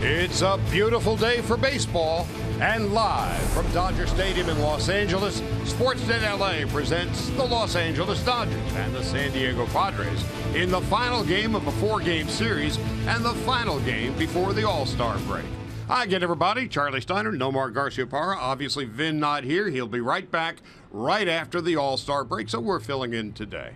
It's a beautiful day for baseball, and live from Dodger Stadium in Los Angeles, Sportsnet LA presents the Los Angeles Dodgers and the San Diego Padres in the final game of a four-game series and the final game before the All-Star break. Hi again, everybody. Charlie Steiner, Nomar Garciaparra. Obviously, Vin not here. He'll be right back right after the All-Star break, so we're filling in today.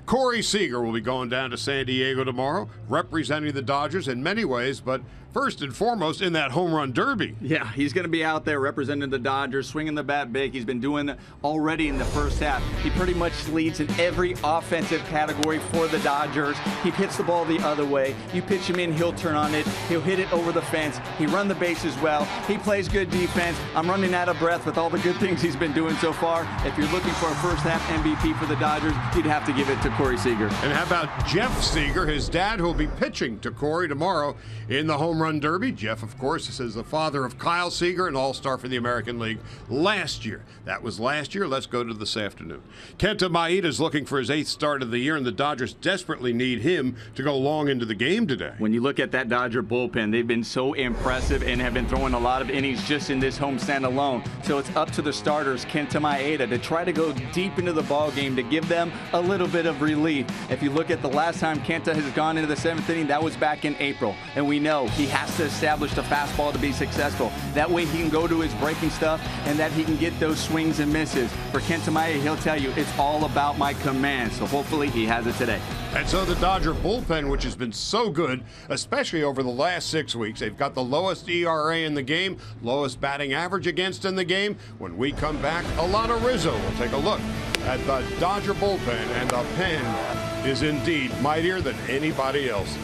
Corey Seager will be going down to San Diego tomorrow, representing the Dodgers in many ways, but first and foremost in that home run derby. Yeah, he's going to be out there representing the Dodgers, swinging the bat big. He's been doing it already in the first half. He pretty much leads in every offensive category for the Dodgers. He hits the ball the other way. You pitch him in, he'll turn on it. He'll hit it over the fence. He run the bases well. He plays good defense. I'm running out of breath with all the good things he's been doing so far. If you're looking for a first half MVP for the Dodgers, you'd have to give it to Corey Seager. And how about Jeff Seager, his dad, who will be pitching to Corey tomorrow in the home run derby. Jeff, of course, is the father of Kyle Seager, an all-star for the American League last year. That was last year. Let's go to this afternoon. Kenta Maeda is looking for his 8th start of the year, and the Dodgers desperately need him to go long into the game today. When you look at that Dodger bullpen, they've been so impressive and have been throwing a lot of innings just in this homestand alone. So it's up to the starters, Kenta Maeda, to try to go deep into the ball game to give them a little bit of relief. If you look at the last time Kenta has gone into the 7th inning, that was back in April. And we know he has to establish the fastball to be successful. That way he can go to his breaking stuff and that he can get those swings and misses. For Kenta Maeda, he'll tell you, it's all about my command. So hopefully he has it today. And so the Dodger bullpen, which has been so good, especially over the last 6 weeks, they've got the lowest ERA in the game, lowest batting average against in the game. When we come back, Alana Rizzo will take a look at the Dodger bullpen, and the pen is indeed mightier than anybody else's.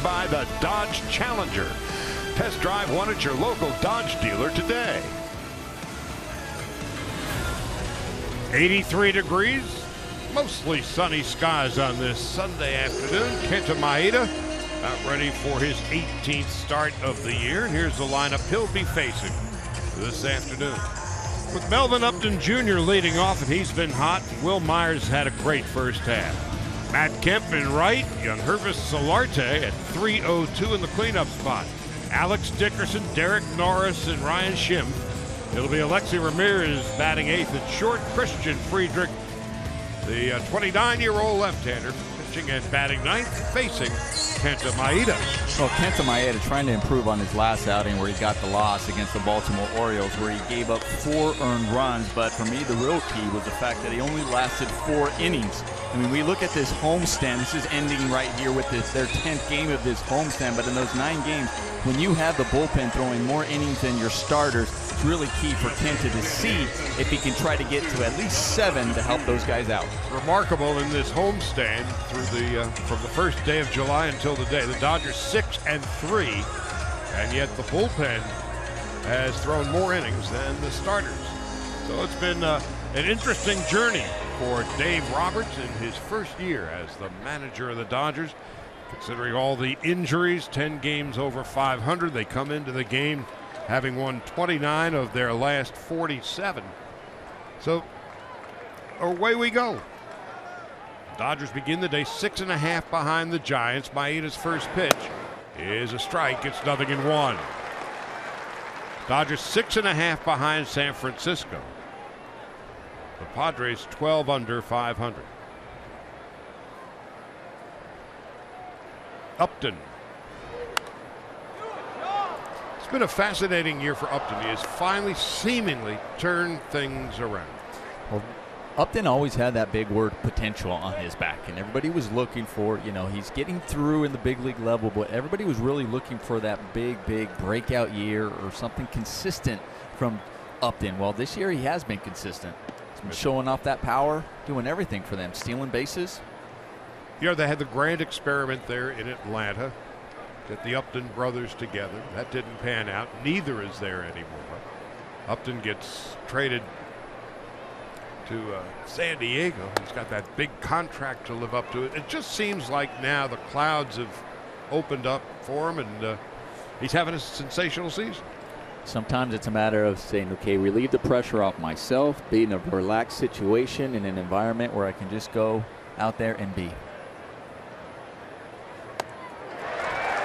by the Dodge Challenger. Test drive one at your local Dodge dealer today. 83 degrees, mostly sunny skies on this Sunday afternoon. Kenta Maeda out ready for his 18th start of the year. And here's the lineup he'll be facing this afternoon. With Melvin Upton Jr. leading off, and he's been hot. Will Myers had a great first half. Matt Kemp in right, Yangervis Solarte at 3-0-2 in the cleanup spot. Alex Dickerson, Derek Norris, and Ryan Schimpf. It'll be Alexi Ramirez batting eighth at short. Christian Friedrich, the 29-year-old left-hander, pitching and batting ninth, facing Kenta Maeda. Well, Kenta Maeda trying to improve on his last outing where he got the loss against the Baltimore Orioles, where he gave up 4 earned runs. But for me, the real key was the fact that he only lasted 4 innings. I mean, we look at this homestand. This is ending right here with their 10th game of this homestand. But in those 9 games, when you have the bullpen throwing more innings than your starters, it's really key for Kenta to see if he can try to get to at least 7 to help those guys out. Remarkable in this homestand through the from the first day of July until today. The Dodgers 6-3, and yet the bullpen has thrown more innings than the starters. So it's been an interesting journey for Dave Roberts in his first year as the manager of the Dodgers. Considering all the injuries, 10 games over 500, they come into the game having won 29 of their last 47. So away we go. Dodgers begin the day 6.5 behind the Giants. Maeda's first pitch is a strike. It's 0-1. Dodgers 6.5 behind San Francisco. The Padres 12 under 500. Upton. It's been a fascinating year for Upton. He has finally seemingly turned things around. Well, Upton always had that big word potential on his back, and everybody was looking for, he's getting through in the big league level, but everybody was really looking for that big breakout year or something consistent from Upton. Well, this year he has been consistent. He's been showing off that power, doing everything for them, stealing bases. They had the grand experiment there in Atlanta. Get the Upton brothers together. That didn't pan out. Neither is there anymore. Upton gets traded to San Diego. He's got that big contract to live up to. It just seems like now the clouds have opened up for him, and he's having a sensational season. Sometimes it's a matter of saying, okay, relieve the pressure off myself, be in a relaxed situation in an environment where I can just go out there and be.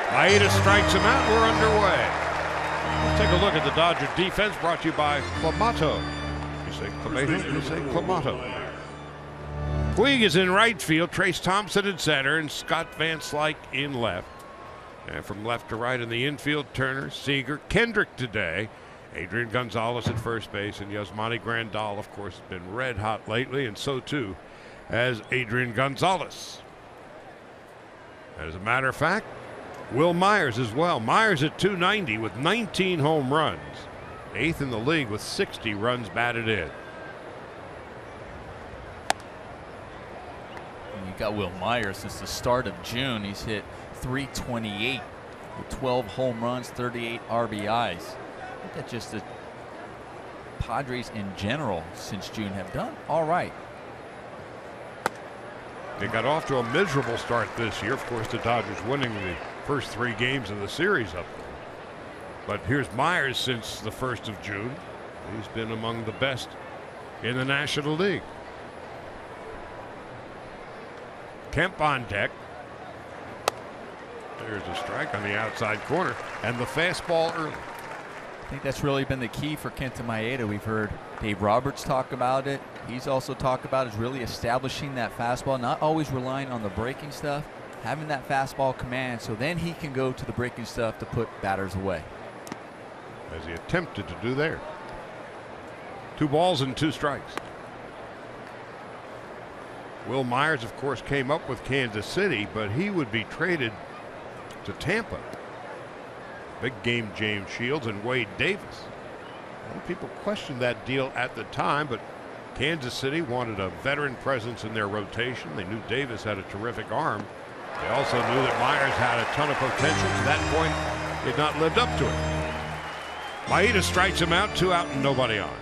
Maeda strikes him out. We're underway. Let's take a look at the Dodger defense, brought to you by Clamato. You say Clamato? You say Clamato. Puig is in right field, Trace Thompson in center, and Scott Van Slyke in left. And from left to right in the infield, Turner, Seager, Kendrick today, Adrian Gonzalez at first base, and Yasmani Grandal, of course, has been red hot lately, and so too has Adrian Gonzalez. As a matter of fact, Will Myers as well. Myers at 290 with 19 home runs. 8th in the league with 60 runs batted in. You got Will Myers since the start of June. He's hit .328 with 12 home runs, 38 RBIs. I think that just the Padres in general since June have done all right. They got off to a miserable start this year. Of course, the Dodgers winning the first 3 games of the series up there. But here's Myers since the 1st of June. He's been among the best in the National League. Kemp on deck. There's a strike on the outside corner, and the fastball early. I think that's really been the key for Kenta Maeda. We've heard Dave Roberts talk about it. He's also talked about is really establishing that fastball, not always relying on the breaking stuff, having that fastball command, so then he can go to the breaking stuff to put batters away. As he attempted to do there. 2 balls and 2 strikes. Will Myers, of course, came up with Kansas City, but he would be traded to Tampa. Big game James Shields and Wade Davis. A lot of people questioned that deal at the time, but Kansas City wanted a veteran presence in their rotation. They knew Davis had a terrific arm. They also knew that Myers had a ton of potential. To that point, he had not lived up to it. Maeda strikes him out, 2 out and nobody on.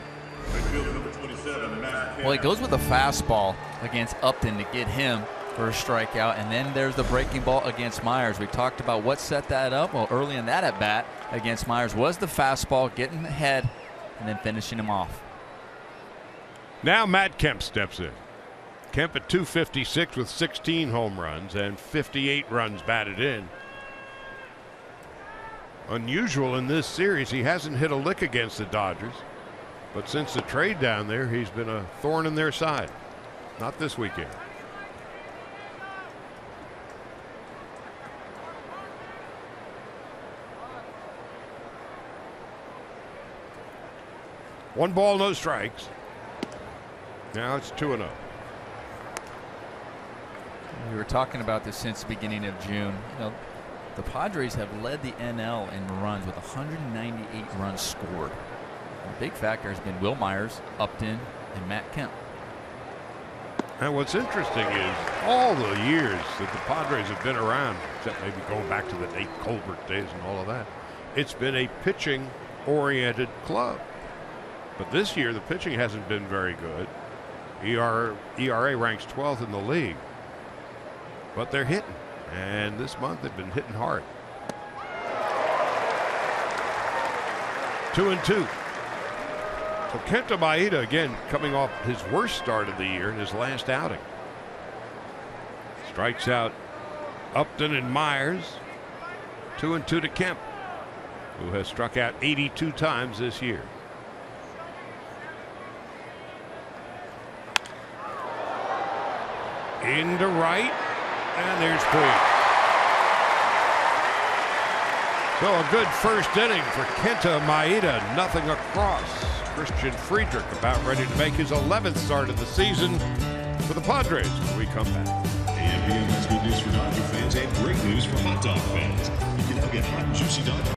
Well, he goes with a fastball against Upton to get him for a strikeout, and then there's the breaking ball against Myers. We talked about what set that up. Well, early in that at-bat against Myers was the fastball, getting ahead and then finishing him off. Now Matt Kemp steps in. Kemp at 256 with 16 home runs and 58 runs batted in. Unusual in this series, he hasn't hit a lick against the Dodgers, but since the trade down there, he's been a thorn in their side. Not this weekend. One ball, no strikes. Now it's 2-0. We were talking about this since the beginning of June. You know, the Padres have led the NL in runs with 198 runs scored. The big factor has been Will Myers, Upton, and Matt Kemp. And what's interesting is all the years that the Padres have been around, except maybe going back to the Nate Colbert days and all of that, it's been a pitching-oriented club. But this year, the pitching hasn't been very good. ERA ranks 12th in the league. But they're hitting. And this month, they've been hitting hard. 2-2. So Kenta Maeda, again, coming off his worst start of the year in his last outing. Strikes out Upton and Myers. 2-2 to Kemp, who has struck out 82 times this year. Into right, and there's Puig. So a good first inning for Kenta Maeda, nothing across. Christian Friedrich about ready to make his 11th start of the season for the Padres when we come back. And that's good news for Dodger fans and great news for hot dog fans. You can now get hot and juicy Dodger.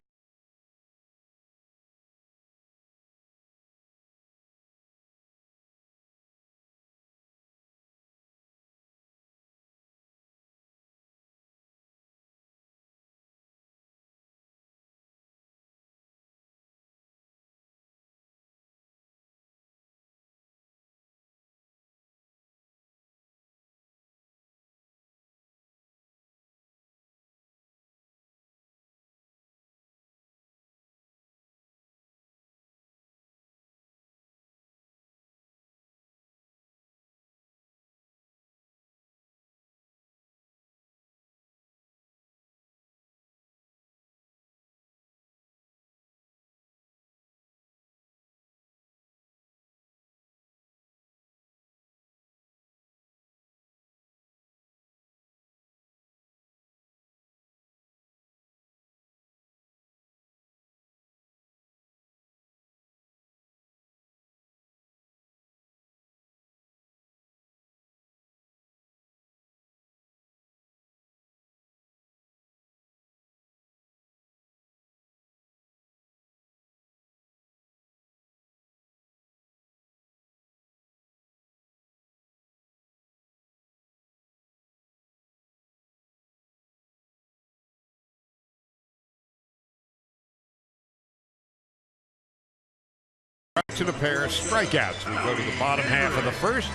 To the pair of strikeouts. We go to the bottom half of the first,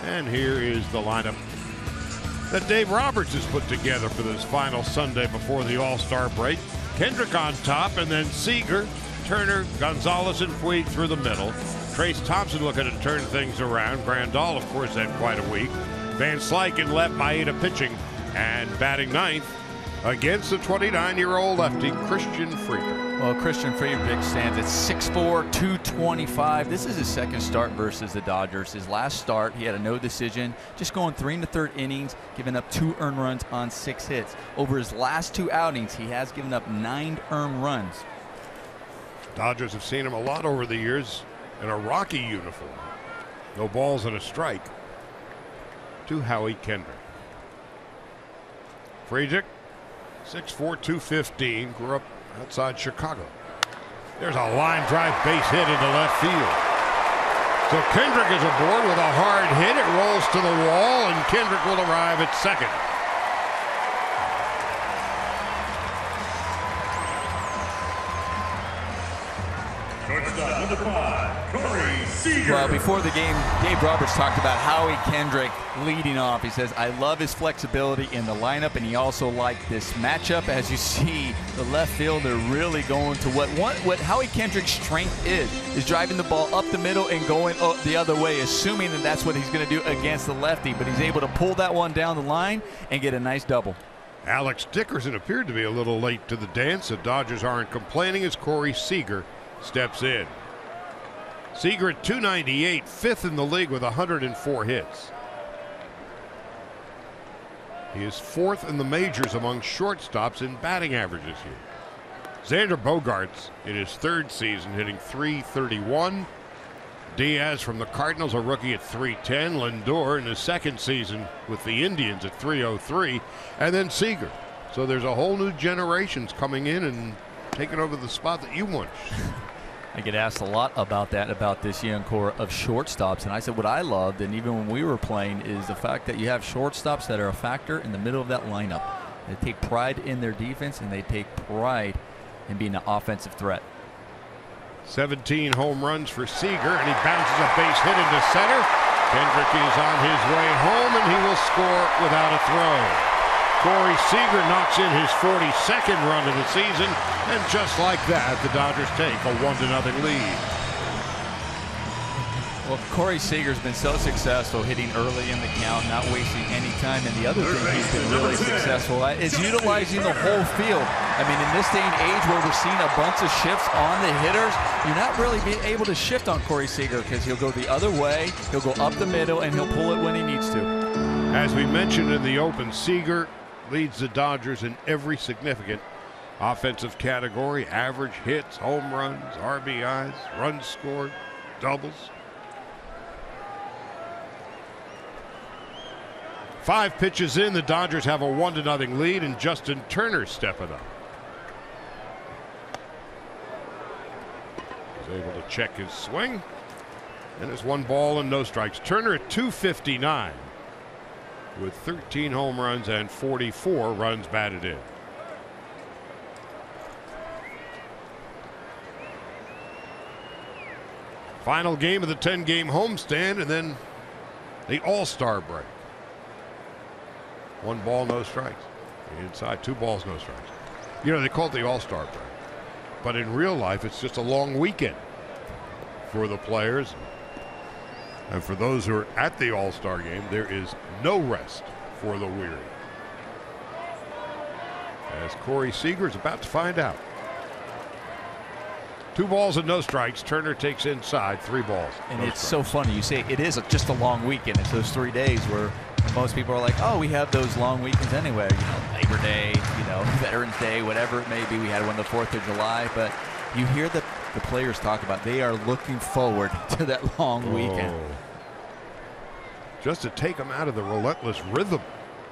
and here is the lineup that Dave Roberts has put together for this final Sunday before the All-Star break. Kendrick on top, and then Seager, Turner, Gonzalez, and Puig through the middle. Trace Thompson looking to turn things around. Grandal, of course, had quite a week. Van Slyken left Maeda pitching and batting ninth against the 29-year-old lefty Christian Friedrich. Well, Christian Friedrich stands at 6'4", 225. This is his second start versus the Dodgers. His last start, he had a no decision, just going 3 1/3 innings, giving up 2 earned runs on 6 hits. Over his last 2 outings, he has given up 9 earned runs. Dodgers have seen him a lot over the years in a Rocky uniform. No balls and a strike to Howie Kendrick. Friedrich, 6'4", 215, grew up outside Chicago. There's a line drive base hit into left field. So Kendrick is aboard with a hard hit. It rolls to the wall, and Kendrick will arrive at second. Well, before the game, Dave Roberts talked about Howie Kendrick leading off. He says, I love his flexibility in the lineup, and he also liked this matchup. As you see, the left fielder really going to what Howie Kendrick's strength is driving the ball up the middle and going the other way, assuming that that's what he's going to do against the lefty. But he's able to pull that one down the line and get a nice double. Alex Dickerson appeared to be a little late to the dance. The Dodgers aren't complaining as Corey Seager steps in. Seager at .298, fifth in the league with 104 hits. He is fourth in the majors among shortstops in batting average this year. Xander Bogaerts in his third season hitting .331. Diaz from the Cardinals, a rookie at .310. Lindor in his second season with the Indians at .303. And then Seager. So there's a whole new generations coming in and taking over the spot that you want. I get asked a lot about that, about this young core of shortstops. And I said what I loved, and even when we were playing, is the fact that you have shortstops that are a factor in the middle of that lineup. They take pride in their defense, and they take pride in being an offensive threat. 17 home runs for Seager, and he bounces a base hit into center. Kendrick is on his way home, and he will score without a throw. Corey Seager knocks in his 42nd run of the season, and just like that, the Dodgers take a 1-0 lead. Well, Corey Seager's been so successful hitting early in the count, not wasting any time. And the other thing he's been really successful at is utilizing the whole field. I mean, in this day and age where we're seeing a bunch of shifts on the hitters, you're not really being able to shift on Corey Seager because he'll go the other way, he'll go up the middle, and he'll pull it when he needs to. As we mentioned in the open, Seager leads the Dodgers in every significant offensive category: average, hits, home runs, RBIs, runs scored, doubles. 5 pitches in, the Dodgers have a 1-0 lead, and Justin Turner stepping up. He's able to check his swing, and it's 1 ball and no strikes. Turner at .259 with 13 home runs and 44 runs batted in. Final game of the 10-game homestand, and then the All-Star break. 1 ball, no strikes. Inside, 2 balls, no strikes. You know, they call it the All-Star break, but in real life, it's just a long weekend for the players. And for those who are at the All-Star game, there is no rest for the weary. As Corey Seager is about to find out. 2 balls and no strikes. Turner takes inside, 3 balls. And no it's strikes. so funny. You say it is just a long weekend. It's those 3 days where most people are like, oh, we have those long weekends anyway. You know, Labor Day, you know, Veterans Day, whatever it may be. We had one the 4th of July. But you hear the players talk about they are looking forward to that long weekend. Just to take them out of the relentless rhythm.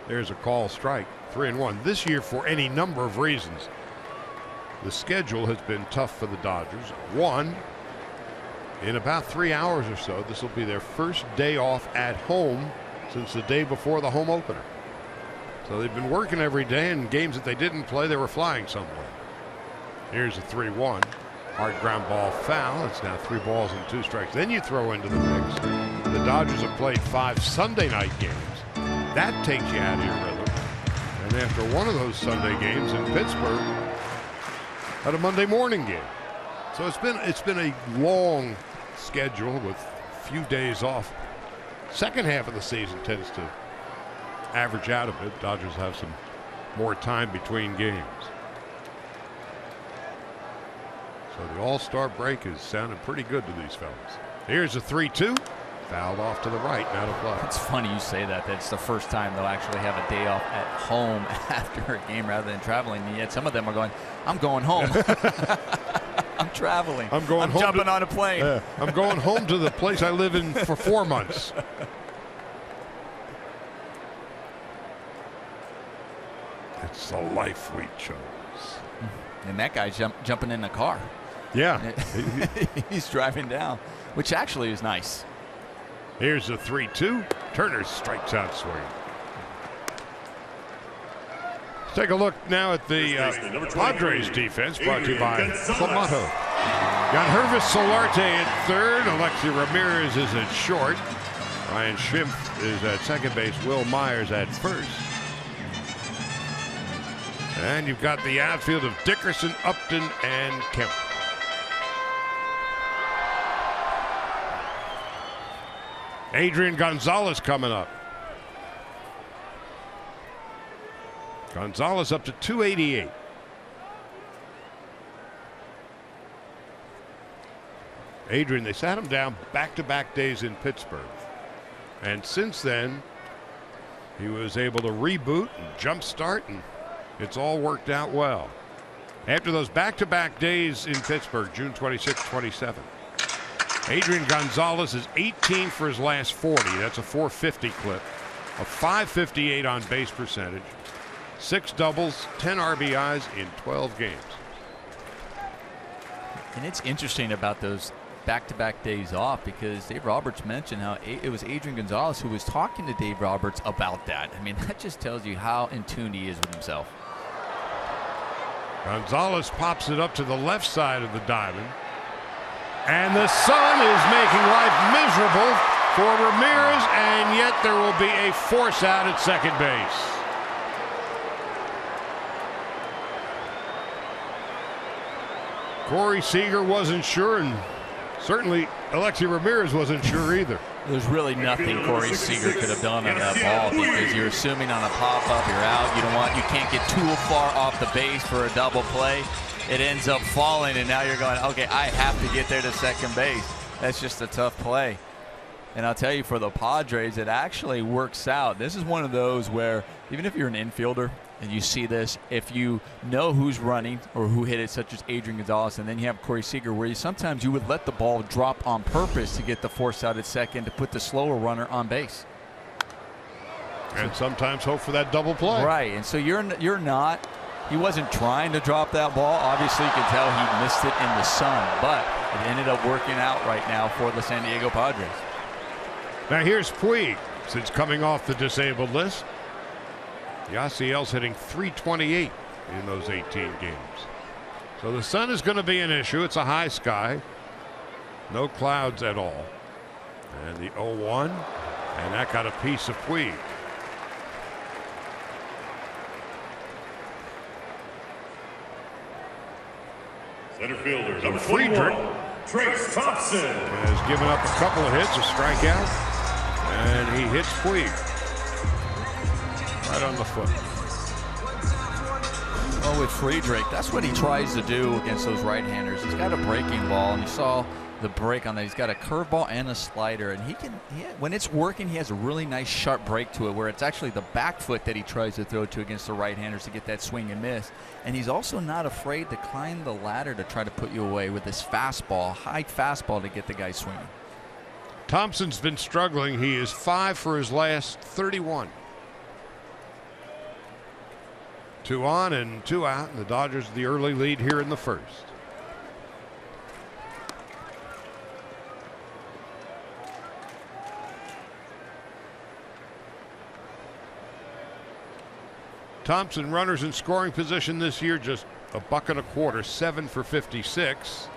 There's a call strike, 3-1. This year, for any number of reasons, the schedule has been tough for the Dodgers. One, in about 3 hours or so, this will be their first day off at home since the day before the home opener. So they've been working every day, and games that they didn't play, they were flying somewhere. Here's a 3-1. Hard ground ball foul. It's now 3 balls and 2 strikes. Then you throw into the mix. The Dodgers have played 5 Sunday night games. That takes you out of your rhythm. And after one of those Sunday games in Pittsburgh, had a Monday morning game. So it's been a long schedule with a few days off. Second half of the season tends to average out a bit. Dodgers have some more time between games. So the All-Star break is sounding pretty good to these fellas. Here's a 3-2. Fouled off to the right, now to play. It's funny you say that. That's the first time they'll actually have a day off at home after a game rather than traveling. And yet some of them are going, I'm going home. I'm traveling. I'm home jumping on a plane. I'm going home to the place I live in for 4 months. It's the life we chose. And that guy's jumping in the car. Yeah. He's driving down, which actually is nice. Here's a 3-2. Turner strikes out swing. Let's take a look now at the Padres defense, brought to you by Clamato. Got Hervis Solarte at third. Alexi Ramirez is at short. Ryan Schimpf is at second base. Will Myers at first. And you've got the outfield of Dickerson, Upton, and Kemp. Adrian Gonzalez coming up. Gonzalez up to 288. Adrian, they sat him down back-to-back days in Pittsburgh. And since then, he was able to reboot and jumpstart, and it's all worked out well. After those back-to-back days in Pittsburgh, June 26, 27, Adrian Gonzalez is 18 for his last 40. That's a 450 clip. A 558 on base percentage. 6 doubles, 10 RBIs in 12 games. And it's interesting about those back-to-back days off, because Dave Roberts mentioned how it was Adrian Gonzalez who was talking to Dave Roberts about that. I mean, that just tells you how in tune he is with himself. Gonzalez pops it up to the left side of the diamond. And the sun is making life miserable for Ramirez, and yet there will be a force out at second base. Corey Seager wasn't sure, and certainly Alexi Ramirez wasn't sure either. There's really nothing Corey Seager could have done on that ball, because you're assuming on a pop-up you're out. You can't get too far off the base for a double play. It ends up falling, and now you're going, okay, I have to get there to second base. That's just a tough play. And I'll tell you, for the Padres, it actually works out. This is one of those where even if you're an infielder and you see this, if you know who's running or who hit it, such as Adrian Gonzalez, and then you have Corey Seager, where sometimes you would let the ball drop on purpose to get the force out at second to put the slower runner on base. And sometimes hope for that double play. Right, and so you're not. He wasn't trying to drop that ball. Obviously, you can tell he missed it in the sun, but it ended up working out right now for the San Diego Padres. Now here's Puig, since coming off the disabled list. Yasiel's hitting .328 in those 18 games. So the sun is going to be an issue. It's a high sky. No clouds at all. And the 0-1, and that got a piece of Puig. Center fielder, number Friedrich 21, Trace Thompson. has given up a couple of hits, a strikeout, and he hits Puig right on the foot. Well, with Friedrich, that's what he tries to do against those right-handers. He's got a breaking ball, and you saw the break on that. He's got a curveball and a slider, and when it's working, he has a really nice sharp break to it, where it's actually the back foot that he tries to throw to against the right-handers to get that swing and miss. And he's also not afraid to climb the ladder to try to put you away with this fastball, high fastball, to get the guy swinging. Thompson's been struggling. He is 5 for his last 31. 2 on and 2 out, and the Dodgers the early lead here in the first. Thompson, runners in scoring position this year, just $1.25, 7 for 56.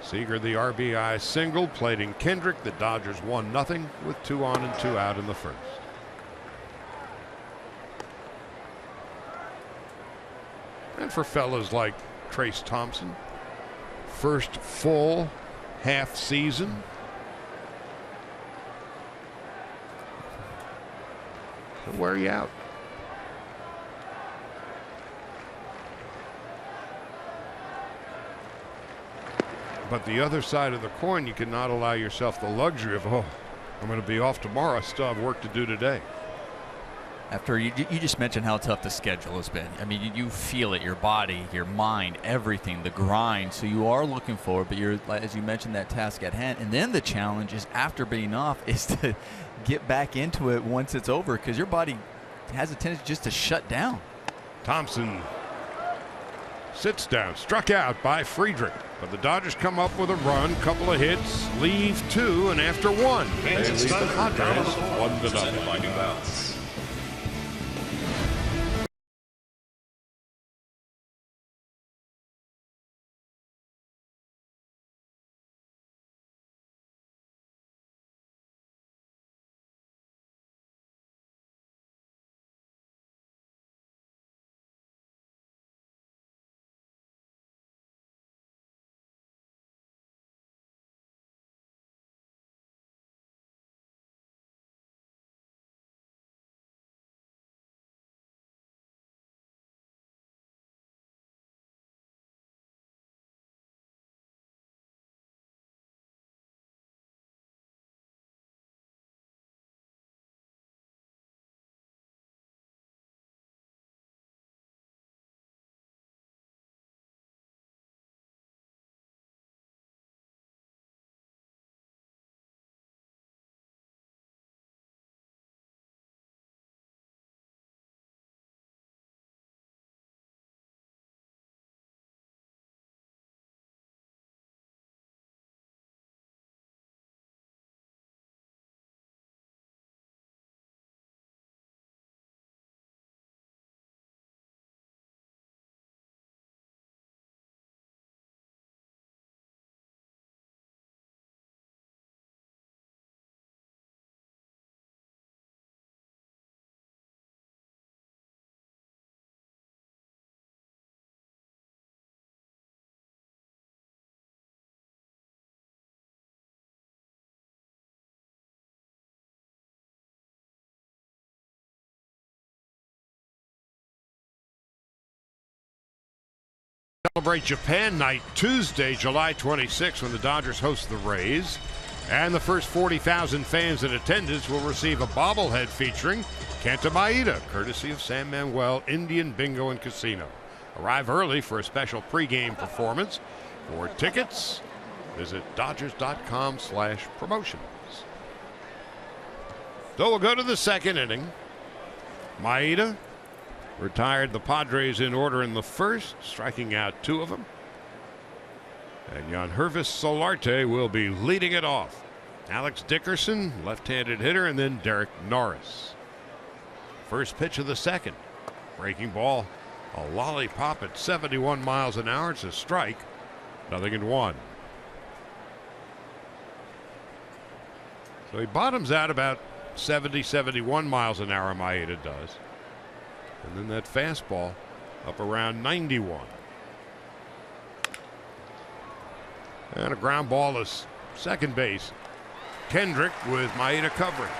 Seager, the RBI single, plating Kendrick. The Dodgers 1-0 with 2 on and 2 out in the first. And for fellas like Trace Thompson, first full half season. He'll wear you out. But the other side of the coin, you cannot allow yourself the luxury of, oh, I'm going to be off tomorrow. I still have work to do today. After you just mentioned how tough the schedule has been. I mean, you feel it, your body, your mind, everything, the grind. So you are looking forward, but you're, as you mentioned, that task at hand. And then the challenge is, after being off, is to get back into it once it's over, because your body has a tendency just to shut down. Thompson sits down, struck out by Friedrich. But the Dodgers come up with a run, couple of hits, leave 2, and after 1, they lead the Padres 1-0. celebrate Japan Night Tuesday, July 26, when the Dodgers host the Rays. And the first 40,000 fans in attendance will receive a bobblehead featuring Kenta Maeda, courtesy of San Manuel Indian Bingo and Casino. Arrive early for a special pregame performance. For tickets, visit Dodgers.com/promotions. So we'll go to the second inning. Maeda retired the Padres in order in the first, striking out 2 of them. And Yangervis Solarte will be leading it off. Alex Dickerson, left-handed hitter, and then Derek Norris. First pitch of the second. Breaking ball. A lollipop at 71 miles an hour. It's a strike. 0-1. So he bottoms out about 70, 71 miles an hour, Maeda does. And then that fastball up around 91. And a ground ball to second base. Kendrick with Maeda covering.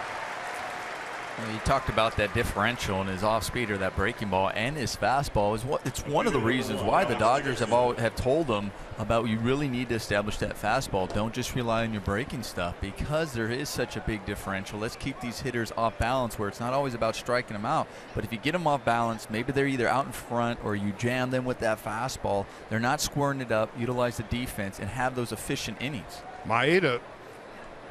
Well, you talked about that differential in his off-speeder, that breaking ball, and his fastball. It's one of the reasons why the Dodgers have told him about you really need to establish that fastball. Don't just rely on your breaking stuff, because there is such a big differential. Let's keep these hitters off balance, where it's not always about striking them out. But if you get them off balance, maybe they're either out in front or you jam them with that fastball. They're not squaring it up. Utilize the defense and have those efficient innings. Maeda,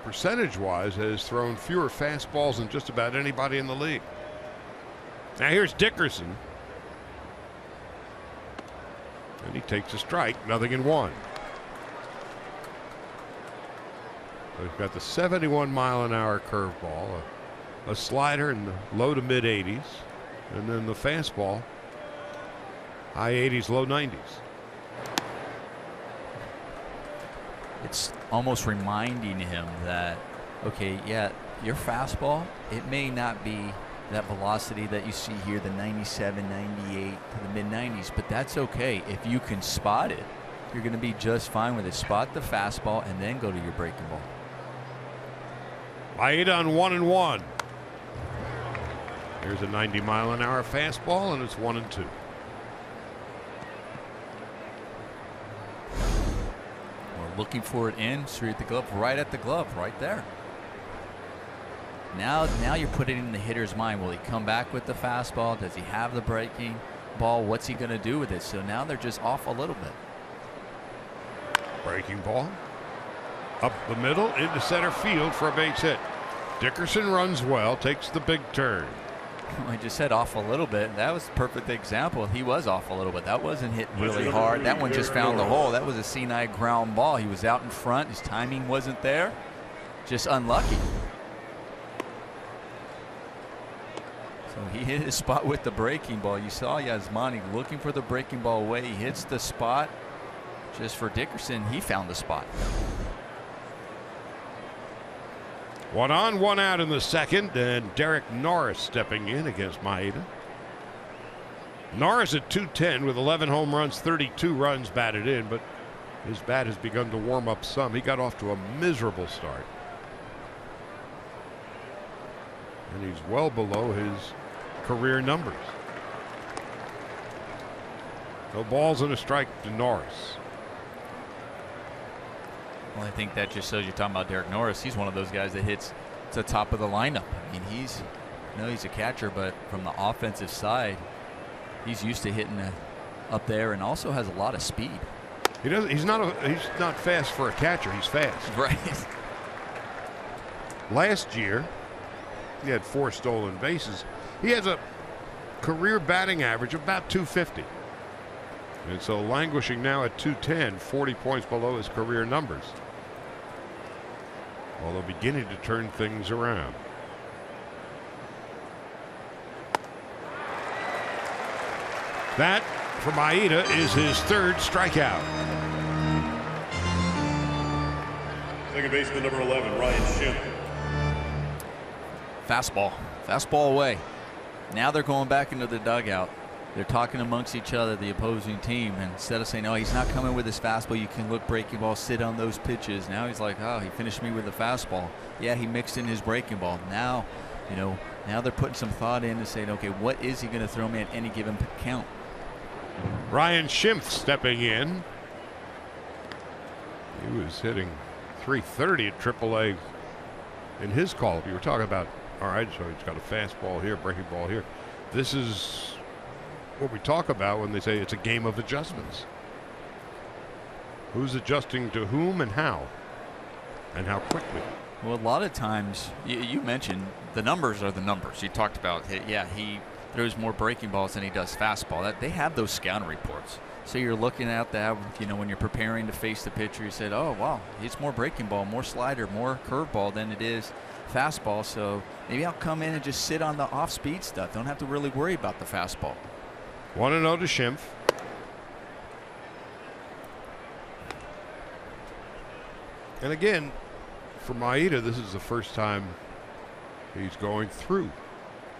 percentage-wise, has thrown fewer fastballs than just about anybody in the league. Now here's Dickerson. And he takes a strike, 0-1. So he's got the 71-mile-an-hour curveball, a slider in the low to mid-80s, and then the fastball, high 80s, low 90s. It's almost reminding him that, okay, yeah, your fastball, it may not be that velocity that you see here, the 97, 98 to the mid-90s, but that's okay. If you can spot it, you're going to be just fine with it. Spot the fastball and then go to your breaking ball. Maeda on 1-1. Here's a 90-mile-an-hour fastball, and it's 1-2. Looking for it in, straight at the glove, right at the glove, right there. Now you're putting it in the hitter's mind. Will he come back with the fastball? Does he have the breaking ball? What's he going to do with it? So now they're just off a little bit. Breaking ball up the middle into center field for a base hit. Dickerson runs well, takes the big turn. I just said off a little bit. That was a perfect example. He was off a little bit. That wasn't hit really hard. That one just found the hole. That was a C9 ground ball. He was out in front. His timing wasn't there. Just unlucky. So he hit his spot with the breaking ball. You saw Yasmani looking for the breaking ball away. He hits the spot. Just for Dickerson, he found the spot. 1 on, 1 out in the second, and Derek Norris stepping in against Maeda. Norris at 210 with 11 home runs, 32 runs batted in, but his bat has begun to warm up some. He got off to a miserable start. And he's well below his career numbers. No balls and a strike to Norris. Well, I think that just shows you're talking about Derek Norris. He's one of those guys that hits to the top of the lineup. I mean, he's a catcher, but from the offensive side, he's used to hitting up there, and also has a lot of speed. He's not fast for a catcher. He's fast. Right. Last year, he had 4 stolen bases. He has a career batting average of about 250. And so languishing now at 210, 40 points below his career numbers. Although beginning to turn things around. That, for Maeda, is his 3rd strikeout. Second baseman number 11, Ryan Schimpf. Fastball away. Now they're going back into the dugout. They're talking amongst each other, the opposing team, and instead of saying, "Oh, he's not coming with his fastball, you can look breaking ball, sit on those pitches." Now he's like, "Oh, he finished me with a fastball." Yeah, he mixed in his breaking ball. Now, now they're putting some thought in and saying, "Okay, what is he going to throw me at any given count?" Ryan Schimpf stepping in. He was hitting .330 at AAA in his call. You were talking about, all right, so he's got a fastball here, breaking ball here. This is what we talk about when they say it's a game of adjustments. Who's adjusting to whom and how quickly? Well, a lot of times, you mentioned the numbers are the numbers. You talked about, yeah, he throws more breaking balls than he does fastball. They have those scouting reports. So you're looking at that, when you're preparing to face the pitcher, you said, oh, wow, it's more breaking ball, more slider, more curveball than it is fastball. So maybe I'll come in and just sit on the off-speed stuff. Don't have to really worry about the fastball. 1-0 to Schimpf. And again, for Maeda, this is the first time he's going through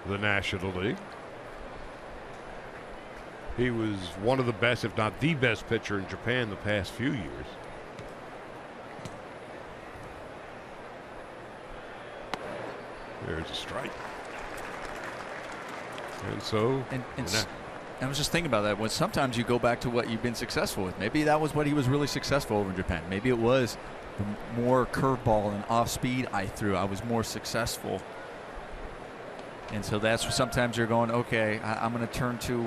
the National League. He was one of the best, if not the best pitcher in Japan the past few years. There's a strike. And so I was just thinking about that. When sometimes you go back to what you've been successful with. Maybe that was what he was really successful over in Japan. Maybe it was the more curveball and off speed I threw. I was more successful. And so that's where sometimes you're going, okay, I'm going to turn to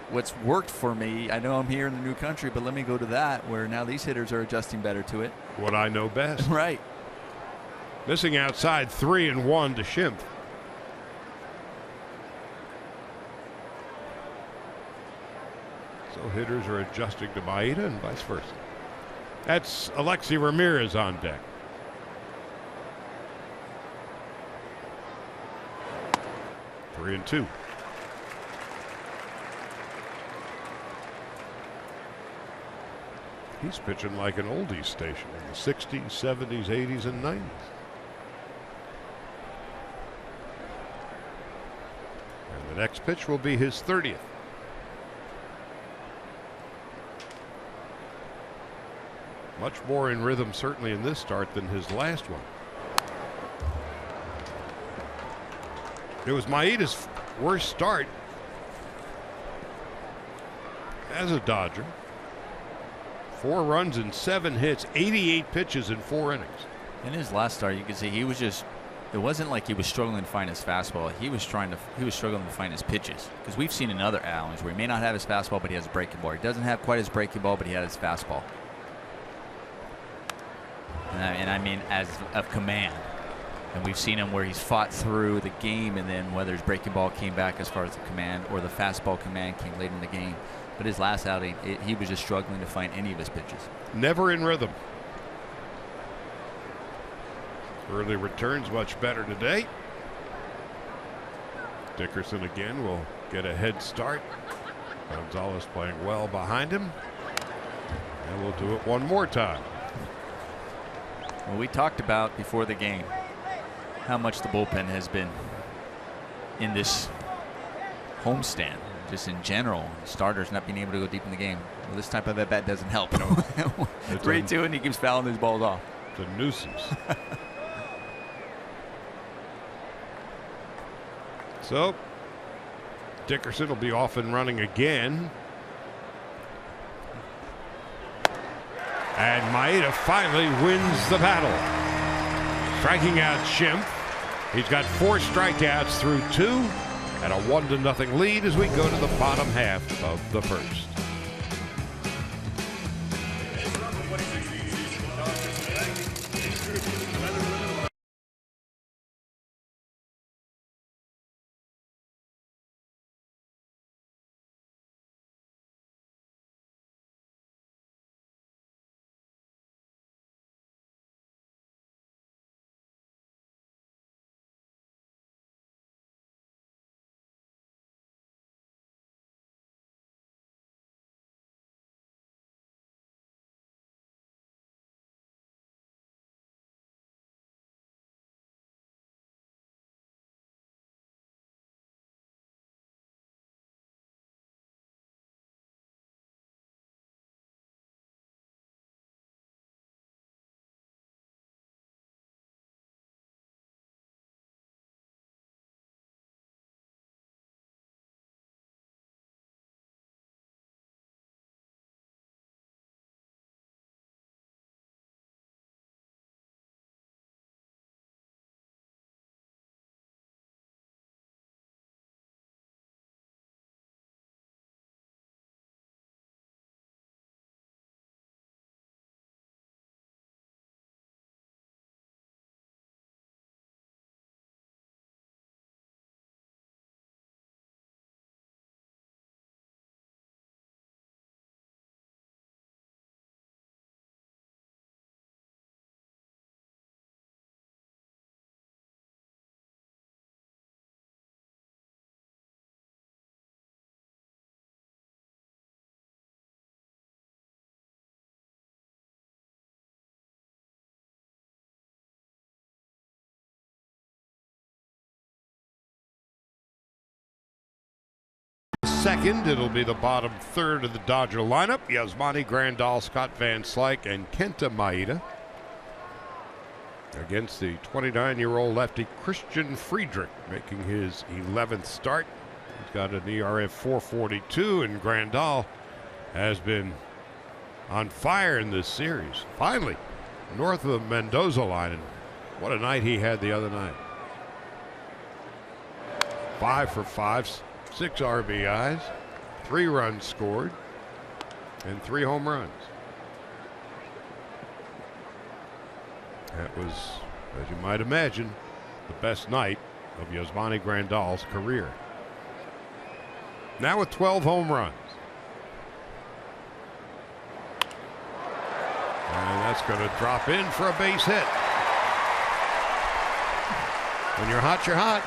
what's worked for me. I know I'm here in the new country, but let me go to that where now these hitters are adjusting better to it. What I know best. Right. Missing outside, 3-1 to Schimpf. So hitters are adjusting to Maeda and vice versa. That's Alexi Ramirez on deck. 3-2. He's pitching like an oldies station in the 60s, 70s, 80s, and 90s. And the next pitch will be his 30th. Much more in rhythm, certainly, in this start than his last one. It was Maeda's worst start as a Dodger. 4 runs and 7 hits, 88 pitches in 4 innings. In his last start, you can see he was just, it wasn't like he was struggling to find his fastball. He was struggling to find his pitches. Because we've seen in other outings where he may not have his fastball, but he has a breaking ball. He doesn't have quite his breaking ball, but he has his fastball. And I mean as of command. And we've seen him where he's fought through the game, and then whether his breaking ball came back as far as the command or the fastball command came late in the game. But his last outing, he was just struggling to find any of his pitches. Never in rhythm. Early returns much better today. Dickerson again will get a head start. Gonzalez playing well behind him. And we'll do it one more time. Well, we talked about before the game how much the bullpen has been in this homestand, just in general. Starters not being able to go deep in the game. Well, this type of at bat doesn't help. 3-2, and he keeps fouling his balls off. It's a nuisance. So Dickerson will be off and running again. And Maeda finally wins the battle, striking out Schimpf. He's got 4 strikeouts through 2 and a 1-0 lead as we go to the bottom half of the first. second. It'll be the bottom third of the Dodger lineup. Yasmani Grandal, Scott Van Slyke, and Kenta Maeda against the 29-year-old lefty Christian Friedrich, making his 11th start. He's got an ERA 4.42, and Grandal has been on fire in this series. Finally, north of the Mendoza line, and what a night he had the other night. 5 for 5, 6 RBIs, 3 runs scored, and 3 home runs. That was, as you might imagine, the best night of Yasmani Grandal's career. Now with 12 home runs. And that's going to drop in for a base hit. When you're hot, you're hot.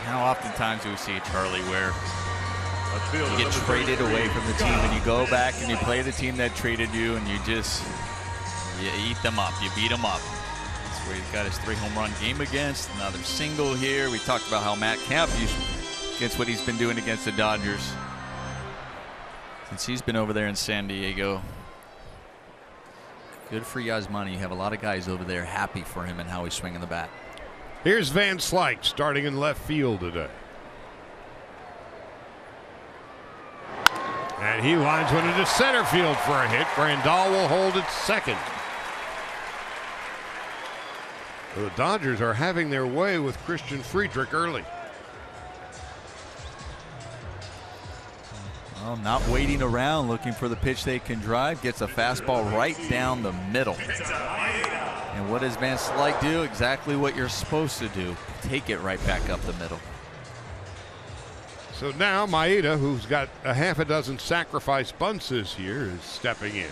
How oftentimes do we see Charlie where you get traded away from the team and you go back and you play the team that traded you and you eat them up, you beat them up. That's where he's got his 3 home run game against. Another single here. We talked about how Matt Kemp against what he's been doing against the Dodgers since he's been over there in San Diego. Good for Yasmani. You have a lot of guys over there happy for him and how he's swinging the bat. Here's Van Slyke starting in left field today. And he lines one into center field for a hit. Grandal will hold it second. The Dodgers are having their way with Christian Friedrich early. Well, not waiting around looking for the pitch they can drive. Gets a fastball right down the middle. And what does Van Slyke do? Exactly what you're supposed to do. Take it right back up the middle. So now Maeda, who's got a half a dozen sacrifice bunts this year, is stepping in.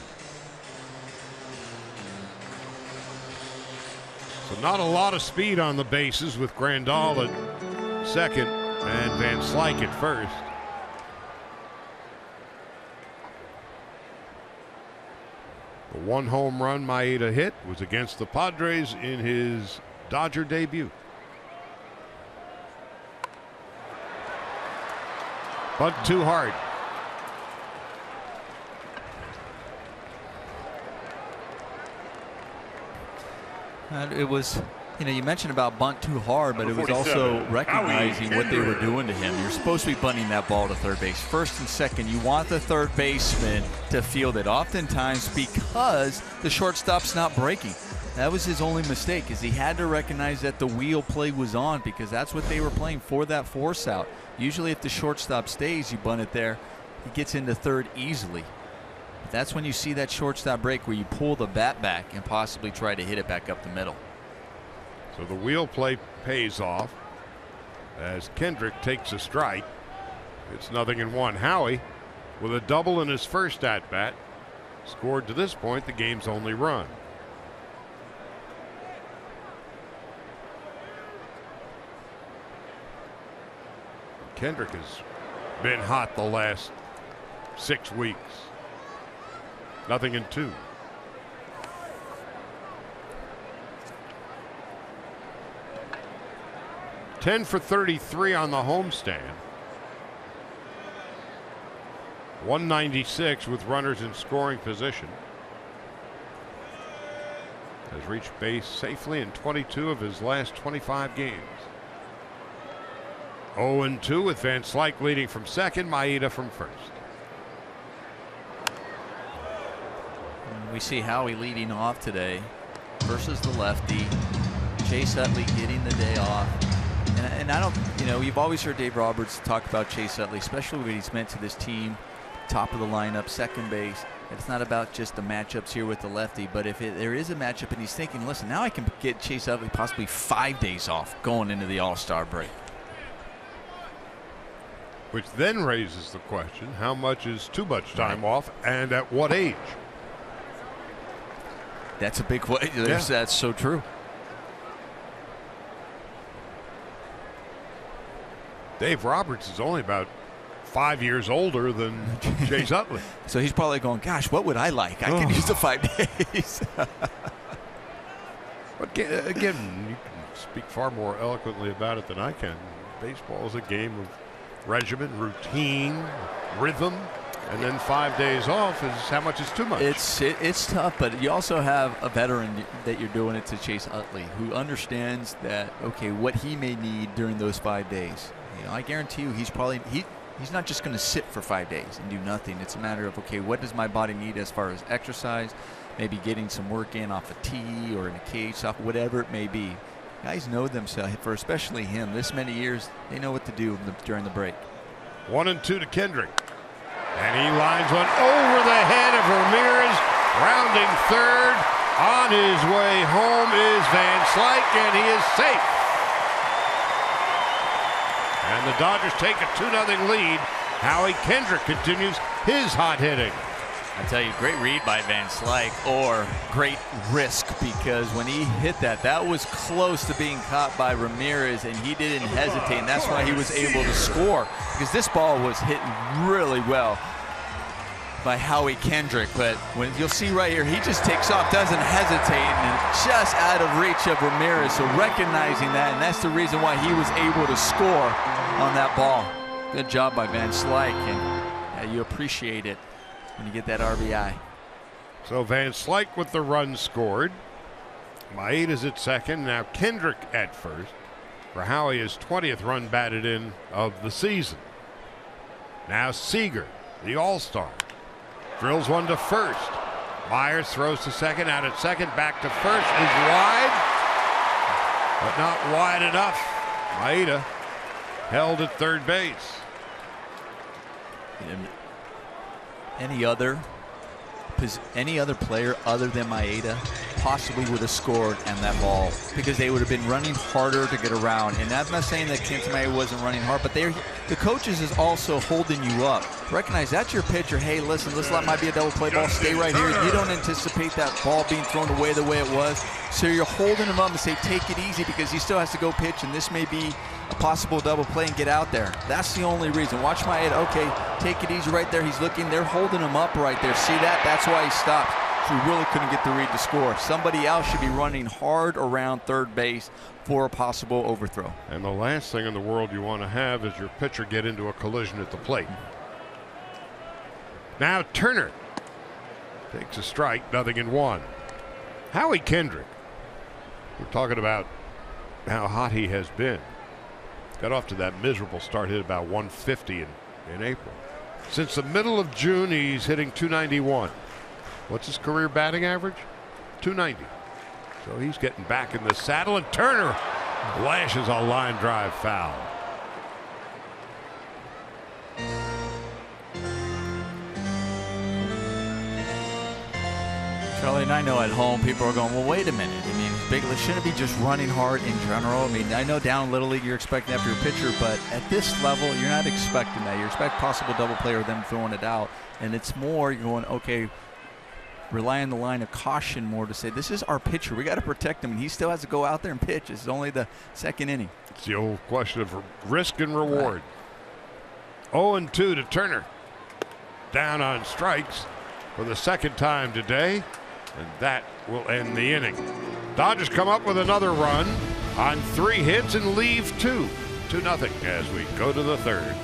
So not a lot of speed on the bases with Grandal at second and Van Slyke at first. The 1 home run Maeda hit was against the Padres in his Dodger debut. Bunt too hard. It was, you mentioned about bunt too hard, but it was also recognizing what they were doing to him. You're supposed to be bunting that ball to third base. First and second, you want the third baseman to field it. Oftentimes because the shortstop's not breaking. That was his only mistake, is he had to recognize that the wheel play was on because that's what they were playing for, that force out. Usually if the shortstop stays, you bunt it there, he gets into third easily. But that's when you see that shortstop break where you pull the bat back and possibly try to hit it back up the middle. So the wheel play pays off as Kendrick takes a strike. It's 0-1. Howie, with a double in his first at-bat, scored to this point the game's only run. Kendrick has been hot the last 6 weeks. 0-2. Ten for 33 on the homestand. 196 with runners in scoring position. Has reached base safely in 22 of his last 25 games. 0-2 with Van Slyke leading from second, Maeda from first. We see Howie leading off today versus the lefty. Chase Utley getting the day off. And I don't, you've always heard Dave Roberts talk about Chase Utley, especially what he's meant to this team. Top of the lineup, second base. It's not about just the matchups here with the lefty, but if there is a matchup and he's thinking, listen, now I can get Chase Utley possibly 5 days off going into the All-Star break. Which then raises the question, how much is too much time off and at what age? That's a big way. Yeah. That's so true. Dave Roberts is only about 5 years older than Chase Utley. So he's probably going, gosh, what would I like? I can use the 5 days. But again, you can speak far more eloquently about it than I can. Baseball is a game of regimen, routine, rhythm, and then 5 days off is how much is too much. It's tough, but you also have a veteran that you're doing it to, Chase Utley, who understands that, okay, what he may need during those 5 days. You know, I guarantee you he's not just going to sit for 5 days and do nothing. It's a matter of, okay, what does my body need as far as exercise, maybe getting some work in off a tee or in a cage, off whatever it may be. Guys know themselves, for especially him, this many years, they know what to do during the break. 1-2 to Kendrick. And he lines one over the head of Ramirez, rounding third. On his way home is Van Slyke, and he is safe. And the Dodgers take a 2-0 lead. Howie Kendrick continues his hot hitting. I tell you, great read by Van Slyke, or great risk, because when he hit that, that was close to being caught by Ramirez, and he didn't hesitate, and that's why he was able to score, because this ball was hit really well by Howie Kendrick. But when you'll see right here, he just takes off, doesn't hesitate, and just out of reach of Ramirez. So recognizing that, and that's the reason why he was able to score on that ball. Good job by Van Slyke, and you appreciate it when you get that RBI. So Van Slyke with the run scored. Maeda's at second. Now Kendrick at first. For Howie, his 20th run batted in of the season. Now Seager, the All-Star, drills one to first. Myers throws to second. Out at second. Back to first. Is wide, but not wide enough. Maeda held at third base. Any other player other than Maeda possibly would have scored on that ball, because they would have been running harder to get around. And I'm not saying that Cincinnati wasn't running hard, but the coaches is also holding you up. Recognize that's your pitcher. Hey, listen, this might be a double play ball. Stay right here. You don't anticipate that ball being thrown away the way it was. So you're holding him up and say, take it easy, because he still has to go pitch, and this may be a possible double play and get out there. That's the only reason. Watch my head. Okay, take it easy right there. He's looking. They're holding him up right there. See that? That's why he stopped. So he really couldn't get the read to score. Somebody else should be running hard around third base for a possible overthrow. And the last thing in the world you want to have is your pitcher get into a collision at the plate. Now Turner takes a strike, 0-1. Howie Kendrick, we're talking about how hot he has been. Got off to that miserable start, hit about 150 in April. Since the middle of June, he's hitting 291. What's his career batting average? 290. So he's getting back in the saddle, and Turner lashes a line drive foul. Charlie, and I know at home people are going, well, wait a minute. I mean, Bigley shouldn't be just running hard in general. I mean, I know down Little League you're expecting after your pitcher, but at this level, you're not expecting that. You expect possible double play or them throwing it out. And it's more, you're going, okay, rely on the line of caution more to say, this is our pitcher. We got to protect him, and he still has to go out there and pitch. It's only the second inning. It's the old question of risk and reward. Right. 0-2 to Turner. Down on strikes for the second time today. And that will end the inning. Dodgers come up with another run on 3 hits and leave 2. 2-0 as we go to the third.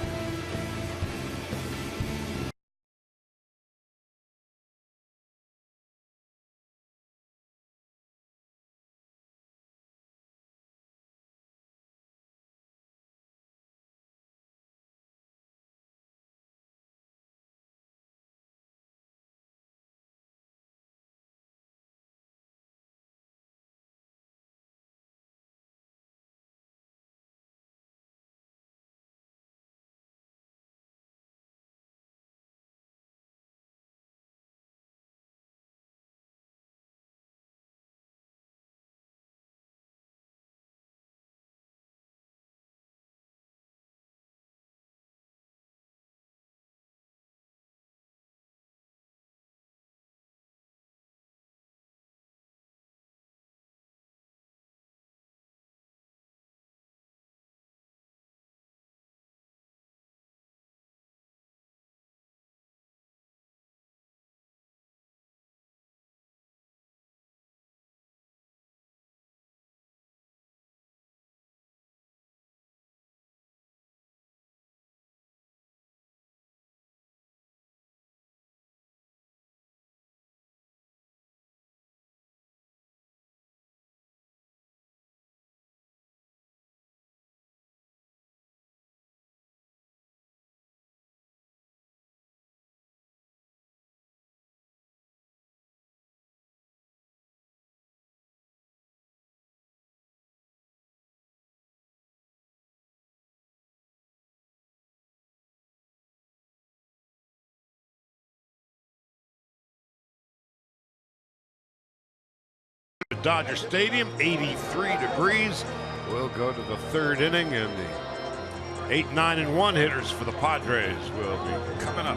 at Dodger Stadium, 83 degrees. We'll go to the third inning, and the 8, 9, and 1 hitters for the Padres will be coming up.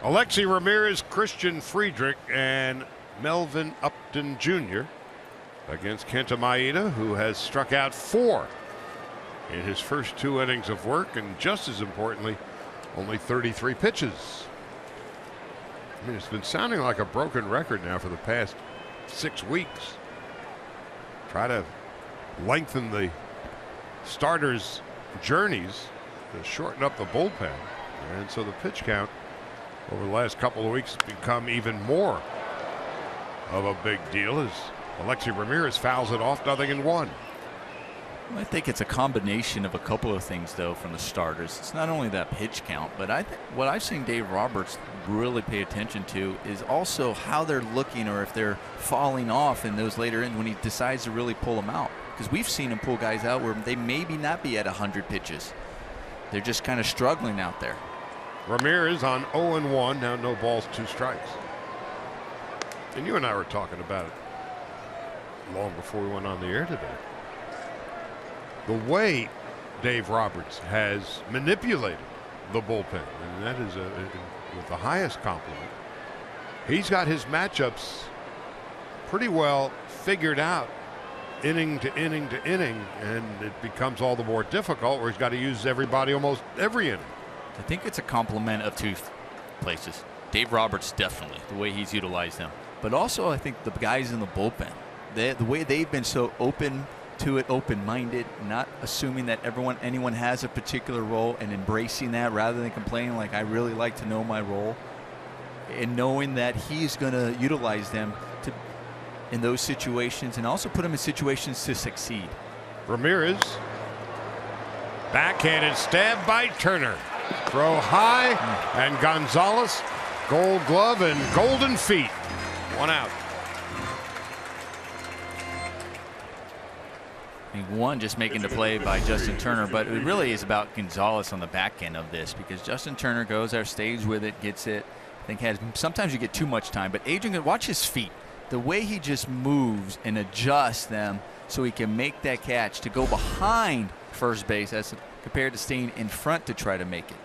Alexi Ramirez, Christian Friedrich, and Melvin Upton Jr. against Kenta Maeda, who has struck out 4 in his first 2 innings of work, and just as importantly, only 33 pitches. I mean, it's been sounding like a broken record now for the past 6 weeks. Try to lengthen the starters' journeys to shorten up the bullpen, and so the pitch count over the last couple of weeks has become even more of a big deal as Alexi Ramirez fouls it off, 0-1. I think it's a combination of a couple of things, though, from the starters. It's not only that pitch count, but I think what I've seen Dave Roberts really pay attention to is also how they're looking, or if they're falling off in those later innings when he decides to really pull them out. Because we've seen him pull guys out where they maybe not be at 100 pitches. They're just kind of struggling out there. Ramirez on 0-1, now no balls, 2 strikes. And you and I were talking about it long before we went on the air today. The way Dave Roberts has manipulated the bullpen, and that is with the highest compliment. He's got his matchups pretty well figured out, inning to inning to inning, and it becomes all the more difficult where he's got to use everybody almost every inning. I think it's a compliment of 2 places. Dave Roberts, definitely, the way he's utilized them. But also, I think the guys in the bullpen, the way they've been so open to it, open-minded, not assuming that anyone has a particular role, and embracing that rather than complaining like, I really like to know my role, and knowing that he's going to utilize them in those situations and also put them in situations to succeed. Ramirez, backhanded stab by Turner. Throw high, and Gonzalez, Gold Glove and golden feet. 1 out. One just making the play by Justin Turner, but it really is about Gonzalez on the back end of this, because Justin Turner goes there, stays with it, gets it. I think sometimes you get too much time, but Adrian, watch his feet. The way he just moves and adjusts them so he can make that catch to go behind first base as compared to staying in front to try to make it.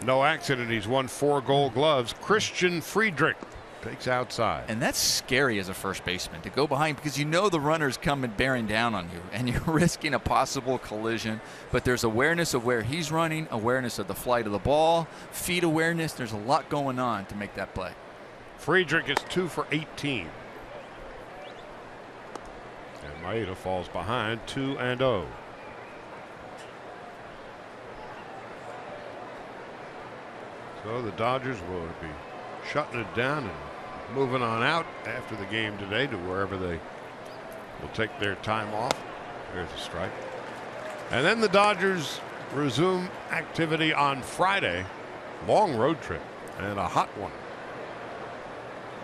No accident. He's won 4 Gold Gloves. Christian Friedrich takes outside. And that's scary as a first baseman, to go behind, because you know the runner's coming bearing down on you and you're risking a possible collision. But there's awareness of where he's running, awareness of the flight of the ball, feet awareness. There's a lot going on to make that play. Friedrich is 2 for 18. And Maeda falls behind, 2-0. So the Dodgers will be shutting it down and moving on out after the game today to wherever they will take their time off. There's a strike. And then the Dodgers resume activity on Friday. Long road trip and a hot one.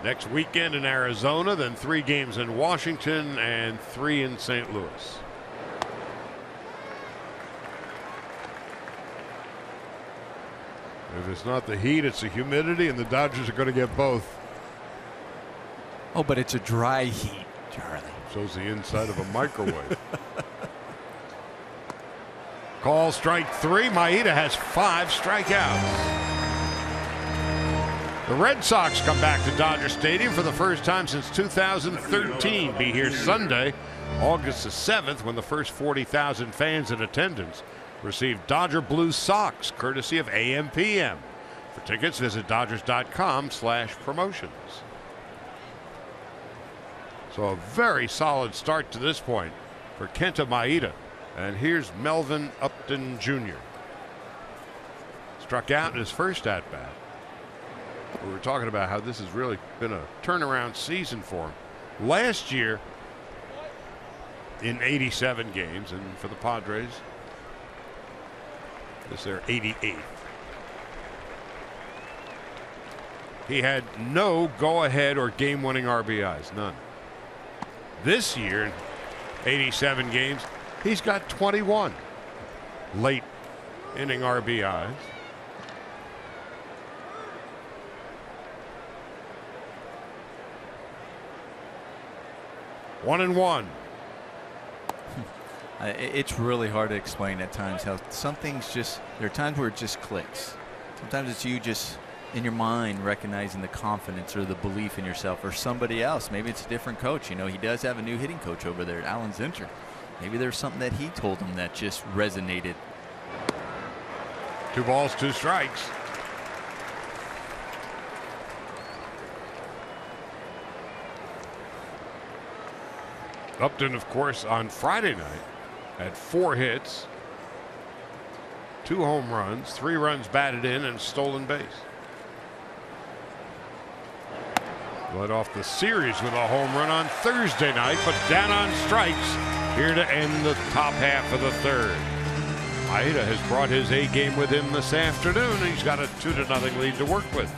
Next weekend in Arizona, then 3 games in Washington and 3 in St. Louis. If it's not the heat, it's the humidity, and the Dodgers are going to get both. Oh, but it's a dry heat, Charlie. So's the inside of a microwave. Call strike 3. Maeda has 5 strikeouts. The Red Sox come back to Dodger Stadium for the first time since 2013. Be here Sunday, August the 7th, when the first 40,000 fans in attendance receive Dodger Blue socks, courtesy of AM/PM. For tickets, visit Dodgers.com/promotions. So a very solid start to this point for Kenta Maeda. And here's Melvin Upton Jr. Struck out in his first at-bat. We were talking about how this has really been a turnaround season for him. Last year, in 87 games, and for the Padres, this is their 88th. He had no go-ahead or game-winning RBIs, none. This year, in 87 games, he's got 21 late inning RBIs. 1-1. It's really hard to explain at times how some things just, there are times where it just clicks. Sometimes it's you just in your mind recognizing the confidence or the belief in yourself, or somebody else. Maybe it's a different coach. You know, he does have a new hitting coach over there, Alan Zinter. Maybe there's something that he told him that just resonated. 2 balls, 2 strikes. Upton, of course, on Friday night had 4 hits, 2 home runs, 3 runs batted in, and stolen base. Led off the series with a home run on Thursday night, but down on strikes here to end the top half of the 3rd. Maeda has brought his A game with him this afternoon. He's got a 2-0 lead to work with.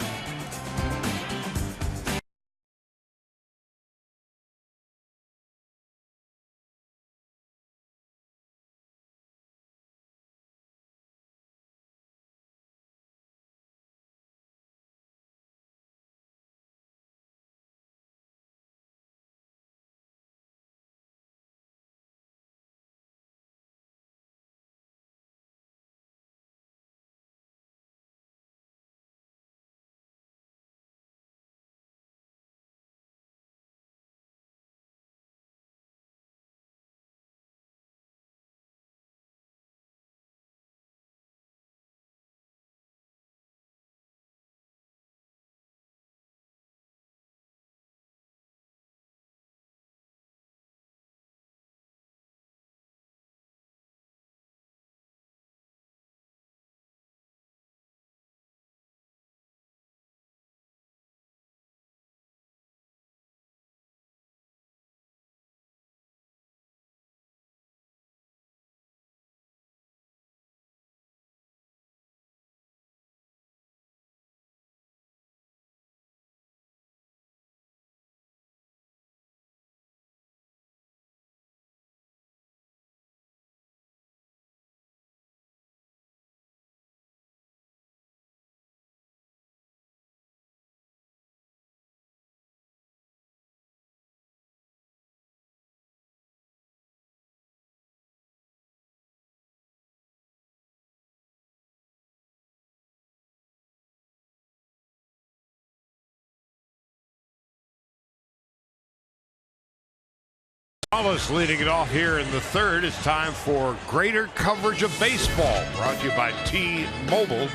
Gonzalez leading it off here in the 3rd. It's time for greater coverage of baseball, brought to you by T-Mobile.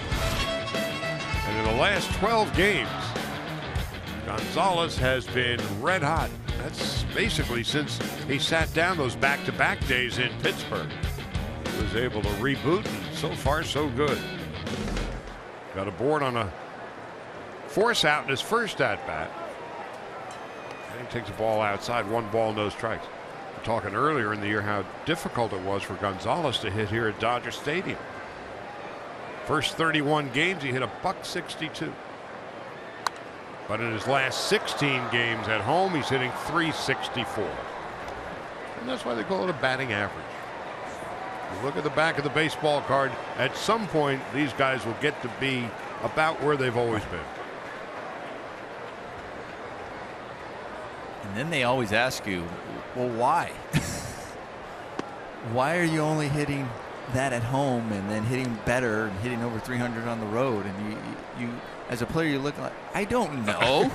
And in the last 12 games, Gonzalez has been red hot. That's basically since he sat down those back-to-back days in Pittsburgh. He was able to reboot, and so far so good. Got a board on a force out in his first at-bat. And he takes the ball outside, 1 ball, no strikes. We're talking earlier in the year how difficult it was for Gonzalez to hit here at Dodger Stadium. First 31 games, he hit $162. But in his last 16 games at home, he's hitting .364. And that's why they call it a batting average. You look at the back of the baseball card, at some point, these guys will get to be about where they've always been. And then they always ask you, well, why? Why are you only hitting that at home and then hitting better and hitting over 300 on the road? And you as a player, you look like, I don't know.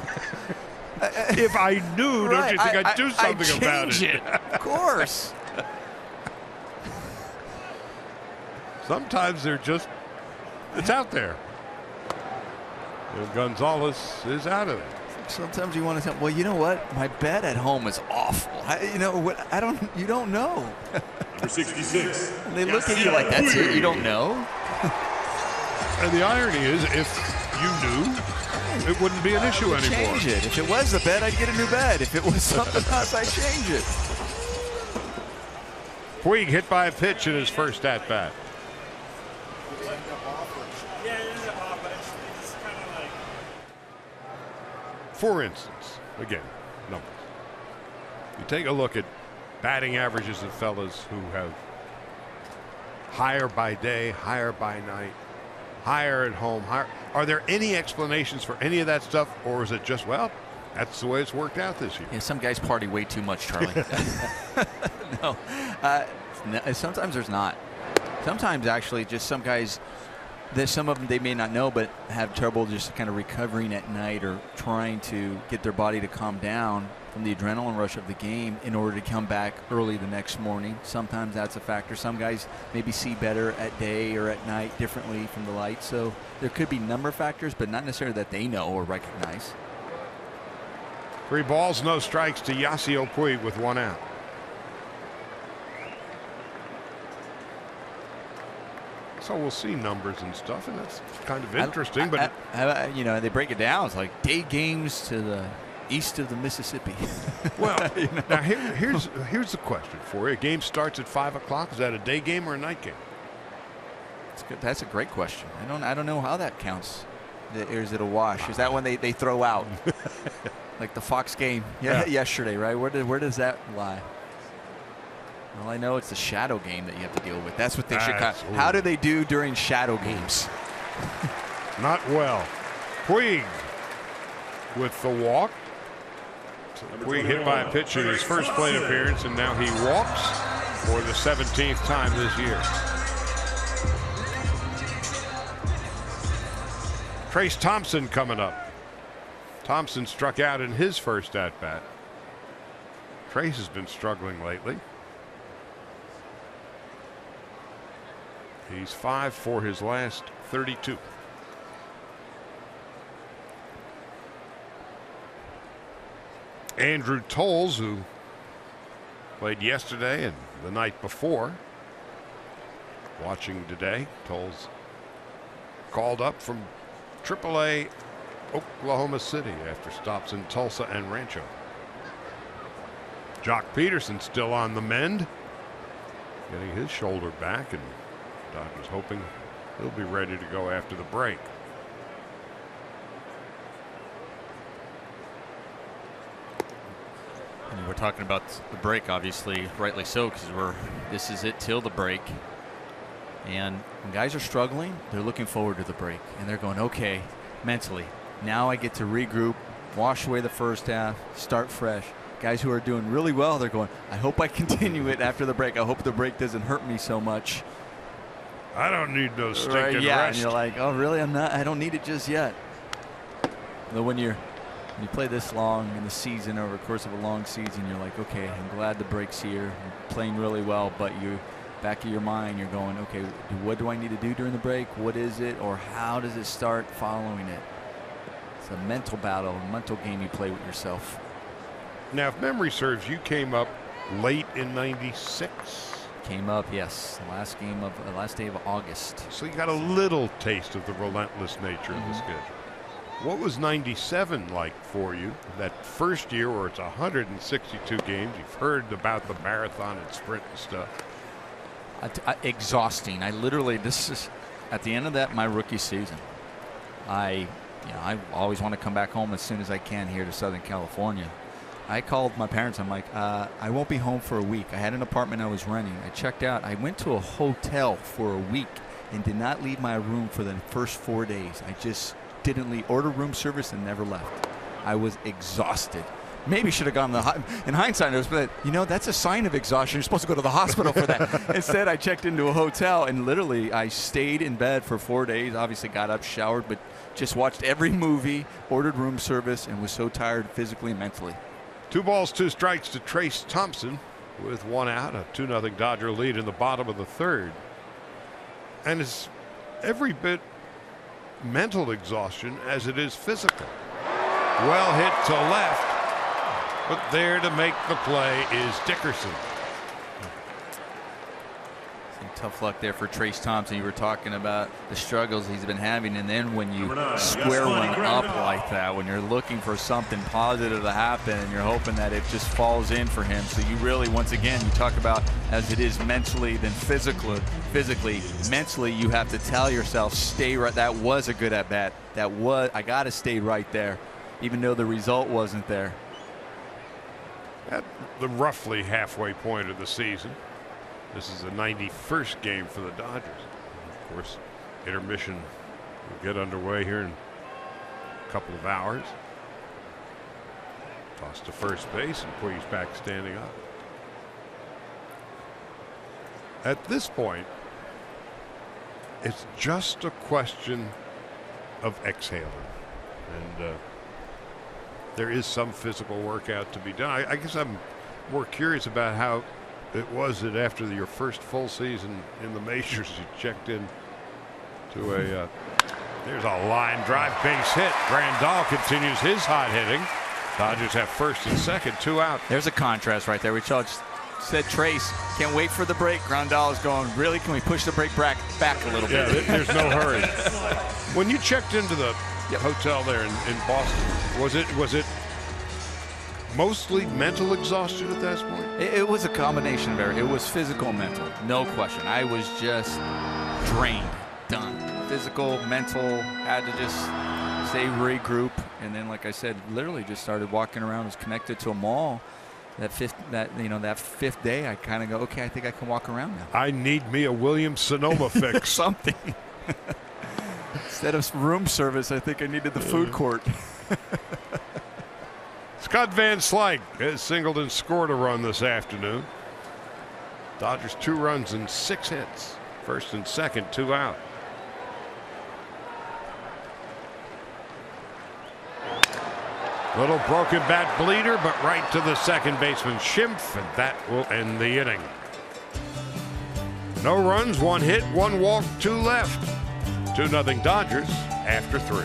If I knew, don't you think I'd do something about it? Of course. Sometimes they're just, it's out there. And Gonzalez is out of it. Sometimes you want to say, well, you know what? My bet at home is awful. You know what? You don't know. Number 66. And they look at you like, that's it? You don't know? And the irony is, if you knew, it wouldn't be an issue anymore. Change it. If it was a bet, I'd get a new bet. If it was something else, I'd change it. Puig hit by a pitch in his first at bat. For instance, again, numbers. You take a look at batting averages of fellas who have higher by day, higher by night, higher at home. Higher. Are there any explanations for any of that stuff, or is it just, well, That's the way it's worked out this year. Yeah, some guys party way too much, Charlie. No, sometimes there's not. Sometimes actually, just some guys. There's some of them they may not know, but have trouble just kind of recovering at night or trying to get their body to calm down from the adrenaline rush of the game in order to come back early the next morning. Sometimes that's a factor. Some guys maybe see better at day or at night differently from the light. So there could be a number of factors, but not necessarily that they know or recognize. 3 balls, no strikes to Yasiel Puig with 1 out. So we'll see numbers and stuff, and that's kind of interesting. But you know, they break it down. It's like day games to the east of the Mississippi. Well, you know? Now here's the question for you. A game starts at 5 o'clock. Is that a day game or a night game? That's a great question. I don't know how that counts. Or is it a wash? Is that when they throw out? Like the Fox game yesterday, right? Where does that lie? Well, I know it's the shadow game that you have to deal with. That's what they should. How do they do during shadow games? Not well. Puig with the walk. Puig hit by a pitch in his first plate appearance, and now he walks for the 17th time this year. Trace Thompson coming up. Thompson struck out in his first at-bat. Trace has been struggling lately. He's 5 for his last 32. Andrew Tolles, who played yesterday and the night before, watching today. Tolles called up from AAA Oklahoma City after stops in Tulsa and Rancho. Jock Peterson still on the mend, getting his shoulder back, and Dodgers hoping he'll be ready to go after the break. And we're talking about the break, obviously, rightly so, because this is it till the break. And when guys are struggling, they're looking forward to the break, and they're going, okay, mentally, now I get to regroup, wash away the first half, start fresh. Guys who are doing really well, they're going, I hope I continue it after the break. I hope the break doesn't hurt me so much. I don't need no stinking yeah, rest. And you're like, oh, really? I don't need it just yet. But when you play this long in the season, over the course of a long season, you're like, okay, I'm glad the break's here. I'm playing really well, but back of your mind, you're going, okay, what do I need to do during the break? What is it, or how does it start following it? It's a mental battle, a mental game you play with yourself. Now, if memory serves, you came up late in '96. Came up, yes, the last day of August. So you got a little taste of the relentless nature of the schedule. What was '97 like for you? That first year where it's 162 games. You've heard about the marathon and sprint and stuff. Exhausting. This is at the end of my rookie season. I always want to come back home as soon as I can here to Southern California. I called my parents. I'm like, I won't be home for a week. I had an apartment I was renting. I checked out. I went to a hotel for a week and did not leave my room for the first 4 days. I just didn't leave. Ordered room service and never left. I was exhausted. Maybe should have gone in hindsight, but that's a sign of exhaustion. You're supposed to go to the hospital for that. Instead, I checked into a hotel and literally I stayed in bed for 4 days. Obviously got up, showered, but just watched every movie, ordered room service, and was so tired physically and mentally. 2 balls, 2 strikes to Trace Thompson with 1 out, a 2-0 Dodger lead in the bottom of the 3rd. And it's every bit mental exhaustion as it is physical. Well hit to left, but there to make the play is Dickerson. Some tough luck there for Trace Thompson. You were talking about the struggles he's been having, and then when you square one up like that, when you're looking for something positive to happen and you're hoping that it just falls in for him. So you really, once again, you talk about as it is mentally, then physically, mentally, you have to tell yourself, stay right. That was a good at bat. I got to stay right there, even though the result wasn't there. At the roughly halfway point of the season. This is the 91st game for the Dodgers. Of course, intermission will get underway here in a couple of hours. Toss to first base, and Puig's back standing up. At this point, it's just a question of exhaling. And there is some physical workout to be done. I guess I'm more curious about how it was that after your first full season in the majors, you checked in to a there's a line drive base hit. Grandal continues his hot hitting. Dodgers have first and second, 2 out. There's a contrast right there. We just said Trace can't wait for the break. Grandal is going, really? Can we push the break back a little bit? Yeah, there's no hurry. When you checked into the hotel there in Boston, was it mostly mental exhaustion at that point? It was a combination of everything. It was physical and mental, no question. I was just drained, done. Physical, mental, had to just stay regroup, and then, like I said, literally just started walking around. Was connected to a mall. That fifth day, I kind of go, okay, I think I can walk around now. I need me a Williams Sonoma fix. Something. Instead of room service, I think I needed the food court. Scott Van Slyke has singled and scored a run this afternoon. Dodgers 2 runs and 6 hits. First and second, 2 out. Little broken bat bleeder, but right to the second baseman Schimpf, and that will end the inning. No runs, 1 hit, 1 walk, 2 left. 2-0 Dodgers after 3.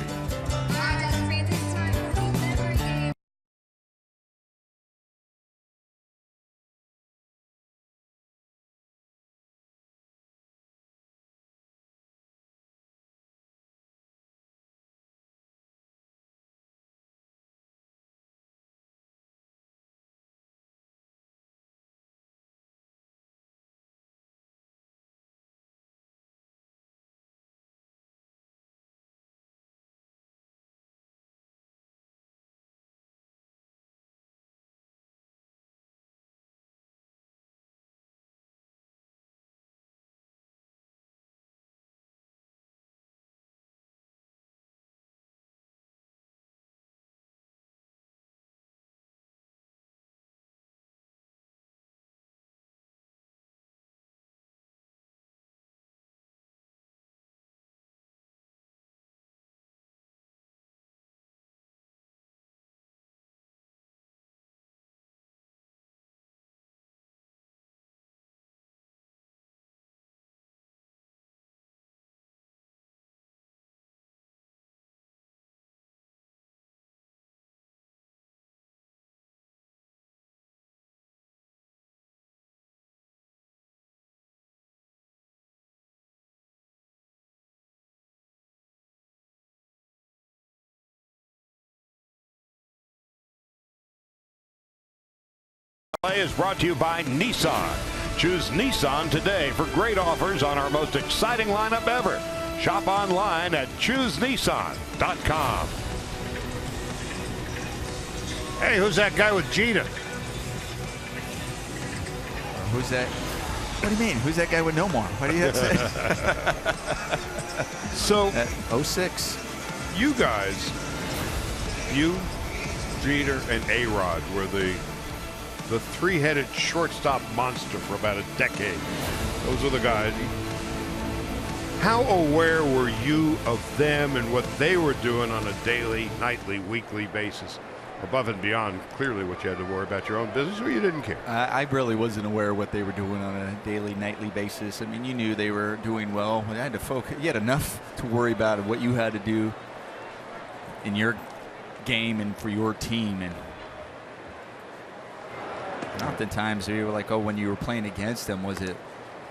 Play is brought to you by Nissan. Choose Nissan today for great offers on our most exciting lineup ever. Shop online at choosenissan.com. Hey, who's that guy with Jeter? Who's that? What do you mean? Who's that guy with Nomar? What do you have to say? So, 06. You guys, you, Jeter, and A-Rod were the three-headed shortstop monster for about a decade. Those are the guys. How aware were you of them and what they were doing on a daily, nightly, weekly basis, above and beyond clearly what you had to worry about your own business, or you didn't care? I really wasn't aware of what they were doing on a daily, nightly basis. I mean, you knew they were doing well. I had to focus. You had enough to worry about of what you had to do in your game and for your team. And oftentimes you were like, oh, when you were playing against them, was it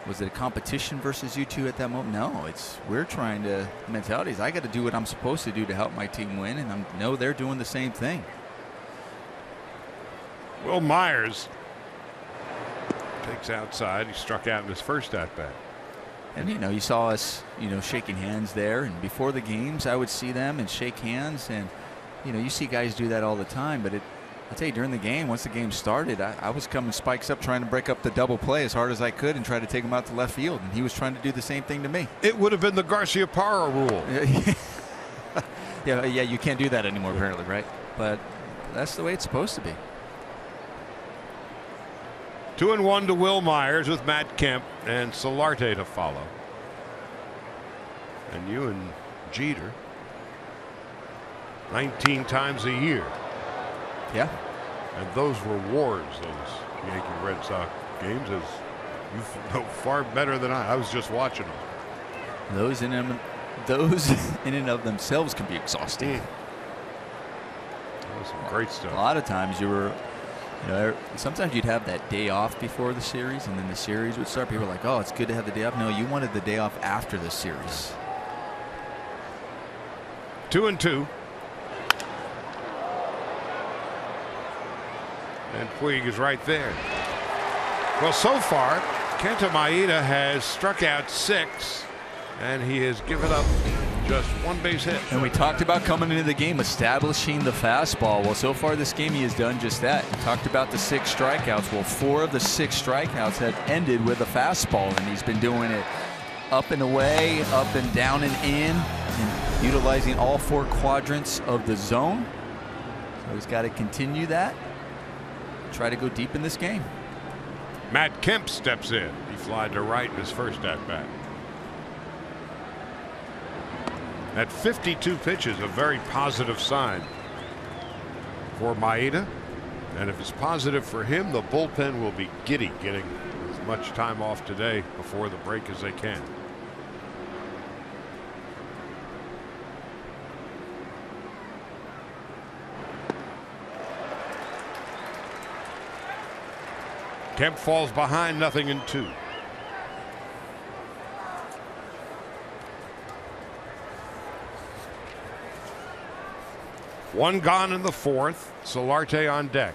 a competition versus you two at that moment? No, we're trying to, the mentality is I got to do what I'm supposed to do to help my team win, and I know they're doing the same thing. Will Myers takes outside. He struck out in his first at bat. And you saw us shaking hands there, and before the games I would see them and shake hands, and you see guys do that all the time, but I'll tell you, during the game, once the game started, I was coming spikes up trying to break up the double play as hard as I could and try to take him out to left field, and he was trying to do the same thing to me. It would have been the Garcia-Parra rule. Yeah, you can't do that anymore apparently, right? But That's the way it's supposed to be. 2-1 to Will Myers with Matt Kemp and Solarte to follow. And you and Jeter 19 times a year. Yeah. And those were wars, those Yankee Red Sox games, as you know far better than I was just watching them. Those in and of themselves can be exhausting. That was some great stuff. A lot of times you were, sometimes you'd have that day off before the series, and then the series would start. People were like, oh, it's good to have the day off. No, you wanted the day off after the series. 2-2. And Puig is right there. Well, so far, Kenta Maeda has struck out 6, and he has given up just 1 base hit. And we talked about coming into the game establishing the fastball. Well, so far this game he has done just that. We talked about the 6 strikeouts. Well, 4 of the 6 strikeouts have ended with a fastball, and he's been doing it up and away, up and down and in, and utilizing all 4 quadrants of the zone. So he's got to continue that. Try to go deep in this game. Matt Kemp steps in. He flied to right in his first at bat. At 52 pitches, a very positive sign for Maeda. And if it's positive for him, the bullpen will be giddy, getting as much time off today before the break as they can. Kemp falls behind, 0-2. One gone in the 4th. Solarte on deck.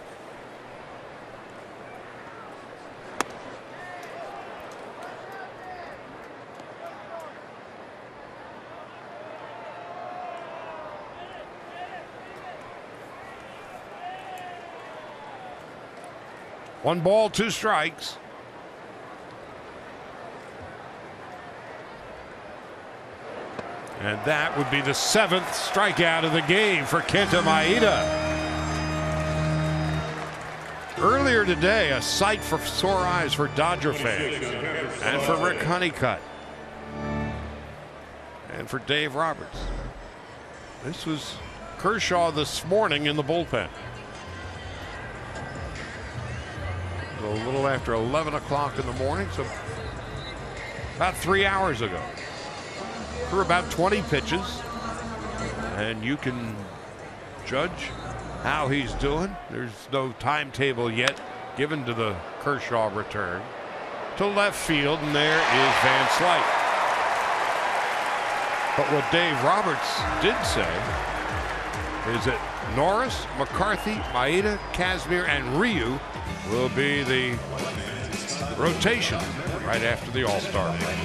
One ball, 2 strikes. And that would be the 7th strikeout of the game for Kenta Maeda. Earlier today, a sight for sore eyes for Dodger fans and for Rick Honeycutt and for Dave Roberts. This was Kershaw this morning in the bullpen. A little after 11 o'clock in the morning, so about 3 hours ago. For about 20 pitches, and you can judge how he's doing. There's no timetable yet given to the Kershaw return to left field, and there is Van Slyke. But what Dave Roberts did say is that Norris, McCarthy, Maeda, Kazmir, and Ryu will be the rotation right after the All-Star break.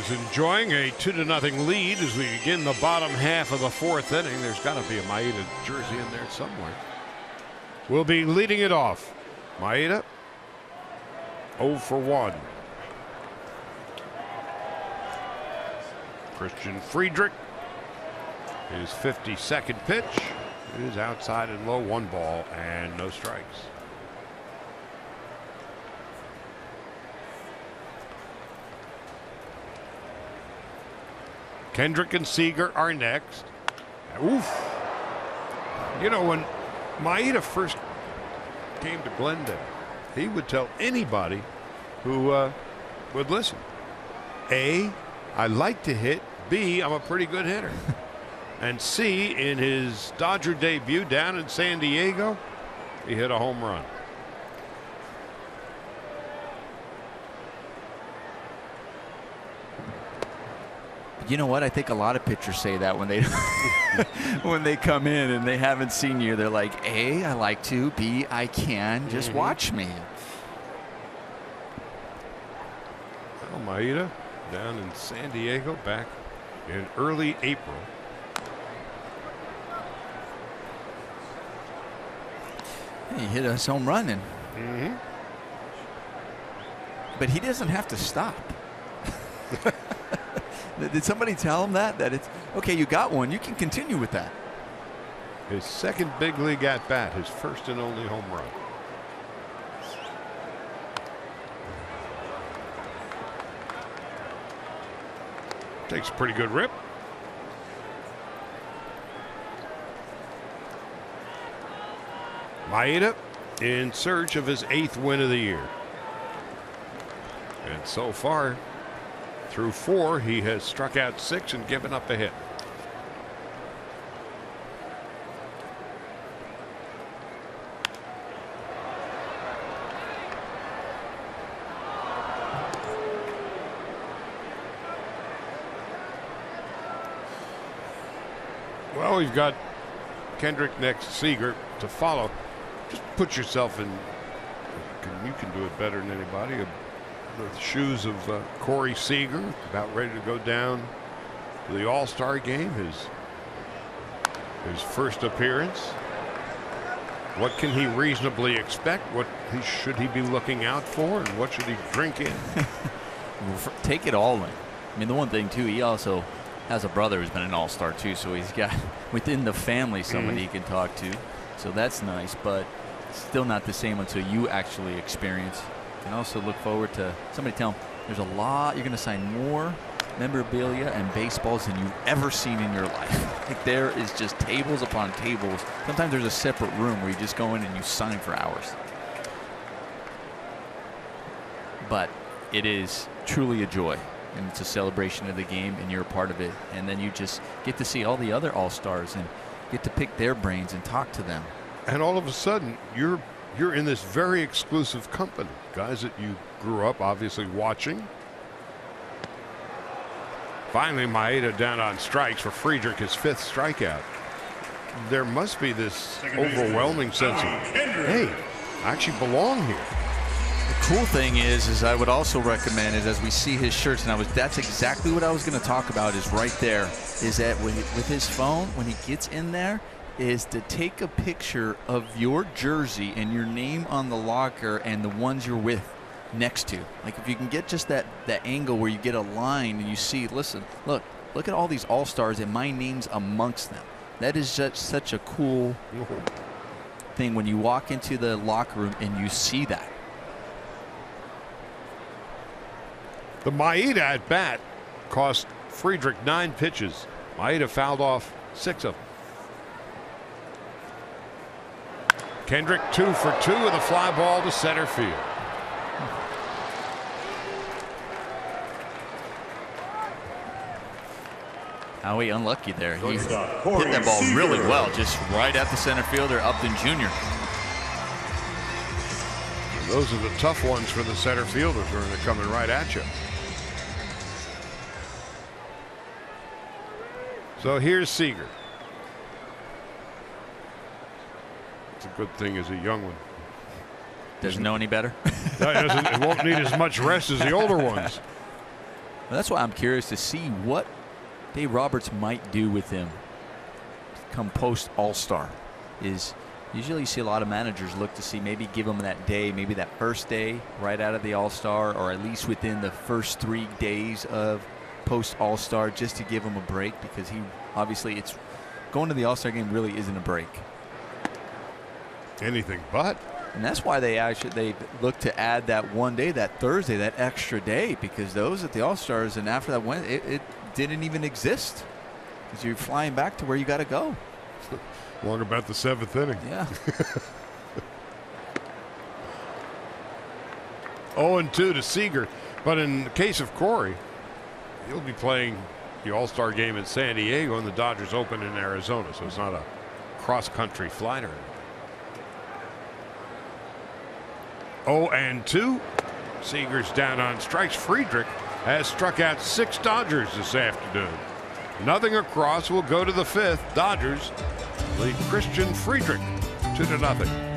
is enjoying a 2-0 lead as we begin the bottom half of the fourth inning. There's got to be a Maeda jersey in there somewhere. We'll be leading it off. Maeda 0 for 1. Christian Friedrich, his 52nd pitch is outside and low, 1 ball and no strikes. Kendrick and Seager are next. Oof. You know, when Maeda first came to Glendale, he would tell anybody who would listen. A, I like to hit. B, I'm a pretty good hitter. And C, in his Dodger debut down in San Diego, he hit a home run. You know what? I think a lot of pitchers say that when they when they come in and they haven't seen you. They're like, A, I like to. B, I can. Just watch me. Well, Maeda down in San Diego back in early April. He hit us home run, but he doesn't have to stop. Did somebody tell him that it's okay? You got one. You can continue with that. His second big league at bat, his first and only home run. Takes a pretty good rip. Maeda in search of his 8th win of the year. And so far, through 4, he has struck out 6 and given up a hit. Well, we've got Kendrick next, Seager to follow. Just put yourself in, you can do it better than anybody, the shoes of Corey Seager, about ready to go down to the All-Star game, his first appearance. What can he reasonably expect? What should he be looking out for, and what should he drink in? Take it all in. I mean, the one thing too, he also has a brother who's been an all-star too, so he's got within the family somebody he can talk to, so that's nice, but still not the same until you actually experience. And also look forward to somebody tell him there's a lot, you're going to sign more memorabilia and baseballs than you've ever seen in your life. Like, there is just tables upon tables. Sometimes there's a separate room where you just go in and you sign for hours. But it is truly a joy, and it's a celebration of the game, and you're a part of it. And then you just get to see all the other all-stars and get to pick their brains and talk to them. And all of a sudden, you're in this very exclusive company. Guys that you grew up obviously watching. Finally, Maeda down on strikes for Friedrich, his 5th strikeout. There must be this overwhelming sense of, hey, I actually belong here. The cool thing is I would also recommend is as we see his shirts, and that's exactly what I was going to talk about, is right there, is that with his phone, when he gets in there, is to take a picture of your jersey and your name on the locker and the ones you're with next to. Like, if you can get just that angle where you get a line and you see, listen, look at all these all-stars and my name's amongst them. That is just such a cool thing when you walk into the locker room and you see that. The Maeda at bat cost Friedrich 9 pitches. Maeda fouled off 6 of them. Kendrick 2 for 2 with a fly ball to center field. Howie unlucky there. He hit that ball really well, just right at the center fielder, Upton Jr. Those are the tough ones for the center fielders when they're coming right at you. So here's Seager. It's a good thing as a young one. Doesn't know any better. It won't need as much rest as the older ones. Well, that's why I'm curious to see what Dave Roberts might do with him come post All-Star. Is usually you see a lot of managers look to see, maybe give him that day, maybe that first day right out of the All-Star, or at least within the first 3 days of post All-Star, just to give him a break, because he obviously, it's going to the All-Star game really isn't a break. Anything but. And that's why they look to add that one day, that Thursday, that extra day, because those at the All-Stars and after that went, it didn't even exist, because you're flying back to where you got to go. Long about the 7th inning. Yeah. 0-2 to Seager. But in the case of Corey, he'll be playing the All-Star game in San Diego, and the Dodgers open in Arizona, so it's not a cross-country flight or anything. 0-2. Seager's down on strikes. Friedrich has struck out 6 Dodgers this afternoon. Nothing across, will go to the 5th. Dodgers lead Christian Friedrich 2-0.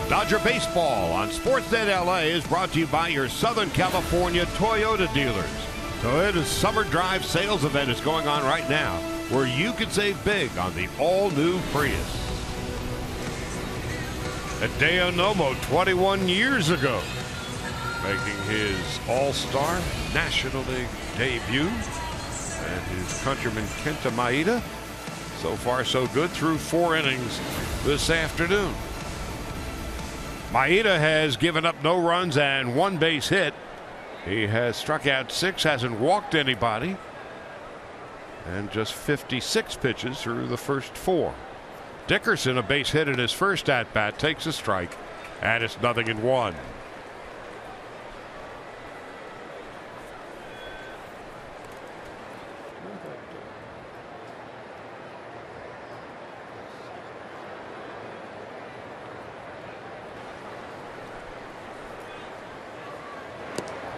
Dodger Baseball on Sportsnet LA is brought to you by your Southern California Toyota dealers. Toyota's Summer Drive sales event is going on right now, where you can save big on the all-new Prius. Hideo Nomo, 21 years ago, making his All-Star National League debut, and his countryman Kenta Maeda, so far so good through 4 innings this afternoon. Maeda has given up no runs and 1 base hit. He has struck out 6, hasn't walked anybody, and just 56 pitches through the first 4. Dickerson, a base hit in his first at-bat, takes a strike, and it's 0-1.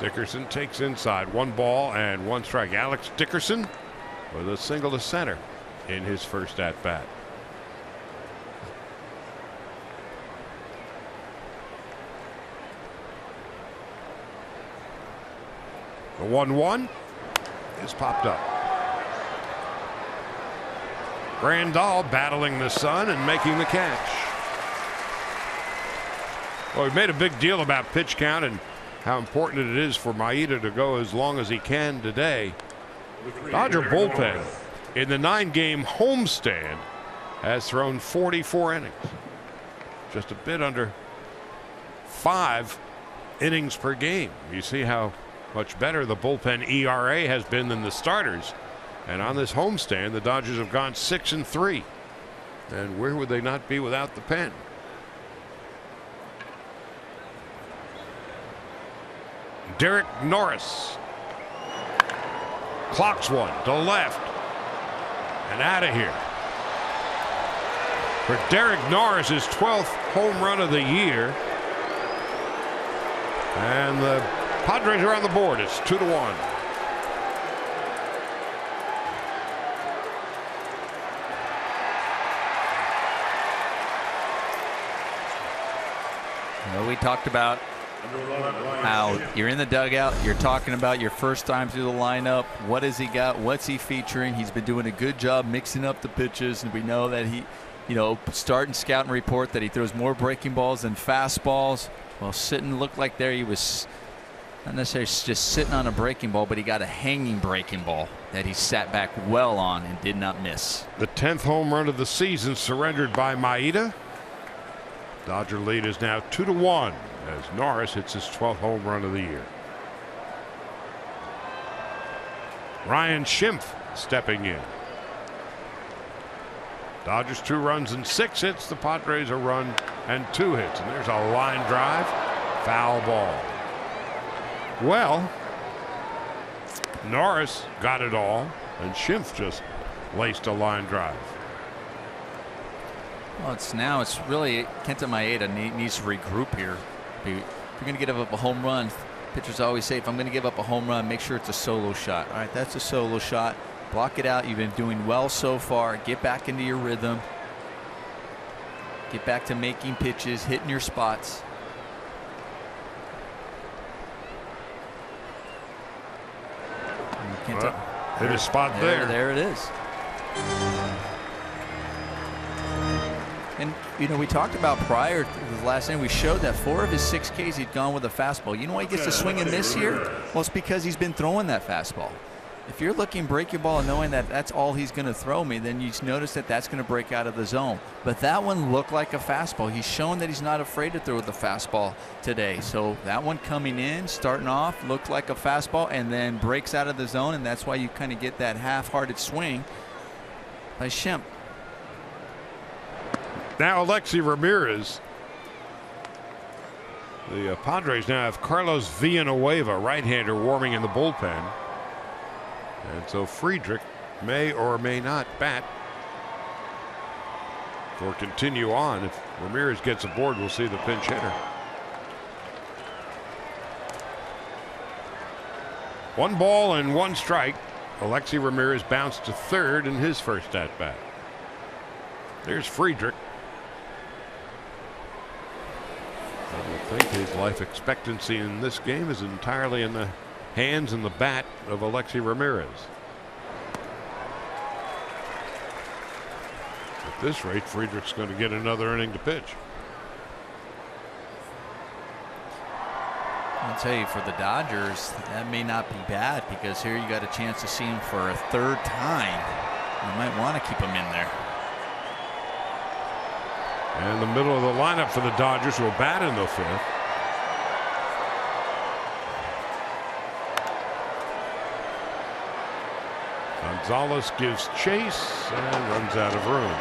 Dickerson takes inside, 1 ball and 1 strike. Alex Dickerson with a single to center in his first at bat. The 1-1 is popped up. Grandal battling the sun and making the catch. Well, we made a big deal about pitch count and how important it is for Maeda to go as long as he can today. Dodger bullpen in the 9-game homestand has thrown 44 innings. Just a bit under 5 innings per game. You see how much better the bullpen ERA has been than the starters. And on this homestand, the Dodgers have gone 6-3. And where would they not be without the pen? Derek Norris clocks one to left and out of here. for Derek Norris, his 12th home run of the year. And the Padres are on the board. It's 2-1. Well, we talked about how you're in the dugout, you're talking about your first time through the lineup. What has he got? What's he featuring? He's been doing a good job mixing up the pitches, and we know that he, start and scout and report that he throws more breaking balls than fastballs. Well, sitting looked like there he was not necessarily just sitting on a breaking ball, but he got a hanging breaking ball that he sat back well on and did not miss. The 10th home run of the season surrendered by Maeda. Dodger lead is now 2-1 as Norris hits his 12th home run of the year. Ryan Schimpf stepping in. Dodgers 2 runs and 6 hits. The Padres a run and 2 hits. And there's a line drive. Foul ball. Well, Norris got it all, and Schimpf just laced a line drive. Well, it's really Kenta Maeda needs to regroup here. If you're going to give up a home run, pitchers always say, if I'm going to give up a home run, make sure it's a solo shot. All right, that's a solo shot. Block it out. You've been doing well so far. Get back into your rhythm. Get back to making pitches, hitting your spots. Hit a spot there. There it is. And, we talked about prior to the last inning, we showed that 4 of his 6 Ks he'd gone with a fastball. You know why he gets to swing and miss here? Well, it's because he's been throwing that fastball. If you're looking break your ball and knowing that that's all he's going to throw me, then you notice that that's going to break out of the zone. But that one looked like a fastball. He's shown that he's not afraid to throw the fastball today. So that one coming in, starting off, looked like a fastball and then breaks out of the zone, and that's why you kind of get that half-hearted swing by Schimpf. Now Alexi Ramirez. The Padres now have Carlos Villanueva, right-hander, warming in the bullpen. And so Friedrich may or may not bat or continue on. If Ramirez gets aboard, we'll see the pinch hitter. 1 ball and 1 strike. Alexi Ramirez bounced to third in his first at bat. There's Friedrich. I think his life expectancy in this game is entirely in the hands and the bat of Alexi Ramirez. At this rate, Friedrich's going to get another inning to pitch. I'll tell you, for the Dodgers, that may not be bad, because here you got a chance to see him for a 3rd time. You might want to keep him in there. And the middle of the lineup for the Dodgers will bat in the 5th. Gonzalez gives chase and runs out of room.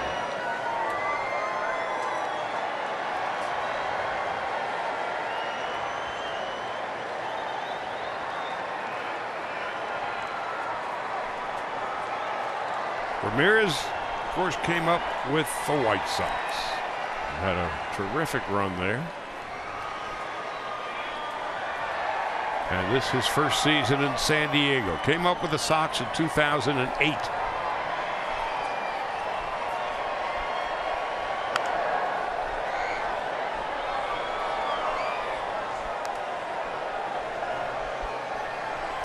Ramirez, of course, came up with the White Sox. Had a terrific run there. And this is his first season in San Diego. Came up with the Sox in 2008.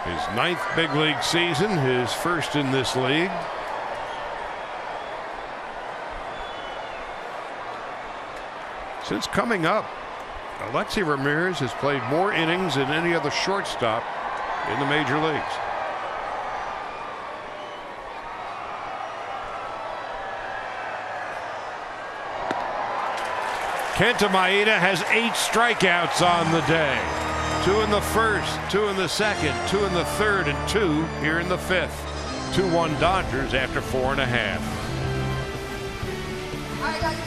His 9th big league season, his first in this league. Since coming up, Alexi Ramirez has played more innings than any other shortstop in the major leagues. Kenta Maeda has 8 strikeouts on the day. 2 in the first, 2 in the second, 2 in the third, and 2 here in the 5th. 2-1 Dodgers after 4½. All right, Dodgers.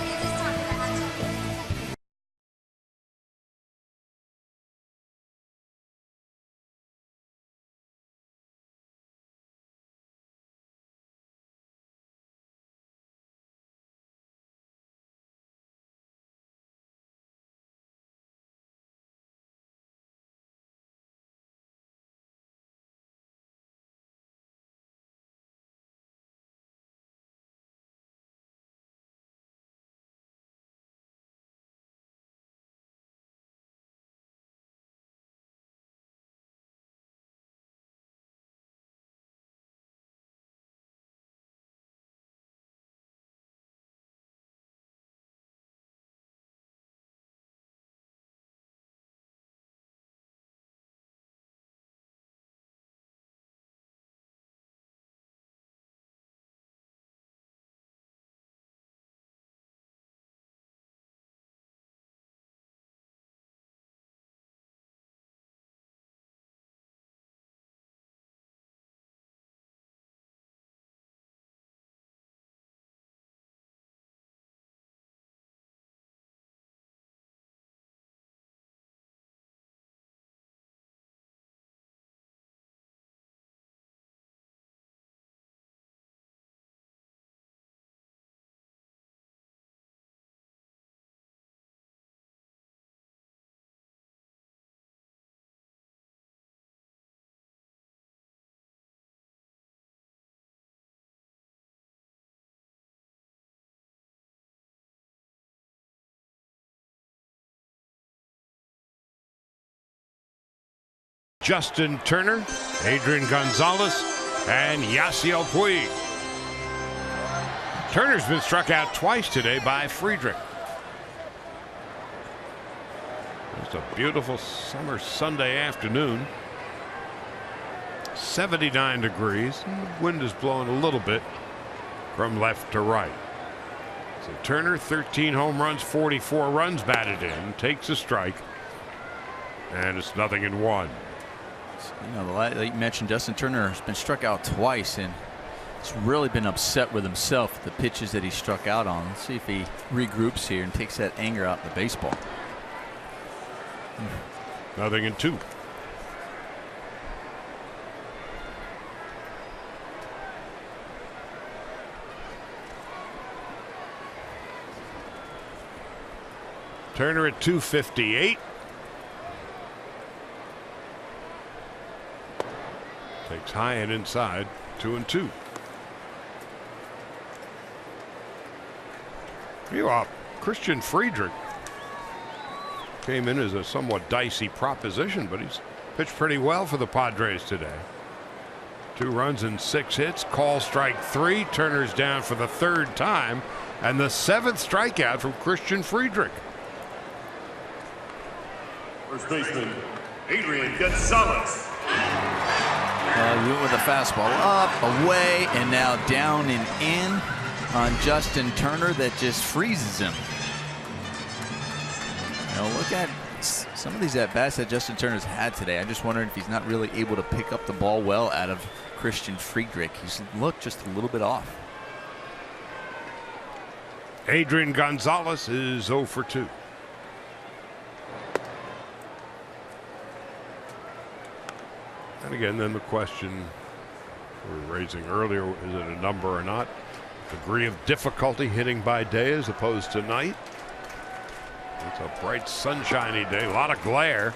Justin Turner, Adrian Gonzalez, and Yasiel Puig. Turner's been struck out twice today by Friedrich. It's a beautiful summer Sunday afternoon. 79 degrees. Wind is blowing a little bit from left to right. So Turner, 13 home runs, 44 runs batted in, takes a strike, and it's 0-1. You know, like you mentioned, Justin Turner has been struck out twice, and he's really been upset with himself with the pitches that he struck out on. Let's see if he regroups here and takes that anger out in the baseball. 0-2. Turner at 258. Takes high and inside. 2-2. Christian Friedrich came in as a somewhat dicey proposition, but he's pitched pretty well for the Padres today. 2 runs and 6 hits. Call strike 3. Turner's down for the 3rd time, and the 7th strikeout from Christian Friedrich. First baseman, Adrian Gonzalez. He went with a fastball up, away, and now down and in on Justin Turner. That just freezes him. Now look at some of these at-bats that Justin Turner's had today. I'm just wondering if he's not really able to pick up the ball well out of Christian Friedrich. He's looked just a little bit off. Adrian Gonzalez is 0 for 2. And again, then the question we were raising earlier, is it a number or not? Degree of difficulty hitting by day as opposed to night. It's a bright, sunshiny day. A lot of glare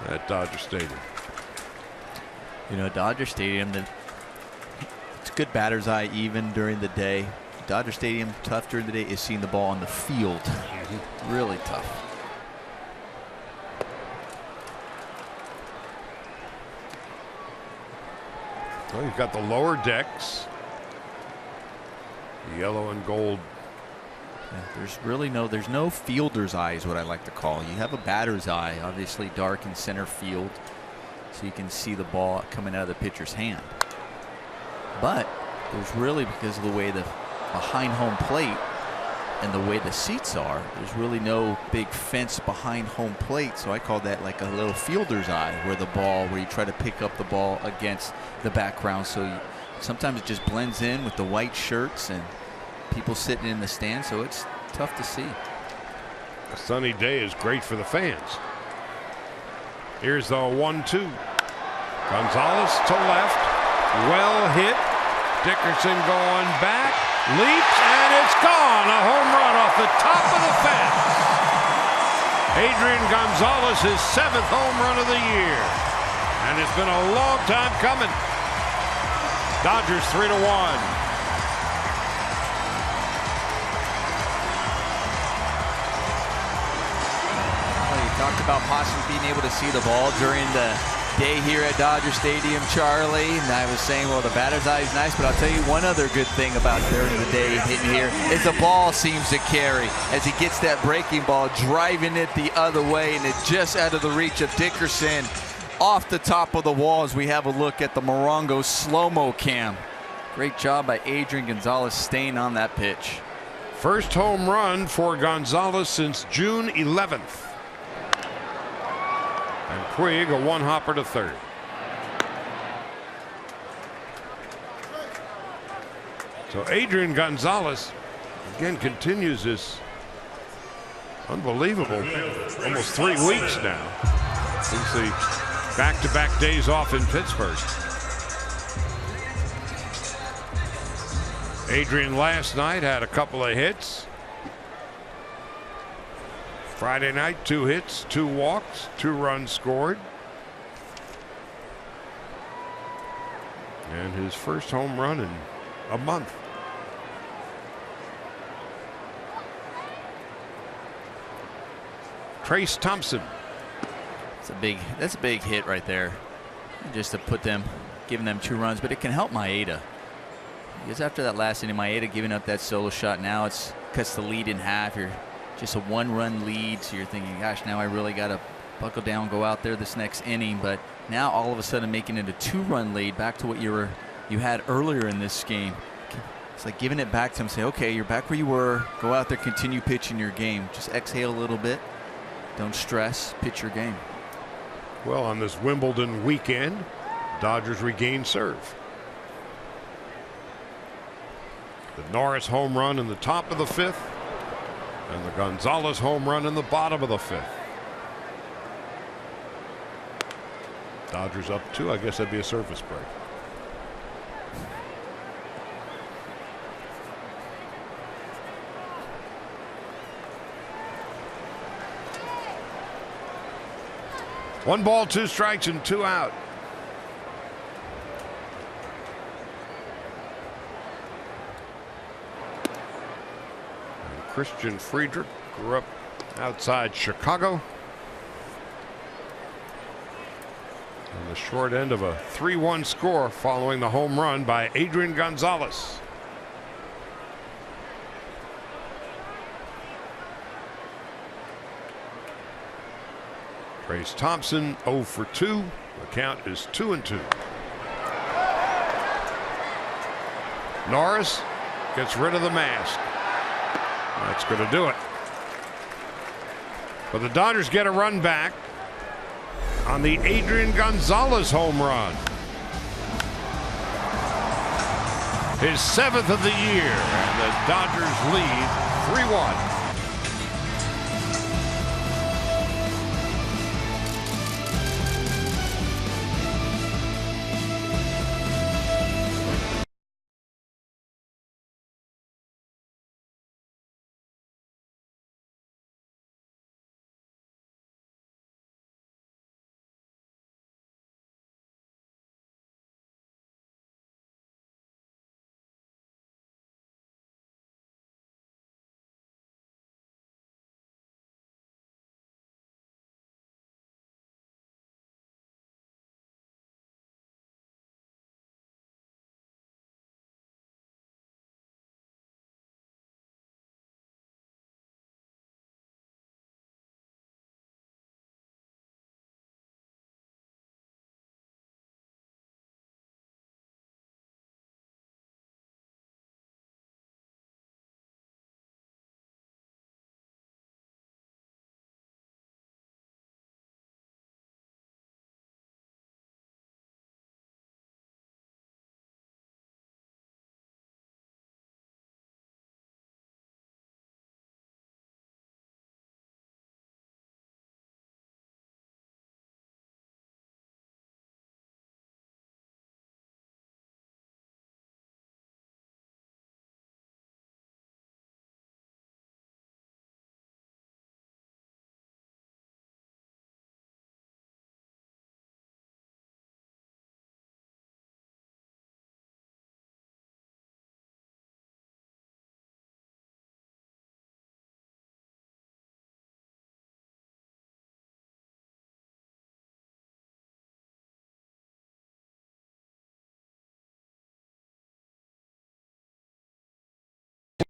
at Dodger Stadium. You know, Dodger Stadium, it's a good batter's eye even during the day. Dodger Stadium, tough during the day, is seeing the ball on the field. Really tough. Well, you've got the lower decks. Yellow and gold. Yeah, there's no fielder's eye is what I like to call. You have a batter's eye, obviously dark in center field, so you can see the ball coming out of the pitcher's hand. But there's really, because of the way the behind home plate and the way the seats are, there's really no big fence behind home plate, so I call that like a little fielder's eye, where you try to pick up the ball against the background, so sometimes it just blends in with the white shirts and people sitting in the stands, so it's tough to see. A sunny day is great for the fans. Here's the 1-2. Gonzalez to left, well hit. Dickerson going back, leaps, and it's gone. A home run off the top of the fence. Adrian Gonzalez, his 7th home run of the year, and it's been a long time coming. Dodgers 3-1. Talked about possibly being able to see the ball during the day here at Dodger Stadium, Charlie. And I was saying, well, the batter's eye is nice, but I'll tell you one other good thing about during the day hitting here is the ball seems to carry as he gets that breaking ball, driving it the other way, and it's just out of the reach of Dickerson off the top of the wall as we have a look at the Morongo slow-mo cam. Great job by Adrian Gonzalez staying on that pitch. First home run for Gonzalez since June 11th. And Puig a one-hopper to third. So Adrian Gonzalez again continues this unbelievable almost 3 weeks now since the back-to-back days off in Pittsburgh. Adrian last night had a couple of hits. Friday night, 2 hits, 2 walks, 2 runs scored. And his first home run in a month. Trace Thompson, That's a big hit right there, just to put them, giving them 2 runs. But it can help Maeda, because after that last inning, Maeda giving up that solo shot, now it's cuts the lead in half. You're just a 1-run lead, so you're thinking, gosh, now I really got to buckle down, go out there this next inning. But now all of a sudden making it a 2-run lead, back to what you had earlier in this game. It's like giving it back to him, say, okay, you're back where you were. Go out there, continue pitching your game. Just exhale a little bit. Don't stress. Pitch your game. Well, on this Wimbledon weekend, Dodgers regain serve. The Norris home run in the top of the 5th, and the Gonzalez home run in the bottom of the 5th. Dodgers up 2. I guess that'd be a surface break. One ball, 2 strikes, and 2 out. And Christian Friedrich grew up outside Chicago. On the short end of a 3-1 score following the home run by Adrian Gonzalez. Trace Thompson 0 for 2. The count is 2-2. Norris gets rid of the mask. That's going to do it. But the Dodgers get a run back on the Adrian Gonzalez home run. His 7th of the year, and the Dodgers lead 3-1.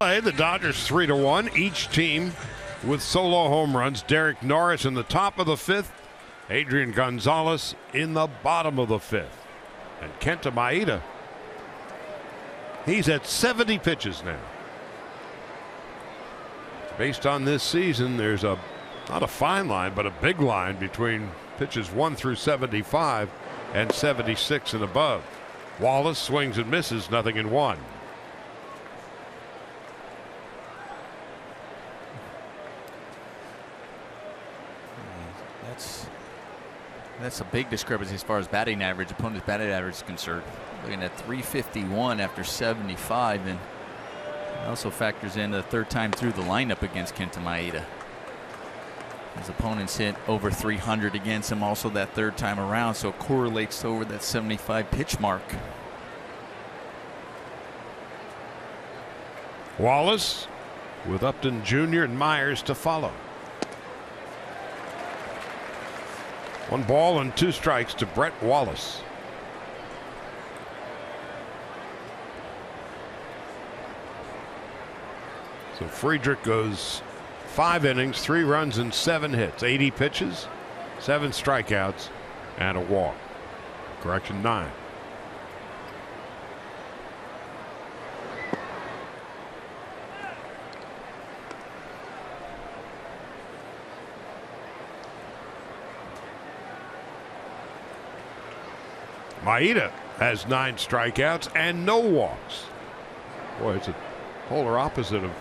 The Dodgers 3-1, each team with solo home runs. Derek Norris in the top of the 5th, Adrian Gonzalez in the bottom of the 5th, and Kenta Maeda, he's at 70 pitches now. Based on this season, there's not a fine line, but a big line between pitches 1 through 75 and 76 and above. Wallace swings and misses, nothing in 1. That's a big discrepancy as far as batting average, opponent's batting average is concerned. Looking at 351 after 75, and it also factors in the 3rd time through the lineup against Kenta Maeda. His opponents hit over 300 against him also that 3rd time around, so it correlates over that 75 pitch mark. Wallace with Upton Jr. and Myers to follow. 1 ball and 2 strikes to Brett Wallace. So Friedrich goes 5 innings, 3 runs and 7 hits, 80 pitches, 7 strikeouts and a walk. Correction, 9. Maeda has 9 strikeouts and no walks. Boy, it's a polar opposite of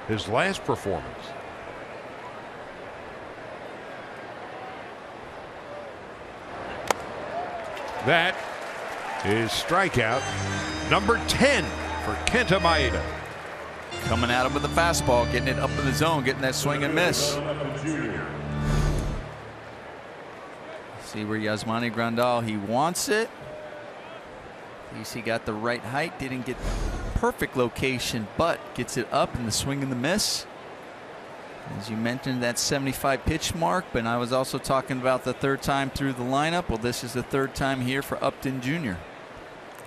his last performance. That is strikeout number 10 for Kenta Maeda. Coming at him with a fastball, getting it up in the zone, getting that swing and miss. See where Yasmani Grandal, he wants it. At least he got the right height, didn't get perfect location, but gets it up in the swing and the miss. As you mentioned, that 75 pitch mark, but I was also talking about the 3rd time through the lineup. Well, this is the 3rd time here for Upton Jr.,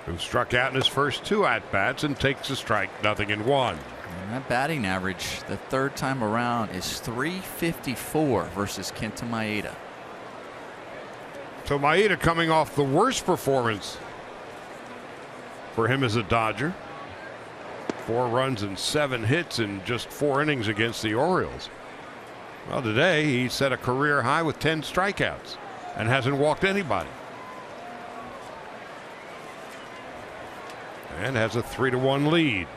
who struck out in his first 2 at-bats and takes a strike, 0-1. And that batting average the 3rd time around is .354 versus Kenta Maeda. So Maeda coming off the worst performance for him as a Dodger. 4 runs and 7 hits in just 4 innings against the Orioles. Well, today he set a career high with 10 strikeouts and hasn't walked anybody. And has a 3-1 lead.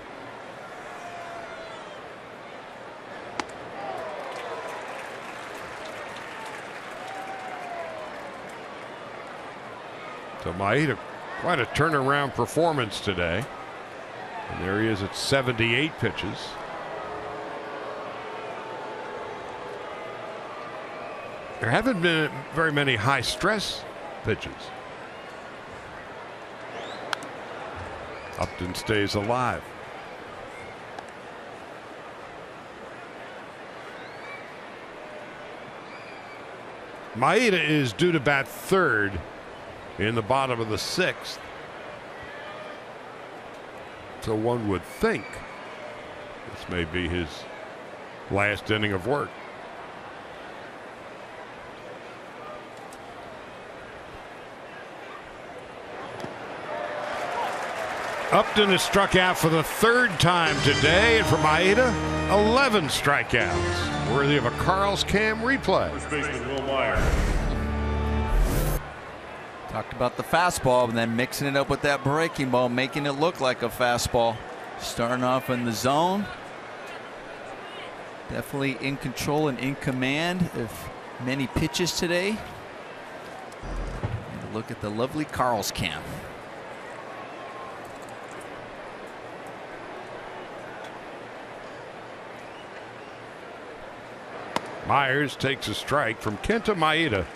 So Maeda, quite a turnaround performance today. And there he is at 78 pitches. There haven't been very many high stress pitches. Upton stays alive. Maeda is due to bat 3rd in the bottom of the 6th. So one would think this may be his last inning of work. Upton has struck out for the 3rd time today, and for Maeda, 11 strikeouts, worthy of a Carl's Cam replay. First baseman Will Meyer. Talked about the fastball and then mixing it up with that breaking ball, making it look like a fastball. Starting off in the zone. Definitely in control and in command of many pitches today. And look at the lovely Carl's Cam. Myers takes a strike from Kenta Maeda.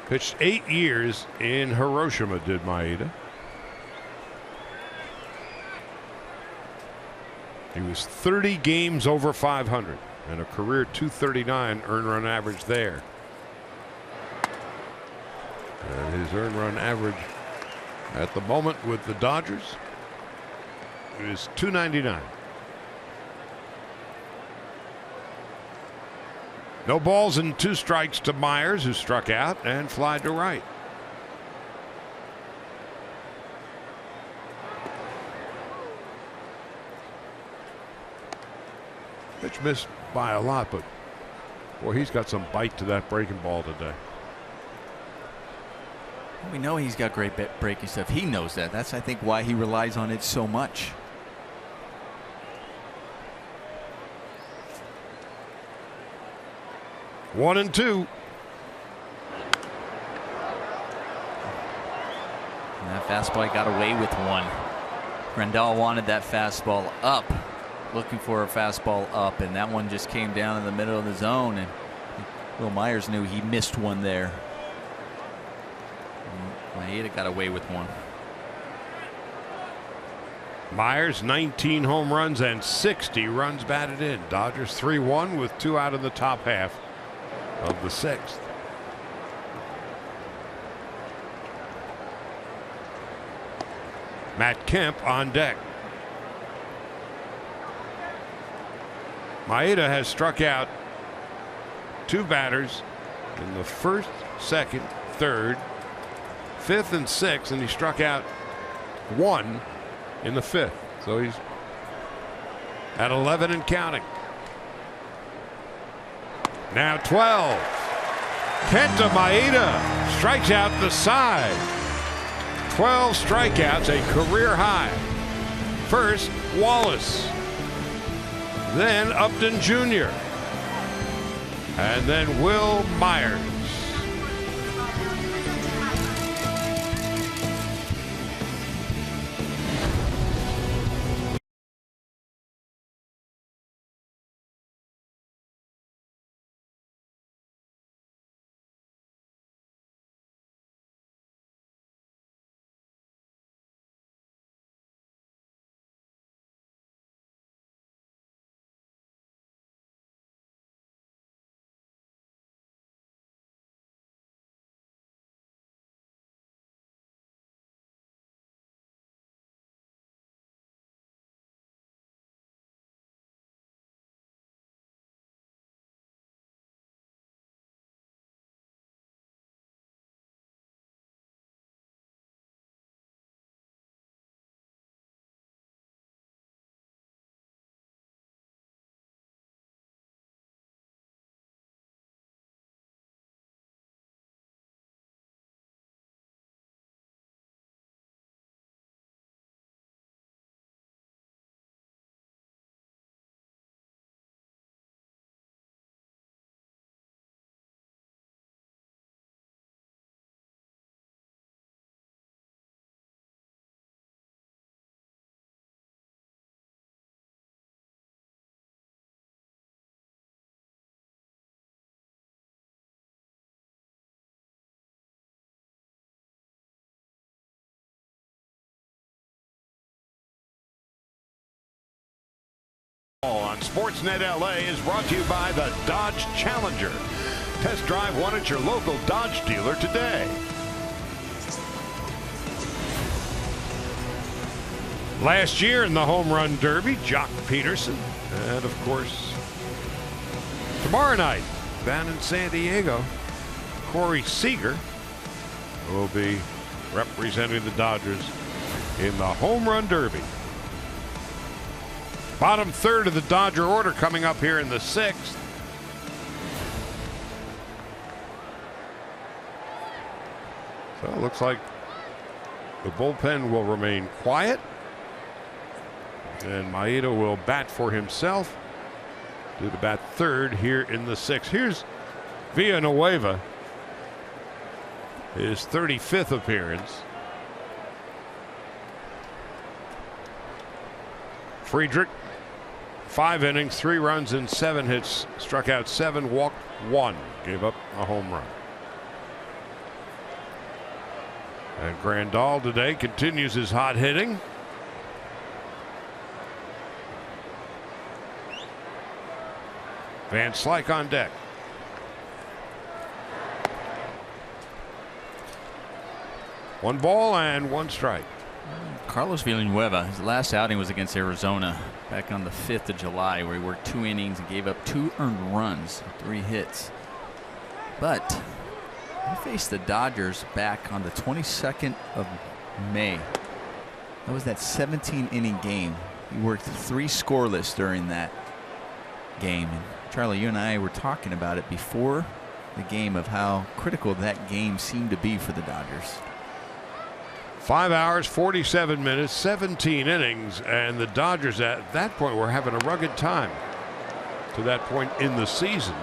Pitched 8 years in Hiroshima, did Maeda. He was 30 games over 500 and a career .239 earned run average there. And his earned run average at the moment with the Dodgers is .299. No balls and 2 strikes to Myers, who struck out and fly to right. Pitch missed by a lot, but boy, he's got some bite to that breaking ball today. We know he's got great breaking stuff. He knows that. That's, I think, why he relies on it so much. One and two. And that fastball got away with one. Grandal wanted that fastball up, looking for a fastball up, and that one just came down in the middle of the zone, and Will Myers knew he missed one there. Maeda got away with one. Myers 19 home runs and 60 runs batted in. Dodgers 3-1 with 2 out in the top half of the 6th. Matt Kemp on deck. Maeda has struck out 2 batters in the first, second, third, fifth, and sixth, and he struck out 1 in the fifth. So he's at 11 and counting. Now 12. Kenta Maeda strikes out the side. 12 strikeouts, a career high. First, Wallace. Then Upton Jr. And then Will Myers. On Sportsnet LA is brought to you by the Dodge Challenger. Test drive one at your local Dodge dealer today. Last year in the home run derby, Jock Peterson. And of course, tomorrow night down in San Diego, Corey Seager will be representing the Dodgers in the home run derby. Bottom third of the Dodger order coming up here in the 6th. So it looks like the bullpen will remain quiet. And Maeda will bat for himself. Due to bat third here in the 6th. Here's Villanueva. His 35th appearance. Friedrich. 5 innings, 3 runs and 7 hits, struck out 7, walked 1, gave up a home run. And Grandal today continues his hot hitting. Van Slyke on deck. One ball and 1 strike. Carlos Villanueva, his last outing was against Arizona back on the 5th of July, where he worked 2 innings and gave up 2 earned runs, 3 hits. But he faced the Dodgers back on the 22nd of May. That was that 17-inning game. He worked 3 scoreless during that game. And Charlie, you and I were talking about it before the game of how critical that game seemed to be for the Dodgers. 5 hours, 47 minutes, 17 innings, and the Dodgers at that point were having a rugged time to that point in the season.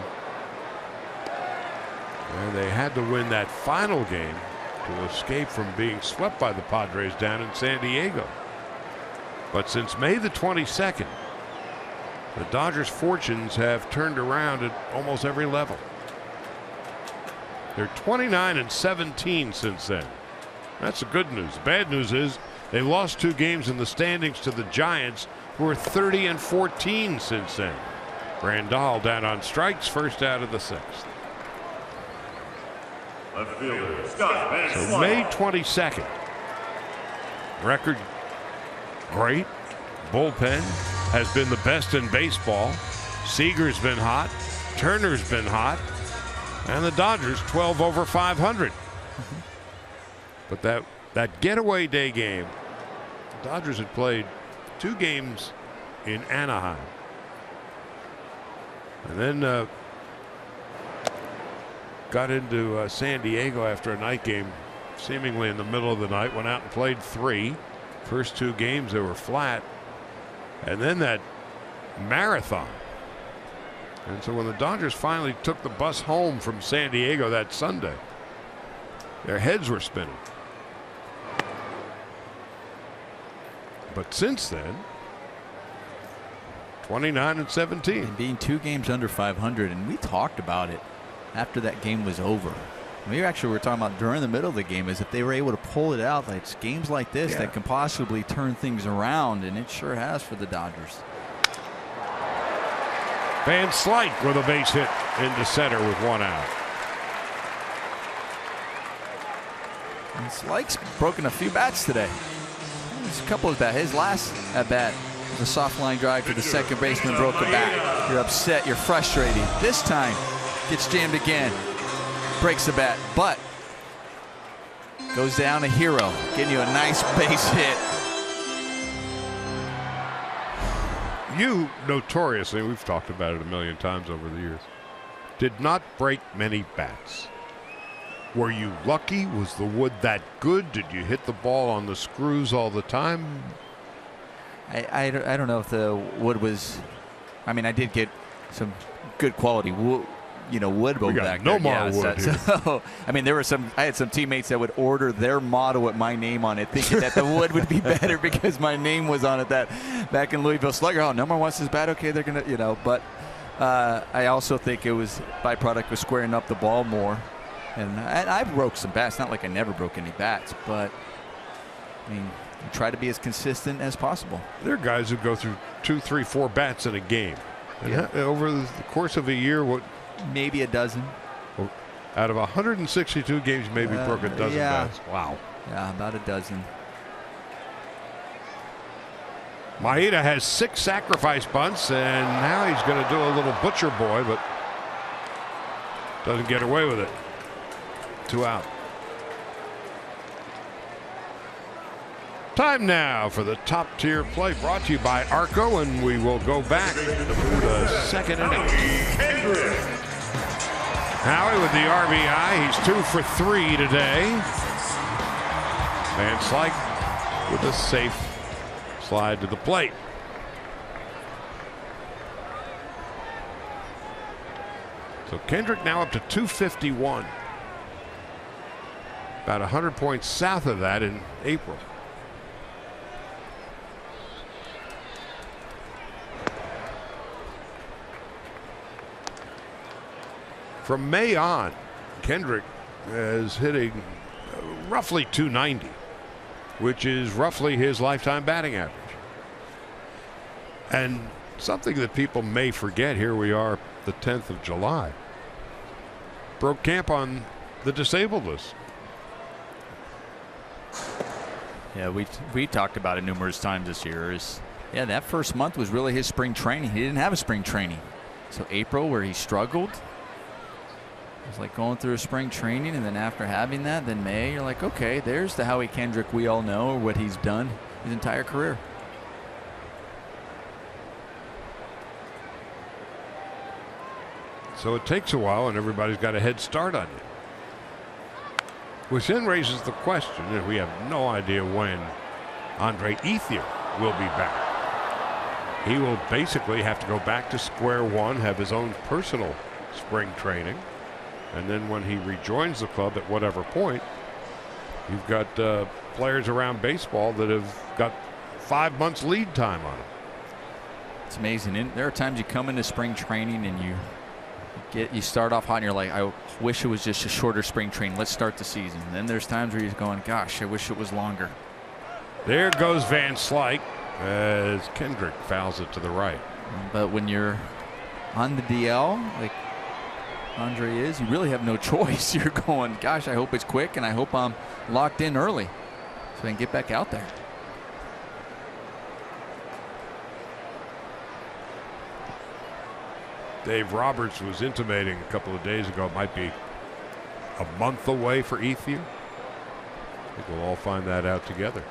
And they had to win that final game to escape from being swept by the Padres down in San Diego. But since May the 22nd, the Dodgers' fortunes have turned around at almost every level. They're 29-17 since then. That's the good news. Bad news is they lost 2 games in the standings to the Giants, who are 30-14 since then. Grandal down on strikes, first out of the 6th. So May 22nd, record great. Bullpen has been the best in baseball. Seager's been hot. Turner's been hot. And the Dodgers 12 over 500. But that getaway day game, the Dodgers had played 2 games in Anaheim. And then got into San Diego after a night game, seemingly in the middle of the night. Went out and played 3. First 2 games they were flat. And then that marathon. And so when the Dodgers finally took the bus home from San Diego that Sunday, their heads were spinning. But since then, 29-17. And being 2 games under 500, and we talked about it after that game was over. We actually were talking about during the middle of the game, is if they were able to pull it out, like it's games like this that can possibly turn things around, and it sure has for the Dodgers. Van Slyke with a base hit into center with 1 out. And Slyke's broken a few bats today. There's a couple of bats. His last at bat was a soft line drive to the second baseman, broke a bat. You're upset, you're frustrated. This time gets jammed again, breaks the bat, but goes down a hero, getting you a nice base hit. You notoriously, we've talked about it a million times over the years, did not break many bats. Were you lucky? Was the wood that good? Did you hit the ball on the screws all the time? I don't know if the wood was. I mean, I did get some good quality wood, wood We got back no there. more wood here. So, I mean, I had some teammates that would order their motto with my name on it, thinking that the wood would be better because my name was on it. That back in Louisville, Slugger, no more wants his bat. Okay, they're gonna, but I also think it was byproduct of squaring up the ball more. And I broke some bats. Not like I never broke any bats, but I mean, you try to be as consistent as possible. There are guys who go through 2, 3, 4 bats in a game. And over the course of a year, what? Maybe a dozen. Out of 162 games, maybe broke a dozen bats. Wow. Yeah, about a dozen. Maeda has 6 sacrifice bunts, and now he's going to do a little butcher boy, but doesn't get away with it. 2 out. Time now for the top tier play, brought to you by Arco, and we will go back to the second inning. Howie with the RBI. He's 2 for 3 today. Van Slyke with a safe slide to the plate. So Kendrick now up to 251. About 100 points south of that in April. From May on, Kendrick is hitting roughly 290, which is roughly his lifetime batting average. And something that people may forget, here we are the 10th of July. Broke camp on the disabled list. Yeah, we talked about it numerous times this year. That first month was really his spring training. He didn't have a spring training. So April, where he struggled, it was like going through a spring training, and then after having that, then May, you're like, okay, there's the Howie Kendrick we all know, what he's done his entire career. So it takes a while, and everybody's got a head start on you. Which then raises the question, and we have no idea when Andre Ethier will be back. He will basically have to go back to square one, have his own personal spring training, and then when he rejoins the club at whatever point, you've got players around baseball that have got 5 months lead time on them. It's amazing. And there are times you come into spring training and you start off hot and you're like, I wish it was just a shorter spring training. Let's start the season. And then there's times where you're going, gosh, I wish it was longer. There goes Van Slyke as Kendrick fouls it to the right. But when you're on the DL, like Andre is, you really have no choice. You're going, gosh, I hope it's quick, and I hope I'm locked in early so I can get back out there. Dave Roberts was intimating a couple of days ago it might be a month away for Ethier. I think we'll all find that out together.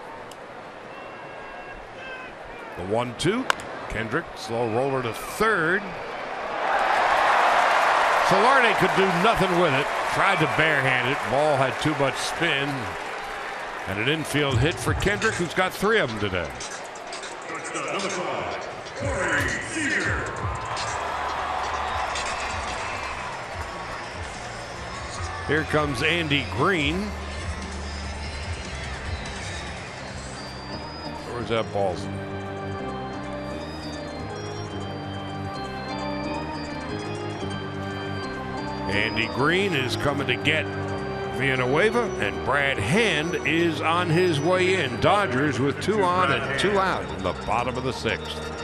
The 1-2. Kendrick, slow roller to third. Solarte could do nothing with it. Tried to barehand it. Ball had too much spin. And an infield hit for Kendrick, who's got 3 of them today. Here comes Andy Green. Where's that ball? Andy Green is coming to get Villanueva, and Brad Hand is on his way in. Dodgers with 2 on and 2 out in the bottom of the 6th.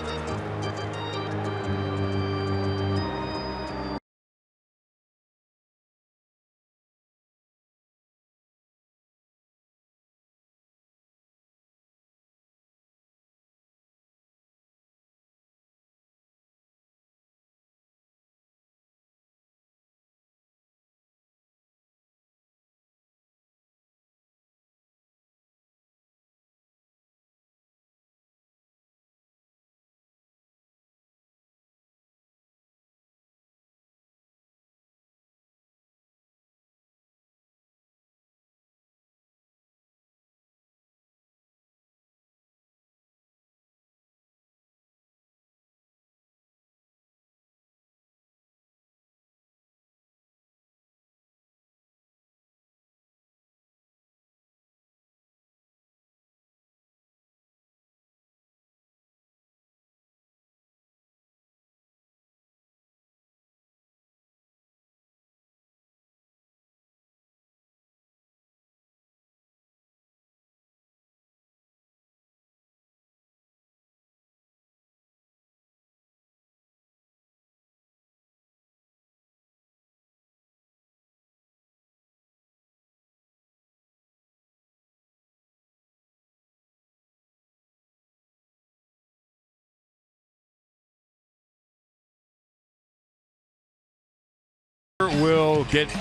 Will get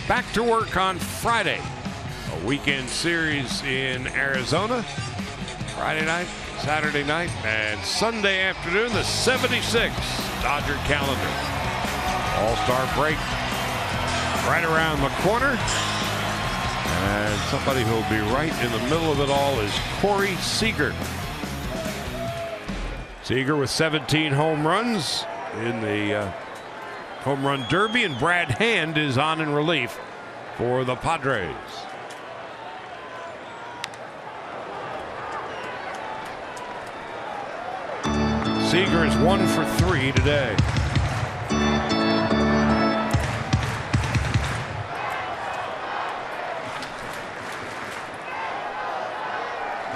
back to work on Friday. A weekend series in Arizona. Friday night, Saturday night, and Sunday afternoon, the 76 Dodger calendar. All-Star break right around the corner. And somebody who'll be right in the middle of it all is Corey Seager. Seager with 17 home runs in the Home Run Derby, and Brad Hand is on in relief for the Padres. Seager is 1 for 3 today.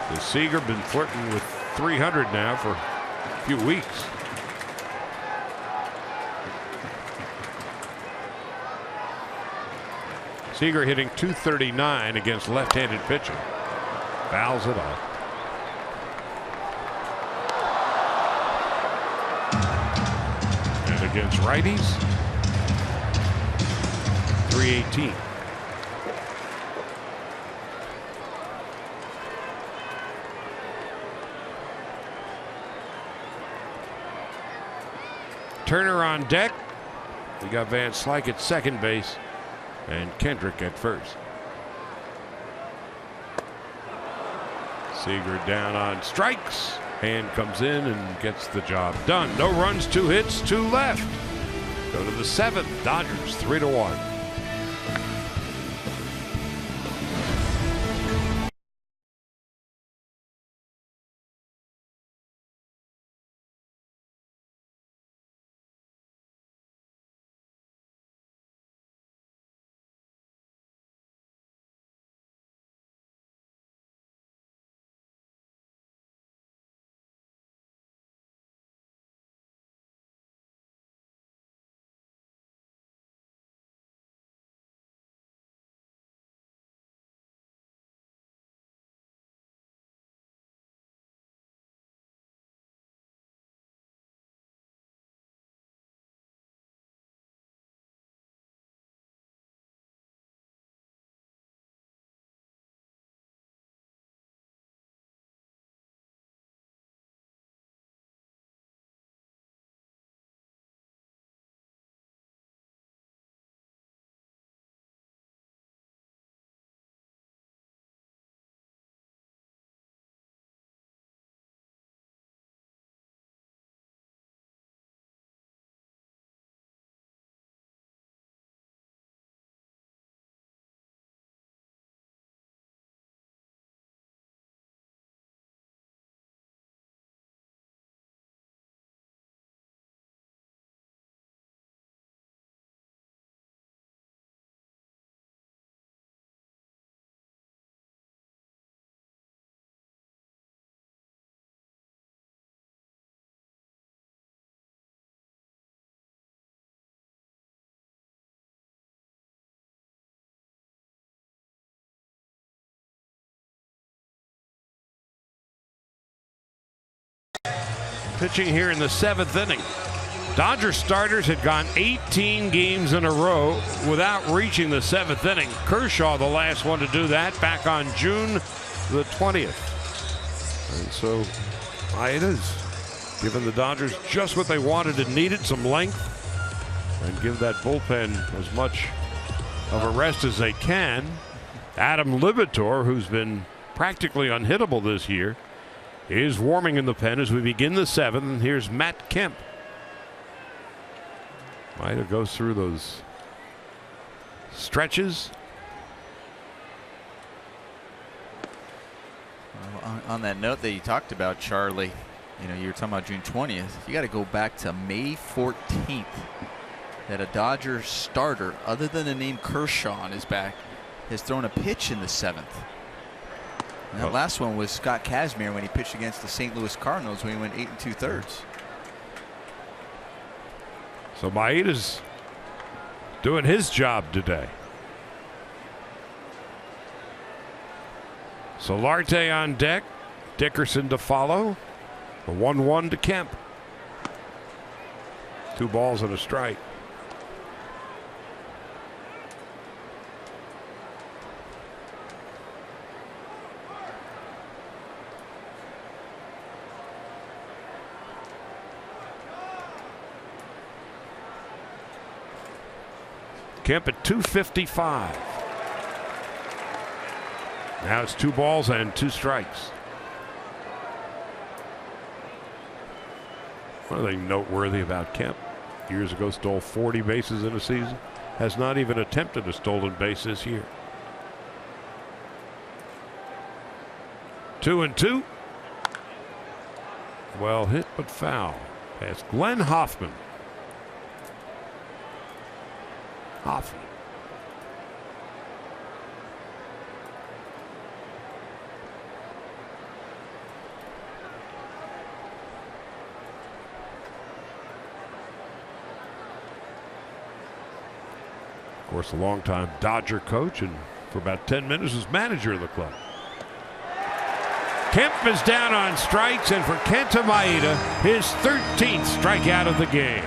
The Seager been flirting with 300 now for a few weeks. Seager hitting .239 against left-handed pitching. Fouls it off. And against righties, .318. Turner on deck. We got Van Slyke at second base and Kendrick at first. Seager down on strikes. Hand comes in and gets the job done. No runs, 2 hits, 2 left. Go to the 7th. Dodgers 3-1. pitching here in the 7th inning. Dodger starters had gone 18 games in a row without reaching the 7th inning. Kershaw, the last one to do that, back on June the 20th. And so Maeda's given the Dodgers just what they wanted and needed, some length, and give that bullpen as much of a rest as they can. Adam Libator, who's been practically unhittable this year, is warming in the pen as we begin the 7th. And here's Matt Kemp. Maeda goes through those stretches. Well, on that note that you talked about, Charlie, you know, you were talking about June 20th. You got to go back to May 14th that a Dodgers starter, other than the name Kershaw on his back, has thrown a pitch in the 7th. And that last one was Scott Kazmir when he pitched against the St. Louis Cardinals when he went 8 2/3. So Maeda's doing his job today. Solarte on deck, Dickerson to follow. The 1-1 to Kemp. 2 balls and a strike. Kemp at 255. Now it's 2 balls and 2 strikes. One thing noteworthy about Kemp, years ago stole 40 bases in a season, has not even attempted a stolen base this year. 2-2. Well hit but foul. That's Glenn Hoffman. Hoffman. Of course, a longtime Dodger coach, and for about 10 minutes was manager of the club. Kemp is down on strikes, and for Kenta Maeda, his 13th strikeout of the game.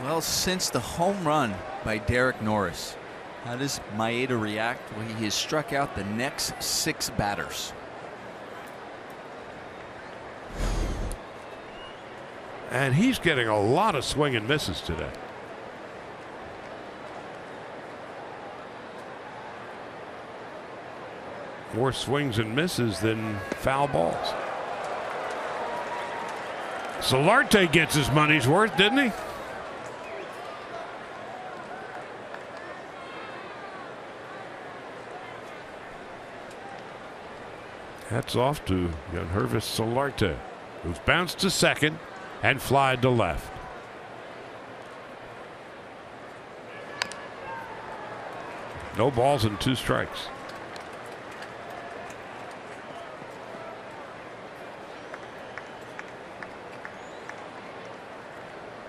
Well, since the home run by Derek Norris, how does Maeda react? Well, he has struck out the next 6 batters. And he's getting a lot of swing and misses today. More swings and misses than foul balls. Solarte gets his money's worth, didn't he? Hats off to Yangervis Solarte, who's bounced to second and flied to left. No balls and 2 strikes.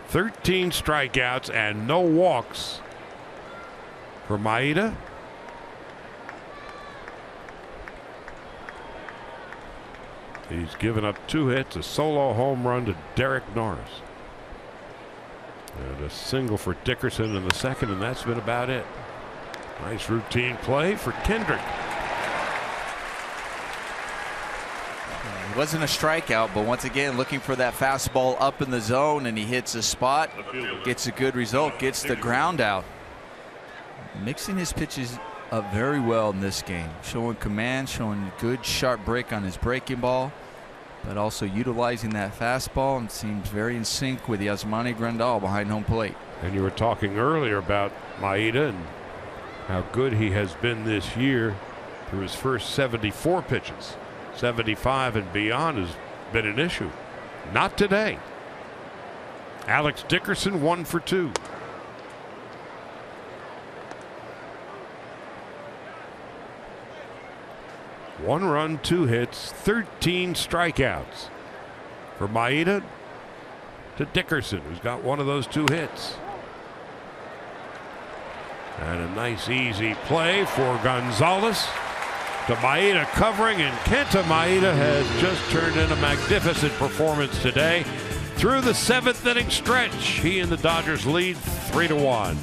"13 strikeouts and no walks for Maeda. He's given up 2 hits, a solo home run to Derek Norris, and a single for Dickerson in the 2nd, and that's been about it. Nice routine play for Kendrick. It wasn't a strikeout, but once again looking for that fastball up in the zone, and he hits a spot, gets a good result, gets the ground out. Mixing his pitches up very well in this game, showing command, showing good sharp break on his breaking ball, but also utilizing that fastball, and seems very in sync with Yasmani Grandal behind home plate. And you were talking earlier about Maeda and how good he has been this year through his first 74 pitches. 75 and beyond has been an issue. Not today. Alex Dickerson 1 for 2. One run, 2 hits, 13 strikeouts for Maeda to Dickerson, who's got one of those 2 hits. And a nice easy play for Gonzalez. To Maeda covering, and Kenta Maeda has just turned in a magnificent performance today. Through the 7th inning stretch, he and the Dodgers lead 3-1.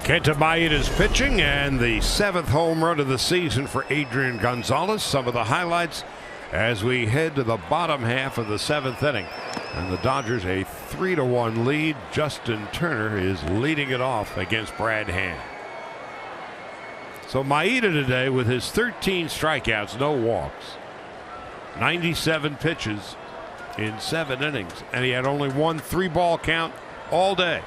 Kenta Maeda's pitching, and the 7th home run of the season for Adrian Gonzalez. Some of the highlights as we head to the bottom half of the 7th inning. And the Dodgers a 3-1 lead. Justin Turner is leading it off against Brad Hand. So Maeda today with his 13 strikeouts, no walks, 97 pitches in 7 innings, and he had only one 3-ball count all day.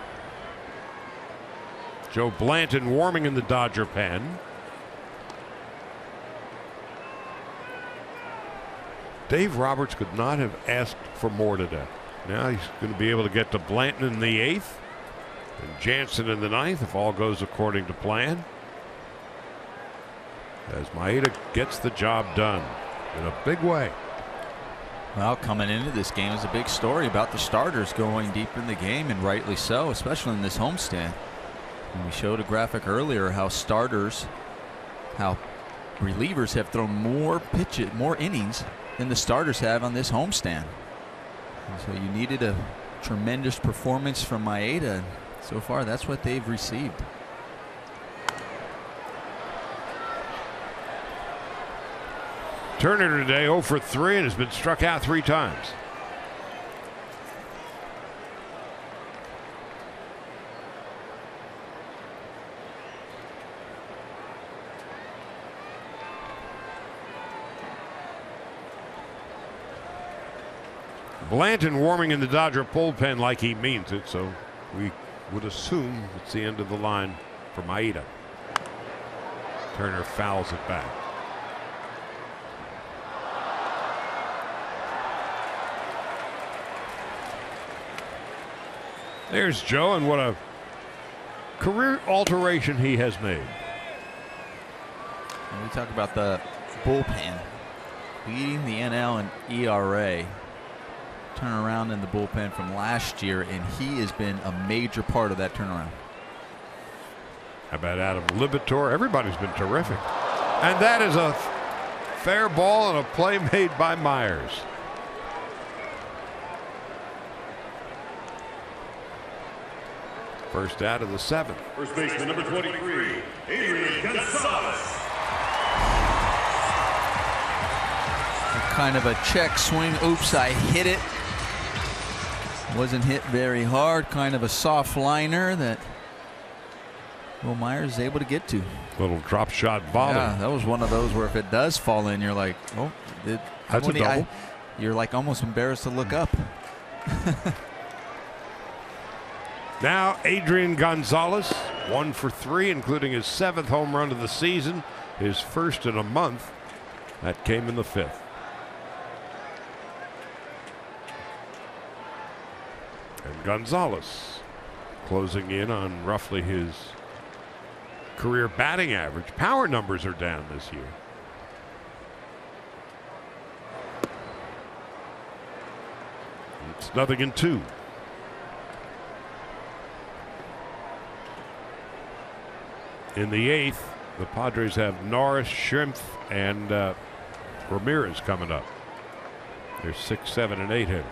Joe Blanton warming in the Dodger pen. Dave Roberts could not have asked for more today. Now he's going to be able to get to Blanton in the 8th and Jansen in the 9th if all goes according to plan, as Maeda gets the job done in a big way. Well, coming into this game is a big story about the starters going deep in the game, and rightly so, especially in this homestand. And we showed a graphic earlier how relievers have thrown more innings than the starters have on this homestand. And so you needed a tremendous performance from Maeda. So far, that's what they've received. Turner today 0 for 3 and has been struck out 3 times. Blanton warming in the Dodger bullpen like he means it, so we would assume it's the end of the line for Maeda. Turner fouls it back. There's Joe, and what a career alteration he has made. And we talk about the bullpen leading the NL in ERA. Turnaround in the bullpen from last year, and he has been a major part of that turnaround. How about Adam Libator? Everybody's been terrific. And that is a fair ball and a play made by Myers. First out of the 7th. First baseman number 23, Adrian Gonzalez. Kind of a check swing. Oops, I hit it. Wasn't hit very hard. Kind of a soft liner that Will Myers is able to get to. Little drop shot volley. Yeah, that was one of those where if it does fall in, you're like, oh, that's a double. You're like almost embarrassed to look up. Now Adrian Gonzalez, 1 for 3, including his 7th home run of the season, his first in a month. That came in the 5th. And Gonzalez closing in on roughly his career batting average. Power numbers are down this year. It's 0-2. In the 8th, the Padres have Norris, Schimpf, and Ramirez coming up. They're 6, 7, and 8 hitters.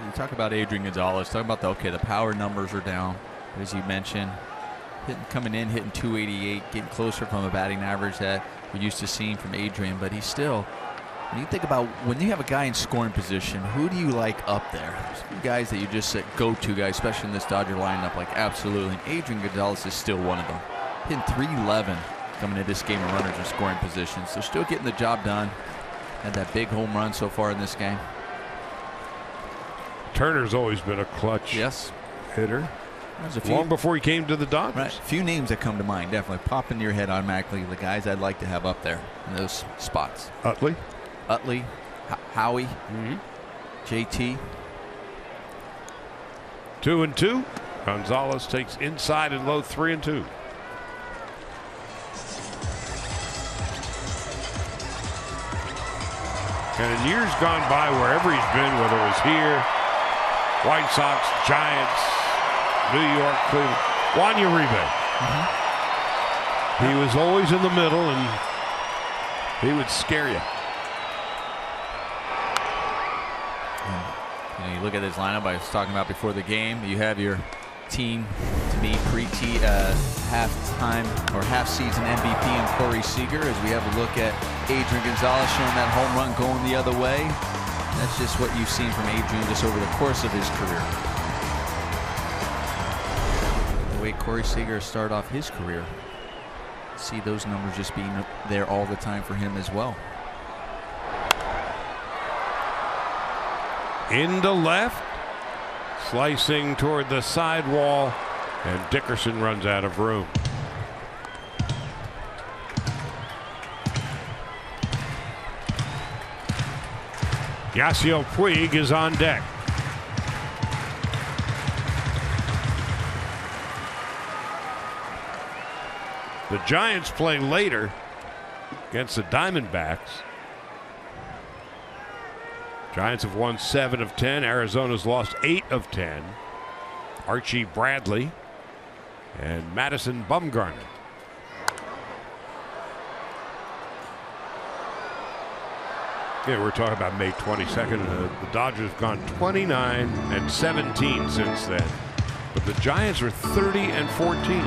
You talk about Adrian Gonzalez, talk about the power numbers are down, as you mentioned. Coming in, hitting 288, getting closer from a batting average that we're used to seeing from Adrian, but he's still, when you think about when you have a guy in scoring position, who do you like up there? Some guys that you just said go-to guys, especially in this Dodger lineup, like absolutely. And Adrian Gonzalez is still one of them. Hitting 311 coming into this game of runners in scoring positions. So still getting the job done. Had that big home run so far in this game. Turner's always been a clutch hitter. Long before he came to the Dodgers. Right. A few names that come to mind, definitely pop into your head automatically. The guys I'd like to have up there in those spots. Utley, Howie, JT. 2-2. Gonzalez takes inside and low 3-2. And in years gone by, wherever he's been, whether it was here, White Sox, Giants, New York, Cleveland, Juan Uribe. He was always in the middle, and he would scare you. You look at this lineup I was talking about before the game. You have your team, to me, half-time or half-season MVP in Corey Seager, as we have a look at Adrian Gonzalez showing that home run going the other way. That's just what you've seen from Adrian just over the course of his career. The way Corey Seager started off his career, see those numbers just being there all the time for him as well. Into left, slicing toward the sidewall, and Dickerson runs out of room. Yasiel Puig is on deck. The Giants play later against the Diamondbacks. Giants have won 7 of 10. Arizona's lost 8 of 10. Archie Bradley and Madison Bumgarner. Yeah, we're talking about May 22nd. The Dodgers have gone 29-17 since then. But the Giants are 30-14.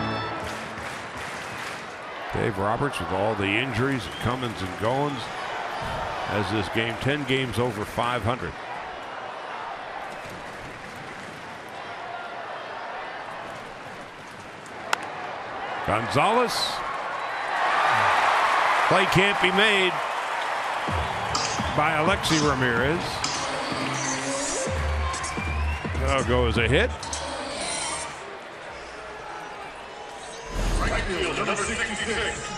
Dave Roberts, with all the injuries, comings and goings, has this game 10 games over 500. Gonzalez. Play can't be made by Alexi Ramirez. That'll go as a hit. Right field, number 66,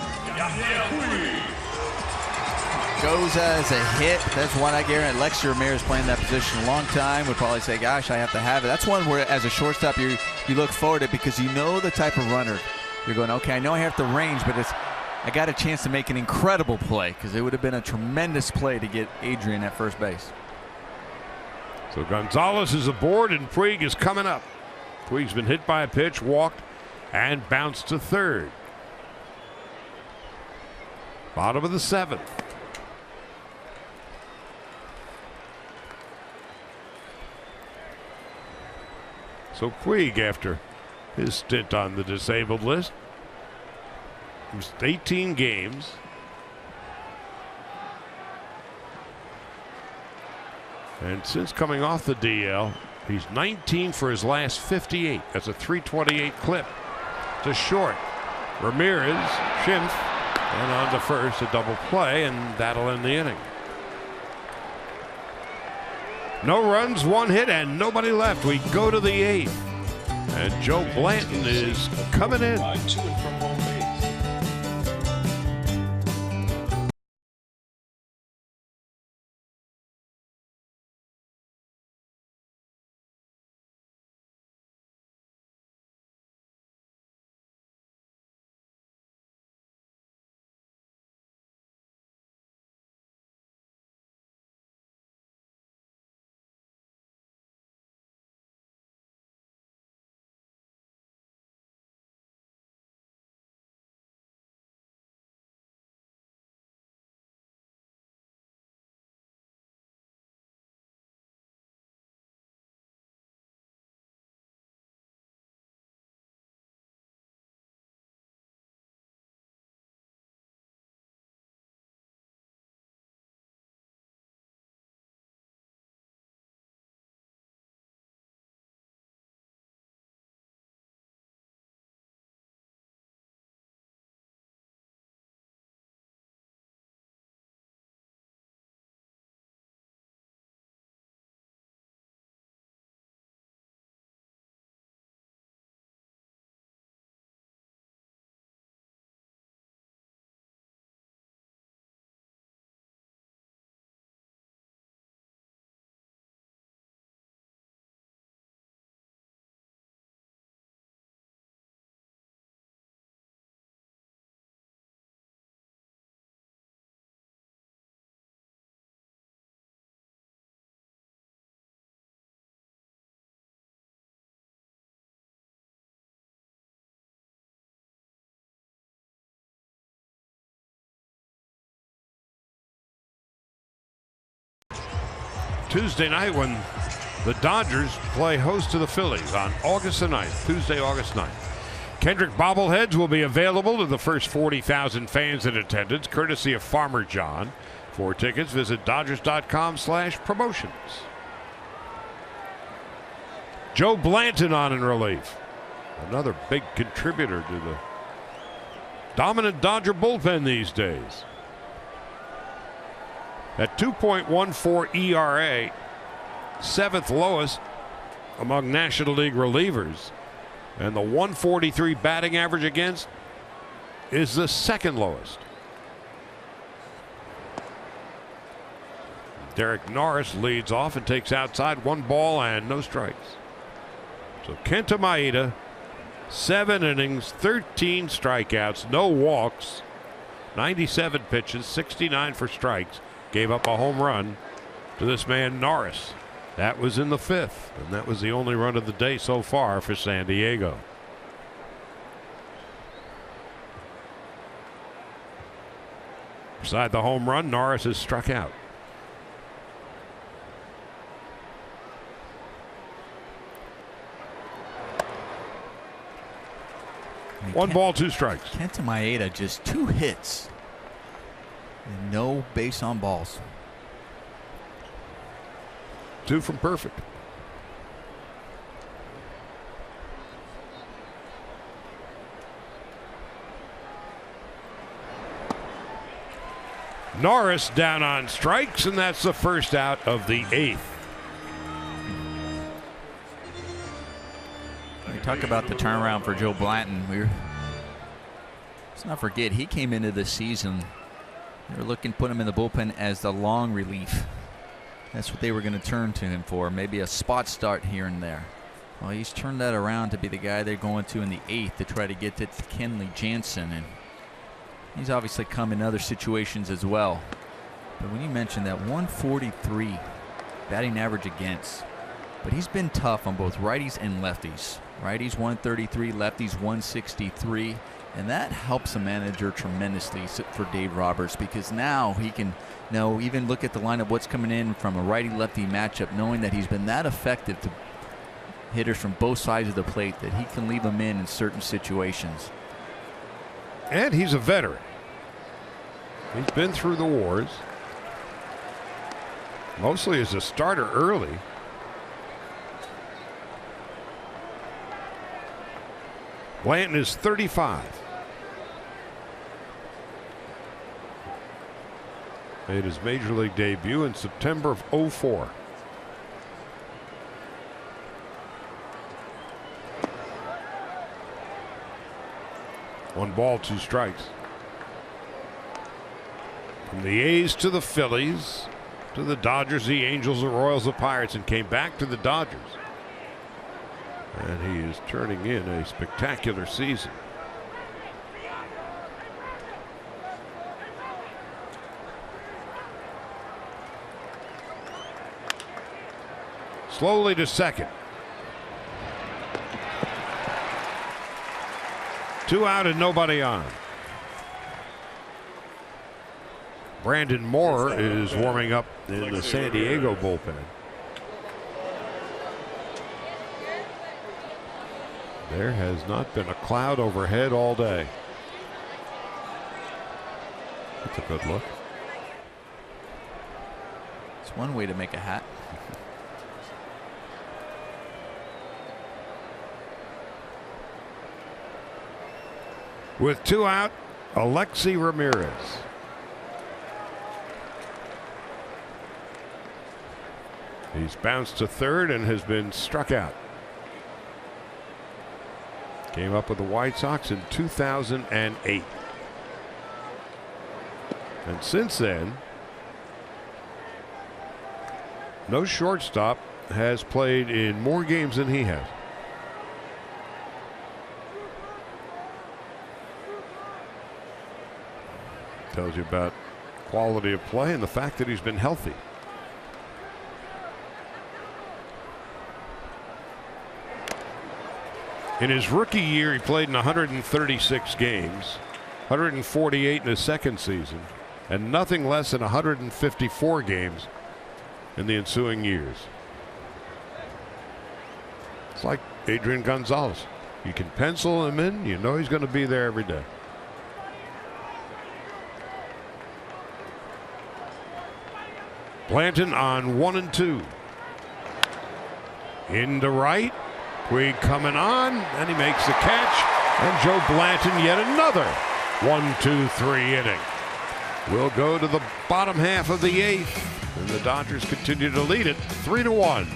Goes as a hit. That's one I guarantee. Alexi Ramirez playing that position a long time. Would probably say, gosh, I have to have it. That's one where, as a shortstop, you look forward to it because you know the type of runner. You're going, okay, I know I have the range, but I got a chance to make an incredible play because it would have been a tremendous play to get Adrian at first base. So Gonzalez is aboard and Puig is coming up. Puig's been hit by a pitch, walked, and bounced to third. Bottom of the 7th. So Puig, after his stint on the disabled list, missed 18 games. And since coming off the DL, he's 19 for his last 58. That's a .328 clip to short. Ramirez, Schimpf, and on to first, a double play, and that'll end the inning. No runs, 1 hit, and nobody left. We go to the 8th. And Joe Blanton is coming in. By to and from home base. Tuesday night when the Dodgers play host to the Phillies on August the 9th, Tuesday, August 9th. Kendrick bobbleheads will be available to the first 40,000 fans in attendance, courtesy of Farmer John. For tickets, visit Dodgers.com/promotions. Joe Blanton on in relief. Another big contributor to the dominant Dodger bullpen these days. At 2.14 ERA, 7th lowest among National League relievers. And the 143 batting average against is the 2nd lowest. Derek Norris leads off and takes outside, 1 ball and no strikes. So Kenta Maeda, 7 innings, 13 strikeouts, no walks, 97 pitches, 69 for strikes. Gave up a home run to this man Norris. That was in the 5th, and that was the only run of the day so far for San Diego. Beside the home run, Norris is struck out. One ball, 2 strikes. Kenta Maeda, just 2 hits. And no base on balls. 2 from perfect. Norris down on strikes, and that's the first out of the 8th. We talk about the turnaround for Joe Blanton. Let's not forget, he came into this season. They were looking to put him in the bullpen as the long relief. That's what they were going to turn to him for, maybe a spot start here and there. Well, he's turned that around to be the guy they're going to in the 8th to try to get to Kenley Jansen, and he's obviously come in other situations as well. But when you mentioned that 143 batting average against, but he's been tough on both righties and lefties. Righties 133, lefties 163. And that helps a manager tremendously for Dave Roberts, because now he can even look at the lineup, what's coming in from a righty-lefty matchup, knowing that he's been that effective to hitters from both sides of the plate that he can leave them in certain situations. And he's a veteran. He's been through the wars. Mostly as a starter early. Blanton is 35. Made his major league debut in September of '04. One ball, two strikes. From the A's to the Phillies, to the Dodgers, the Angels, the Royals, the Pirates, and came back to the Dodgers. And he is turning in a spectacular season. Slowly to second. 2 out and nobody on. Brandon Moore is warming up in the San Diego bullpen. There has not been a cloud overhead all day. That's a good look. It's one way to make a hat. With 2 out, Alexi Ramirez. He's bounced to third and has been struck out. Came up with the White Sox in 2008. And since then, no shortstop has played in more games than he has. Tells you about quality of play and the fact that he's been healthy. In his rookie year, he played in 136 games, 148 in his second season, and nothing less than 154 games in the ensuing years. It's like Adrian Gonzalez. You can pencil him in, you know he's going to be there every day. Blanton on 1 and 2. Into right. Puig coming on, and he makes the catch. And Joe Blanton yet another 1-2-3 inning. We'll go to the bottom half of the 8th, and the Dodgers continue to lead it 3-1.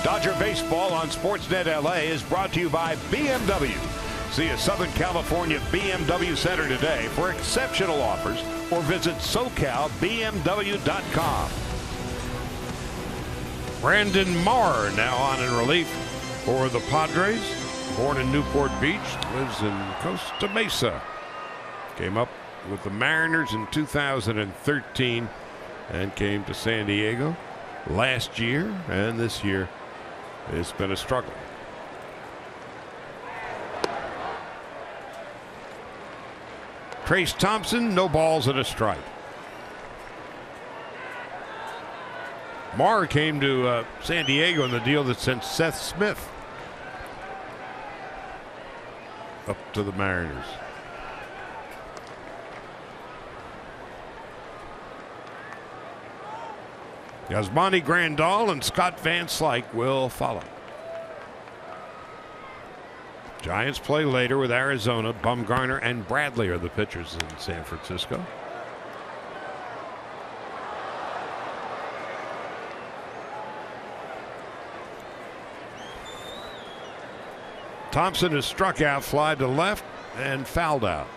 Dodger Baseball on Sportsnet LA is brought to you by BMW. See a Southern California BMW Center today for exceptional offers or visit SoCalBMW.com. Brandon Marr now on in relief for the Padres. Born in Newport Beach, lives in Costa Mesa. Came up with the Mariners in 2013 and came to San Diego last year, and this year it's been a struggle. Trace Thompson, no balls and a strike. Marr came to San Diego in the deal that sent Seth Smith up to the Mariners. Yasmani Grandal and Scott Van Slyke will follow. Giants play later with Arizona. Bumgarner and Bradley are the pitchers in San Francisco. Thompson is struck out, fly to left, and fouled out.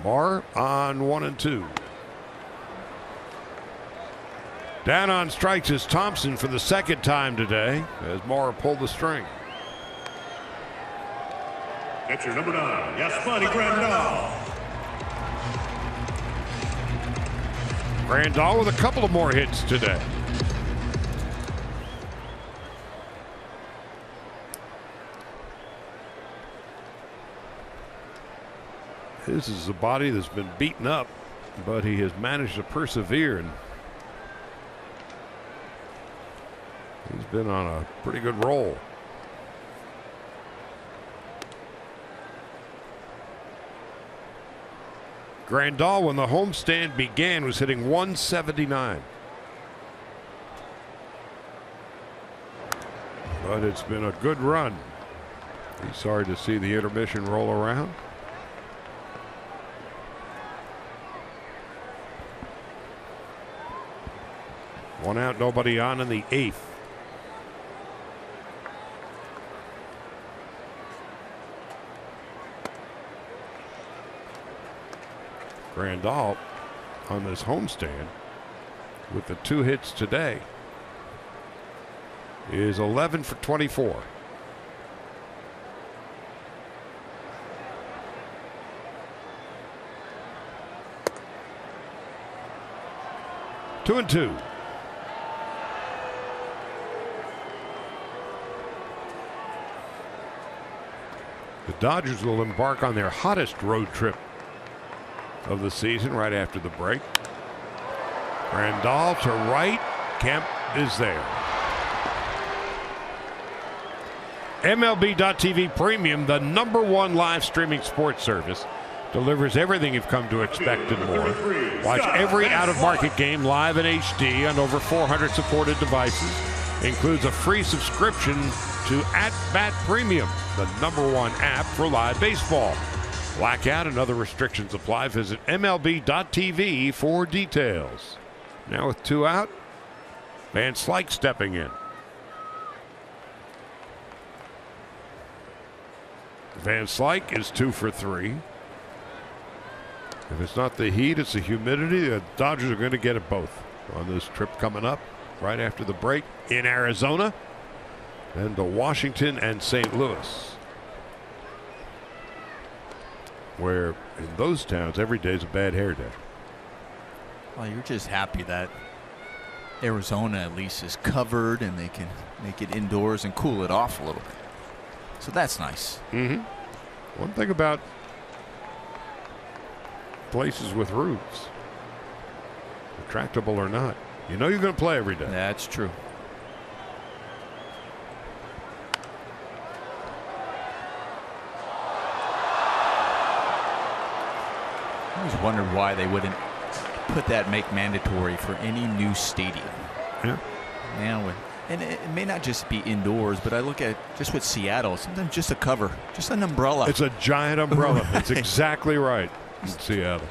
Marr on 1-2. Down on strikes is Thompson for the second time today as Marr pulled the string. Catcher number 9, Yasmani Grandal. Grandal with a couple of more hits today. This is a body that's been beaten up, but he has managed to persevere, and he's been on a pretty good roll. Grandal, when the homestand began, was hitting 179. But it's been a good run. He's sorry to see the intermission roll around. One out, nobody on in the 8th. Grandal on this homestand with the 2 hits today is 11 for 24. Two and two. The Dodgers will embark on their hottest road trip of the season right after the break. Grandal to right. Kemp is there. MLB.TV Premium, the #1 live streaming sports service, delivers everything you've come to expect and more. Watch every out-of-market game live in HD on over 400 supported devices. Includes a free subscription to @Bat Premium, the #1 app for live baseball. Blackout and other restrictions apply. Visit MLB.TV for details. Now with 2 out, Van Slyke stepping in. Van Slyke is 2 for 3. If it's not the heat, it's the humidity. The Dodgers are going to get it both on this trip coming up right after the break in Arizona, then to Washington and St. Louis, where in those towns every day is a bad hair day. Well, you're just happy that Arizona at least is covered and they can make it indoors and cool it off a little bit. So that's nice. One thing about places with roofs, retractable or not, you know you're going to play every day. That's true. I always wondered why they wouldn't put that, make mandatory for any new stadium. Yeah. Man, and it may not just be indoors, but I look at just with Seattle, sometimes just a cover, just an umbrella. It's a giant umbrella. Right. That's exactly right in Seattle.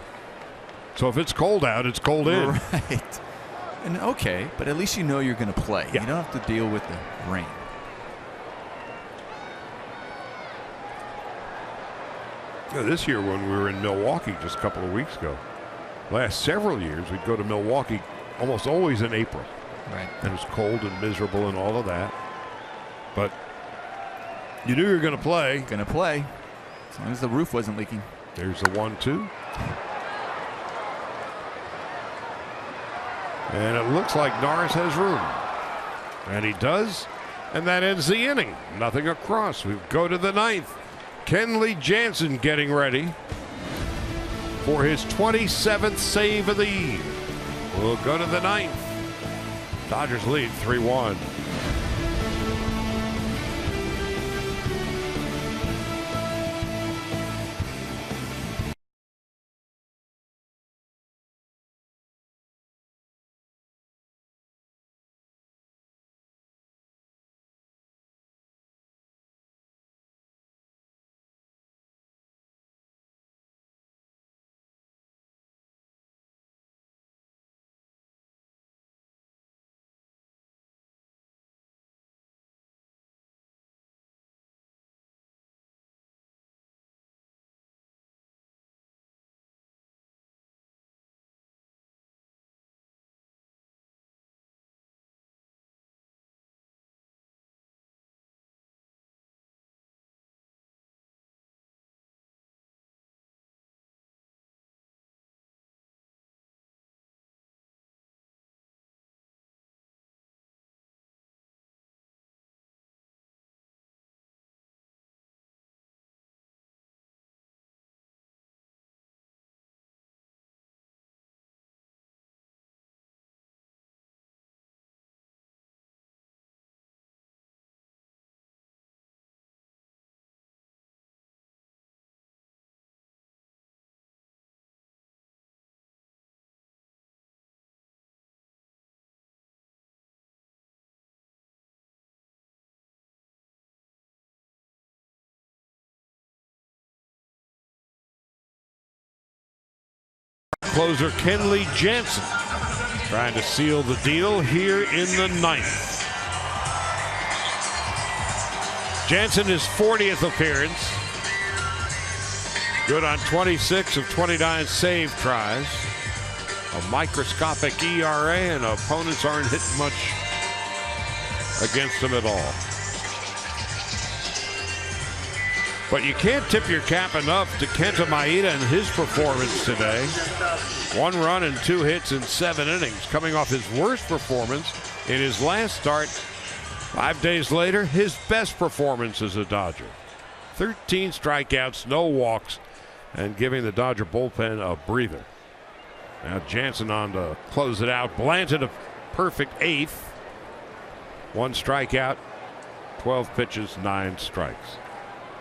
So if it's cold out, it's cold in. Right. And okay, but at least you know you're going to play. Yeah. You don't have to deal with the rain. This year when we were in Milwaukee just a couple of weeks ago, last several years we'd go to Milwaukee almost always in April. Right. And it was cold and miserable and all of that. But you knew you were going to play. Going to play. As long as the roof wasn't leaking. There's the 1-2. And it looks like Norris has room. And he does. And that ends the inning. Nothing across. We go to the 9th. Kenley Jansen getting ready for his 27th save of the year. We'll go to the 9th. Dodgers lead 3-1. Closer Kenley Jansen trying to seal the deal here in the 9th. Jansen, his 40th appearance. Good on 26 of 29 save tries. A microscopic ERA, and opponents aren't hitting much against him at all. But you can't tip your cap enough to Kenta Maeda and his performance today. 1 run and 2 hits in 7 innings, coming off his worst performance in his last start. 5 days later, his best performance as a Dodger. 13 strikeouts, no walks, and giving the Dodger bullpen a breather. Now Jansen on to close it out. Blanton a perfect 8th. 1 strikeout, 12 pitches, 9 strikes.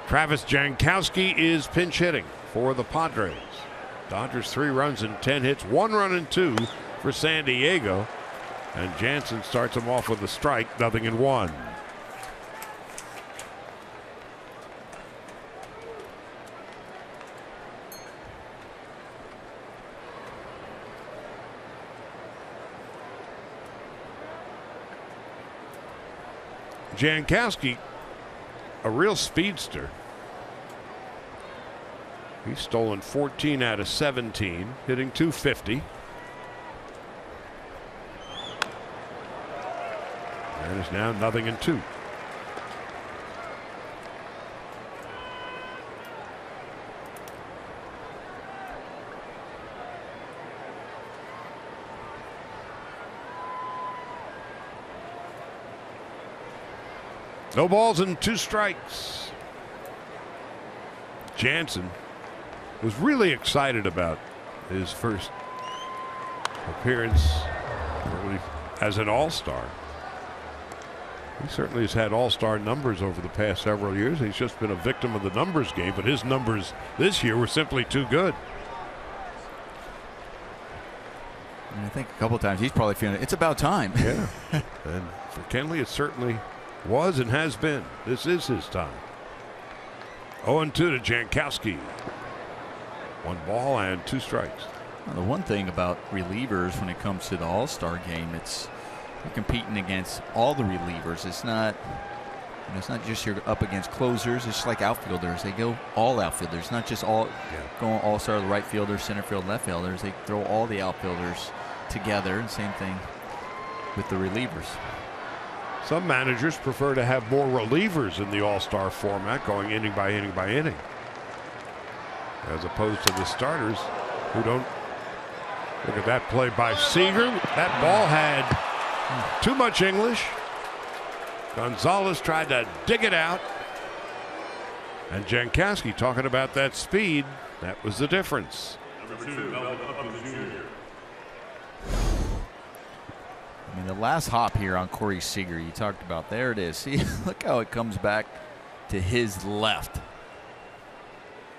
Travis Jankowski is pinch hitting for the Padres. Dodgers 3 runs and 10 hits, 1 run and 2 for San Diego. And Jansen starts him off with a strike, 0-1. Jankowski, a real speedster. He's stolen 14 out of 17, hitting .250. And it's now 0-2. No balls and 2 strikes. Jansen was really excited about his first appearance as an all-star. He certainly has had all-star numbers over the past several years. He's just been a victim of the numbers game, but his numbers this year were simply too good. And I think a couple times he's probably feeling it's about time. Yeah. And for Kenley, it certainly was and has been. This is his time. 0-2 to Jankowski. 1 ball and 2 strikes. Well, the one thing about relievers when it comes to the All-Star game, it's you're competing against all the relievers. It's not And it's not just you're up against closers. It's just like outfielders. They go all outfielders, not just all going all-star, the right fielder, center field, left fielders. They throw all the outfielders together. And same thing with the relievers. Some managers prefer to have more relievers in the all-star format, going inning by inning by inning, as opposed to the starters who don't. Look at that play by Seager. That ball had too much English. Gonzalez tried to dig it out. And Jankowski talking about that speed. That was the difference. Number 2, Melvin Upton Jr. I mean, the last hop here on Corey Seager, you talked about. There it is. See, look how it comes back to his left.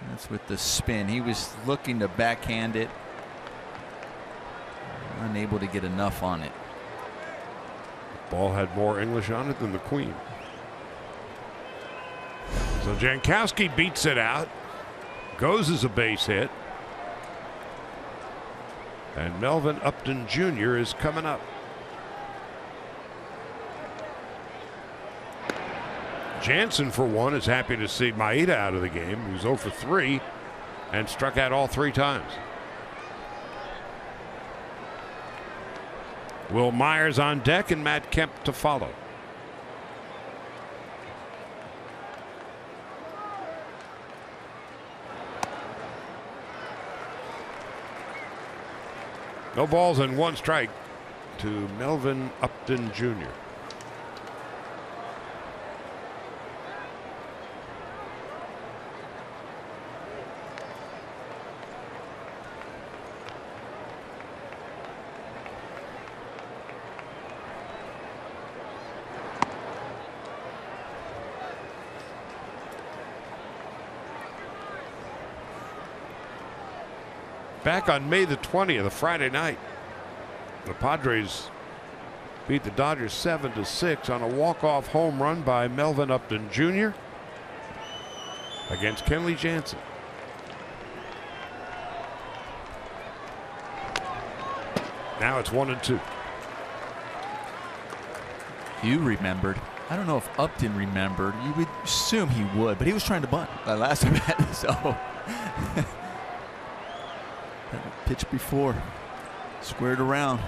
That's with the spin. He was looking to backhand it. Unable to get enough on it. Ball had more English on it than the Queen. So Jankowski beats it out. Goes as a base hit. And Melvin Upton Jr. is coming up. Jansen, for one, is happy to see Maeda out of the game. He was 0 for 3 and struck out all 3 times. Will Myers on deck and Matt Kemp to follow. No balls and 1 strike to Melvin Upton Jr. Back on May the 20th, a Friday night, the Padres beat the Dodgers 7-6 on a walk-off home run by Melvin Upton Jr. against Kenley Jansen. Now it's 1-2. You remembered. I don't know if Upton remembered. You would assume he would, but he was trying to bunt that last at bat. So pitch before, squared around.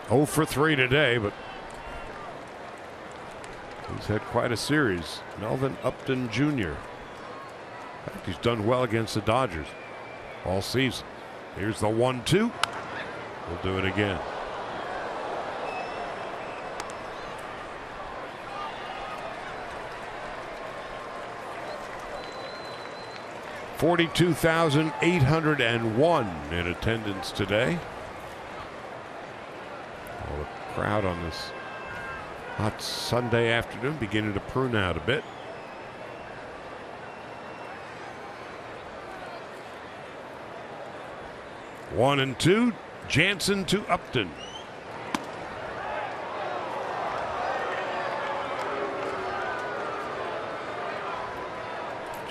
0 for 3 today, but he's had quite a series. Melvin Upton Jr. In fact, he's done well against the Dodgers all season. Here's the 1-2. We'll do it again. $42,801 in attendance today. Well, the crowd on this hot Sunday afternoon beginning to prune out a bit. One and 2. Jansen to Upton.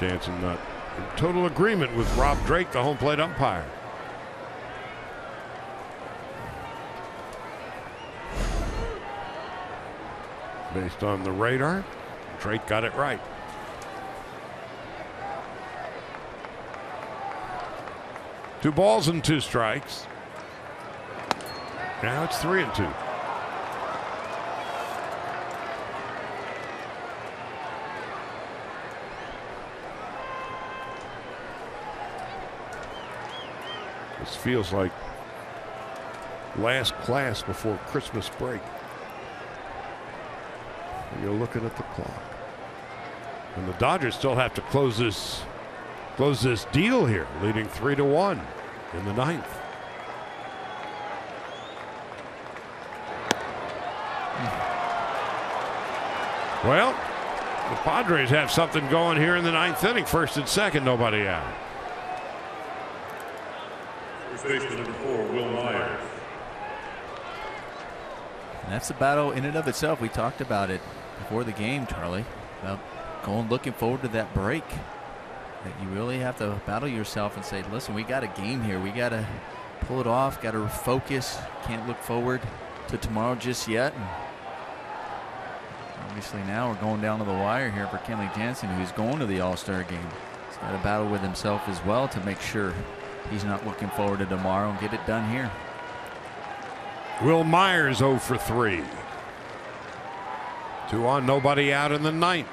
Jansen not in total agreement with Rob Drake, the home plate umpire. Based on the radar, Drake got it right. Two balls and 2 strikes. Now it's 3-2. This feels like last class before Christmas break. You're looking at the clock, and the Dodgers still have to close this deal here, leading 3-1 in the 9th. Well, the Padres have something going here in the 9th inning. 1st and 2nd, nobody out. First baseman number 4, Will Myers. And that's the battle in and of itself. We talked about it before the game, Charlie, about looking forward to that break. That you really have to battle yourself and say, listen, we got a game here. We got to pull it off, got to focus. Can't look forward to tomorrow just yet. And Obviously now we're going down to the wire here for Kenley Jansen, who's going to the All-Star game. He's got to battle with himself as well to make sure he's not looking forward to tomorrow and get it done here. Will Myers 0 for 3. 2 on, nobody out in the 9th.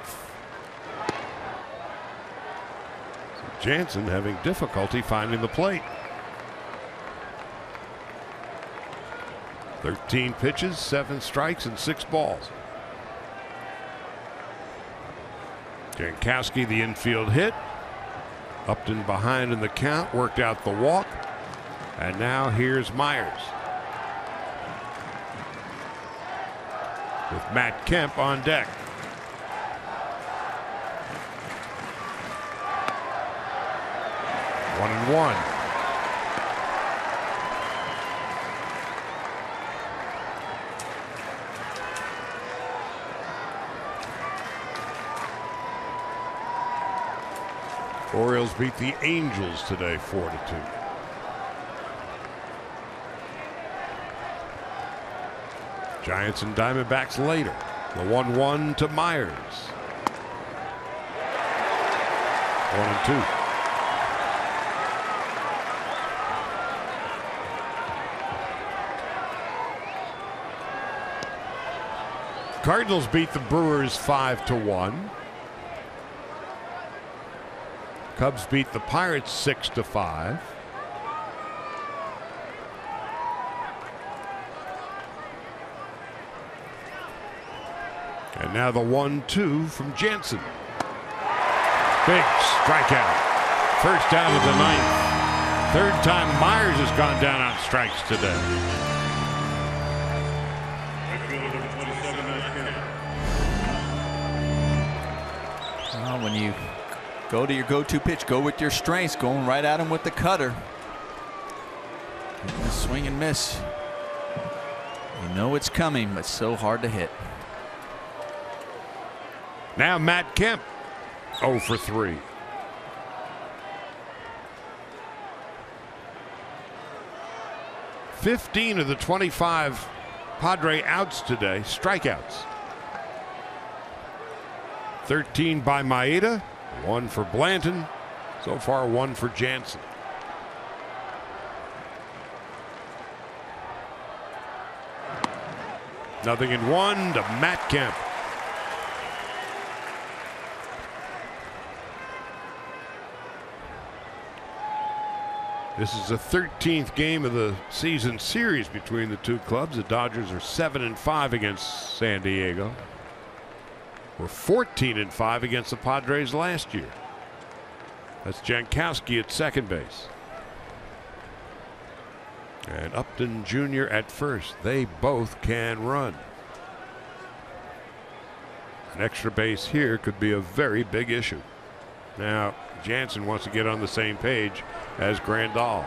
Jansen having difficulty finding the plate. 13 pitches, 7 strikes, and 6 balls. Jankowski, the infield hit. Upton behind in the count, worked out the walk. And now here's Myers. With Matt Kemp on deck. One and one. Orioles beat the Angels today 4-2. Giants and Diamondbacks later. The 1-1 to Myers. 1-2. Cardinals beat the Brewers 5-1. Cubs beat the Pirates 6-5. And now the 1-2 from Jansen. Big strikeout. First down of the 9th. Third time Myers has gone down on strikes today. Well, when you go to your go-to pitch, go with your strengths, going right at him with the cutter. Swing and miss. You know it's coming, but so hard to hit. Now Matt Kemp 0 for 3. (15 of the 25 Padre outs today, strikeouts. 13 by Maeda, 1 for Blanton. So far 1 for Jansen. Nothing in 1 to Matt Kemp. This is the 13th game of the season series between the two clubs. The Dodgers are 7-5 against San Diego. Were 14-5 against the Padres last year. That's Jankowski at second base. And Upton Jr. at first. They both can run. An extra base here could be a very big issue. Now, Jansen wants to get on the same page as Grandal.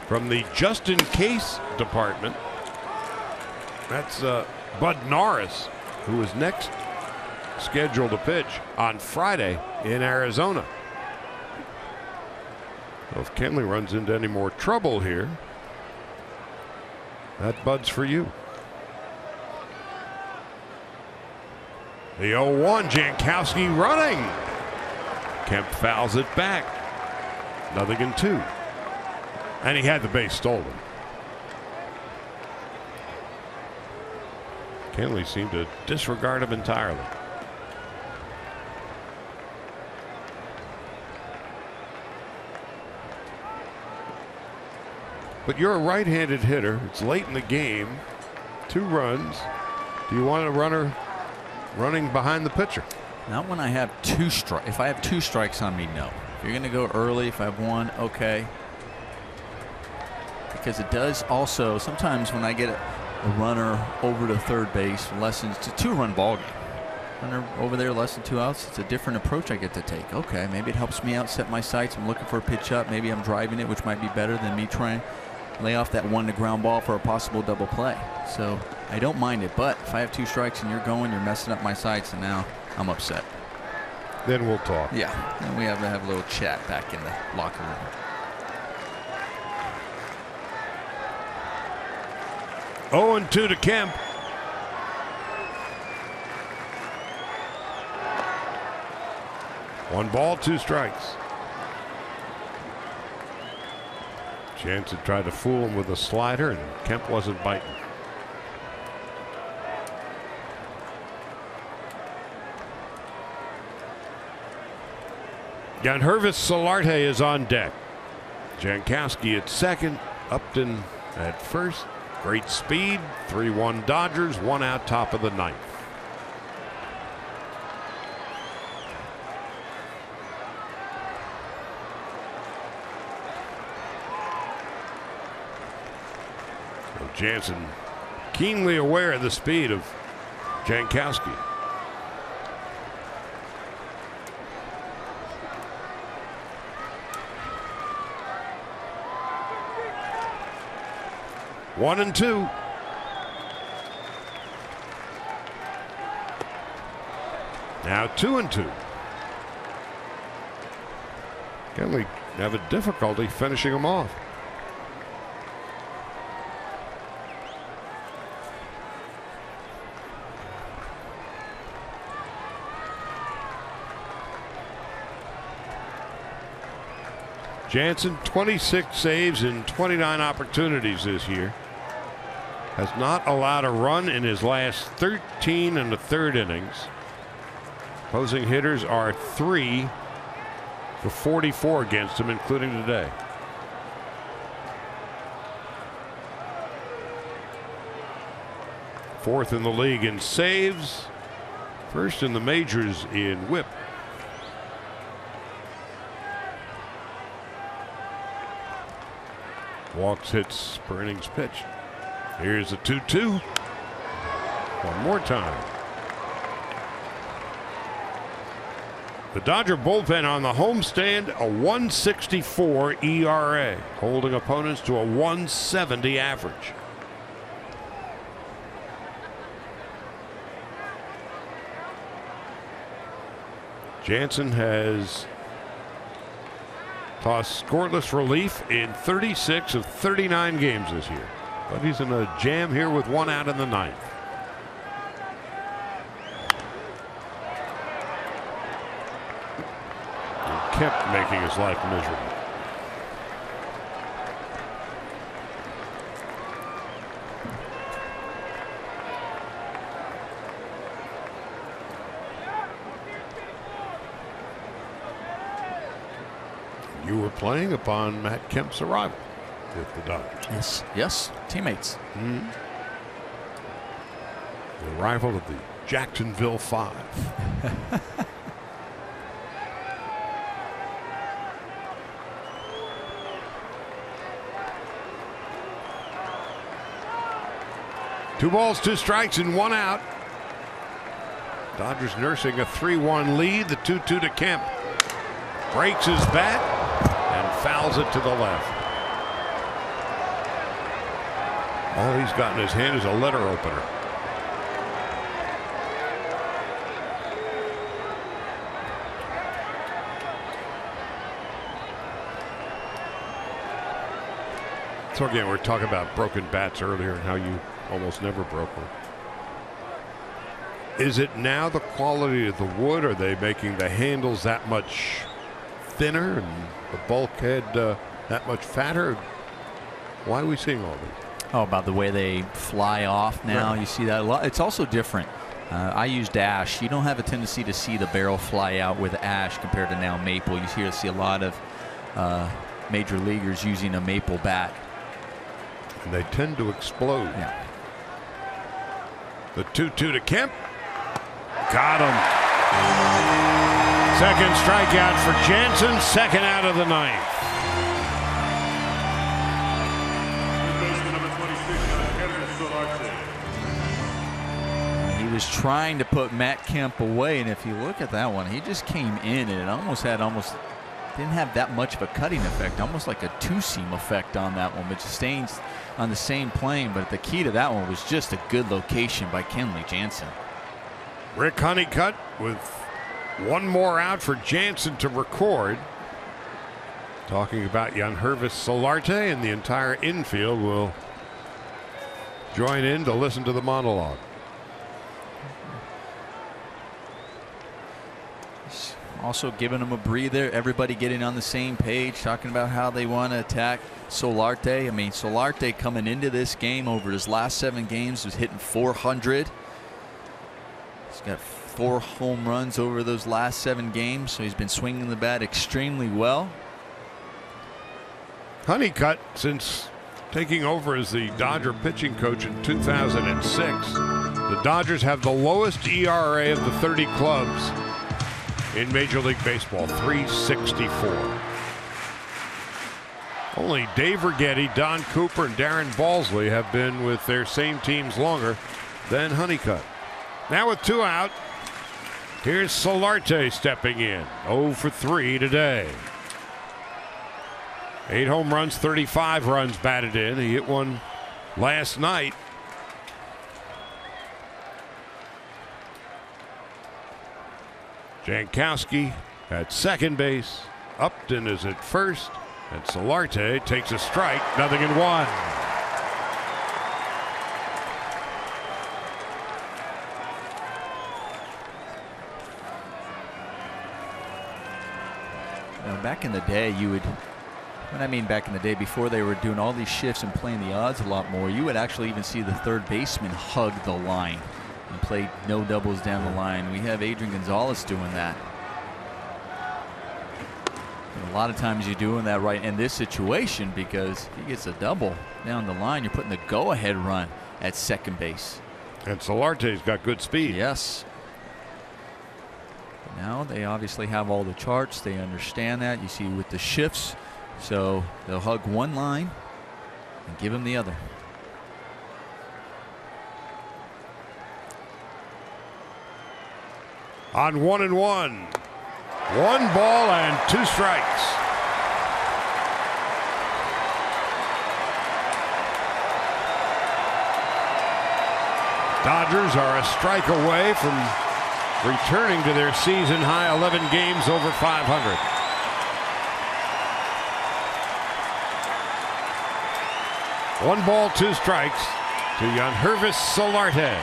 From the just in case department, that's Bud Norris, who is next scheduled to pitch on Friday in Arizona. So if Kenley runs into any more trouble here, that Bud's for you. The 0-1, Jankowski running. Kemp fouls it back. Nothing in 2. And he had the base stolen. Kenley seemed to disregard him entirely. But you're a right-handed hitter. It's late in the game. 2 runs. Do you want a runner running behind the pitcher? Not when I have 2 strikes. If I have 2 strikes on me, no. If you're going to go early, if I have 1, okay. Because it does also, sometimes when I get a runner over to third base, lessens to 2-run ball game. Runner over there, less than 2 outs, it's a different approach I get to take. Okay, maybe it helps me out, set my sights. I'm looking for a pitch up. Maybe I'm driving it, which might be better than me trying to lay off that 1 to ground ball for a possible double play. So I don't mind it, but if I have 2 strikes and you're going, you're messing up my sights, and now I'm upset. Then we'll talk. Yeah, and we have to have a little chat back in the locker room. 0-2 to Kemp. One ball, two strikes. Jansen tried to fool him with a slider, and Kemp wasn't biting. Yanhervis Solarte is on deck. Jankowski at second. Upton at first. Great speed. 3-1 Dodgers. One out, top of the ninth. So Jansen keenly aware of the speed of Jankowski. One and two. Now 2-2. Kenley have a difficulty finishing them off. Jansen, 26 saves in 29 opportunities this year. Has not allowed a run in his last 13 and a third innings. Opposing hitters are 3 for 44 against him, including today. Fourth in the league in saves. First in the majors in whip. Walks, hits per innings pitched. Here's a 2-2. One more time. The Dodger bullpen on the homestand, a 1.64 ERA, holding opponents to a 1.70 average. Jansen has tossed scoreless relief in 36 of 39 games this year. But he's in a jam here with one out in the ninth. And kept making his life miserable. You were playing upon Matt Kemp's arrival with the Dodgers. Yes, teammates. Mm-hmm. The arrival of the Jacksonville Five. Two balls, two strikes, and one out. Dodgers nursing a 3-1 lead. The 2-2 to Kemp. Breaks his bat and fouls it to the left. All he's got in his hand is a letter opener. So again, we're talking about broken bats earlier and how you almost never broke one. Is it now the quality of the wood? Are they making the handles that much thinner and the bulkhead that much fatter? Why are we seeing all this? Oh, about the way they fly off now. Right. You see that a lot. It's also different. I used ash. You don't have a tendency to see the barrel fly out with ash compared to now maple. You see a lot of major leaguers using a maple bat. And they tend to explode. Yeah. The 2-2 to Kemp. Got him. Second strikeout for Jansen. Second out of the ninth. He was trying to put Matt Kemp away, and if you look at that one, he just came in and it didn't have that much of a cutting effect, almost like a two-seam effect on that one, but just staying on the same plane. But the key to that one was just a good location by Kenley Jansen. Rick Honeycutt with one more out for Jansen to record. Talking about Yanhervis Solarte, and the entire infield will join in to listen to the monologue. Also giving them a breather. Everybody getting on the same page, talking about how they want to attack Solarte. I mean, Solarte coming into this game over his last 7 games was hitting 400. He's got 4 home runs over those last 7 games, so he's been swinging the bat extremely well. Honeycutt, since taking over as the Dodger pitching coach in 2006, the Dodgers have the lowest ERA of the 30 clubs in Major League Baseball, 3.64. Only Dave Righetti, Don Cooper, and Darren Balsley have been with their same teams longer than Honeycutt. Now with 2 out, here's Solarte stepping in. 0 for 3 today. 8 home runs, 35 runs batted in. He hit one last night. Jankowski at second base. Upton is at first. And Solarte takes a strike. 0-1. Now, back in the day, you would, when I mean back in the day, before they were doing all these shifts and playing the odds a lot more, you would actually even see the third baseman hug the line and play no doubles down the line. We have Adrian Gonzalez doing that. And a lot of times you're doing that right in this situation, because if he gets a double down the line, you're putting the go-ahead run at second base. And Solarte's got good speed. Yes. Now they obviously have all the charts. They understand that. You see with the shifts. So they'll hug one line and give him the other. On 1-1. 1 ball and 2 strikes. Dodgers are a strike away from returning to their season high 11 games over 500. One ball, 2 strikes to Yangervis Solarte.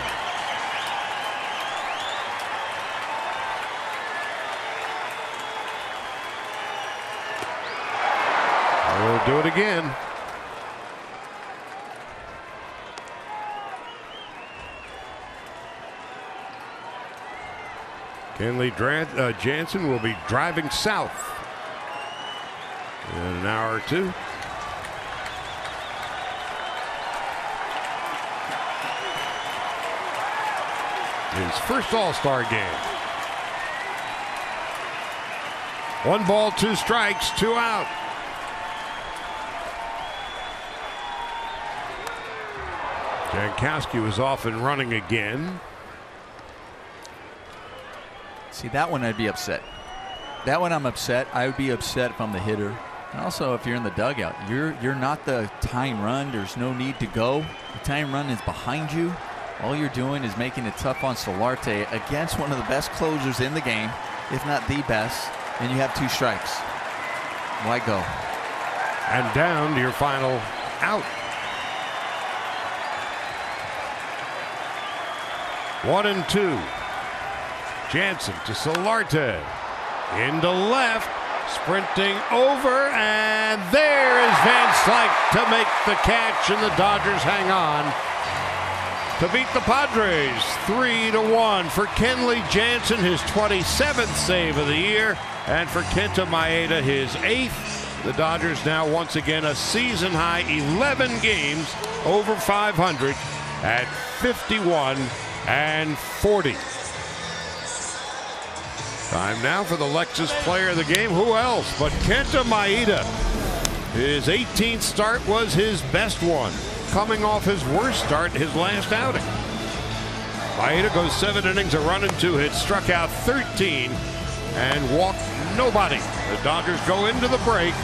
We'll do it again. Kenley Jansen will be driving south in an hour or 2. His first All-Star game. 1 ball, 2 strikes, 2 out. Jankowski was off and running again. See, that one I'd be upset. That one I'm upset. I would be upset if I'm the hitter. And also, if you're in the dugout, you're not the tying run. There's no need to go. The tying run is behind you. All you're doing is making it tough on Solarte against one of the best closers in the game, if not the best, and you have 2 strikes. Why go? And down to your final out. 1-2. Jansen to Solarte. Into left. Sprinting over. And there is Van Slyke to make the catch. And the Dodgers hang on to beat the Padres 3-1. For Kenley Jansen, his 27th save of the year. And for Kenta Maeda, his 8th. The Dodgers now once again a season high 11 games over 500 at 51-40. Time now for the Lexus player of the game. Who else but Kenta Maeda? His 18th start was his best one, coming off his worst start his last outing. Maeda goes 7 innings, a run and 2 hits, struck out 13 and walked nobody. The Dodgers go into the break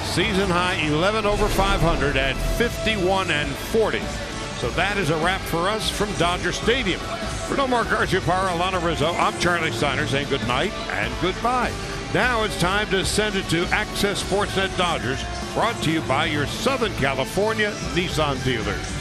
season high 11 over 500 at 51-40. So that is a wrap for us from Dodger Stadium. For Nomar Garciaparra, Alana Rizzo, I'm Charlie Steiner saying good night and goodbye. Now it's time to send it to Access Sportsnet Dodgers, brought to you by your Southern California Nissan dealers.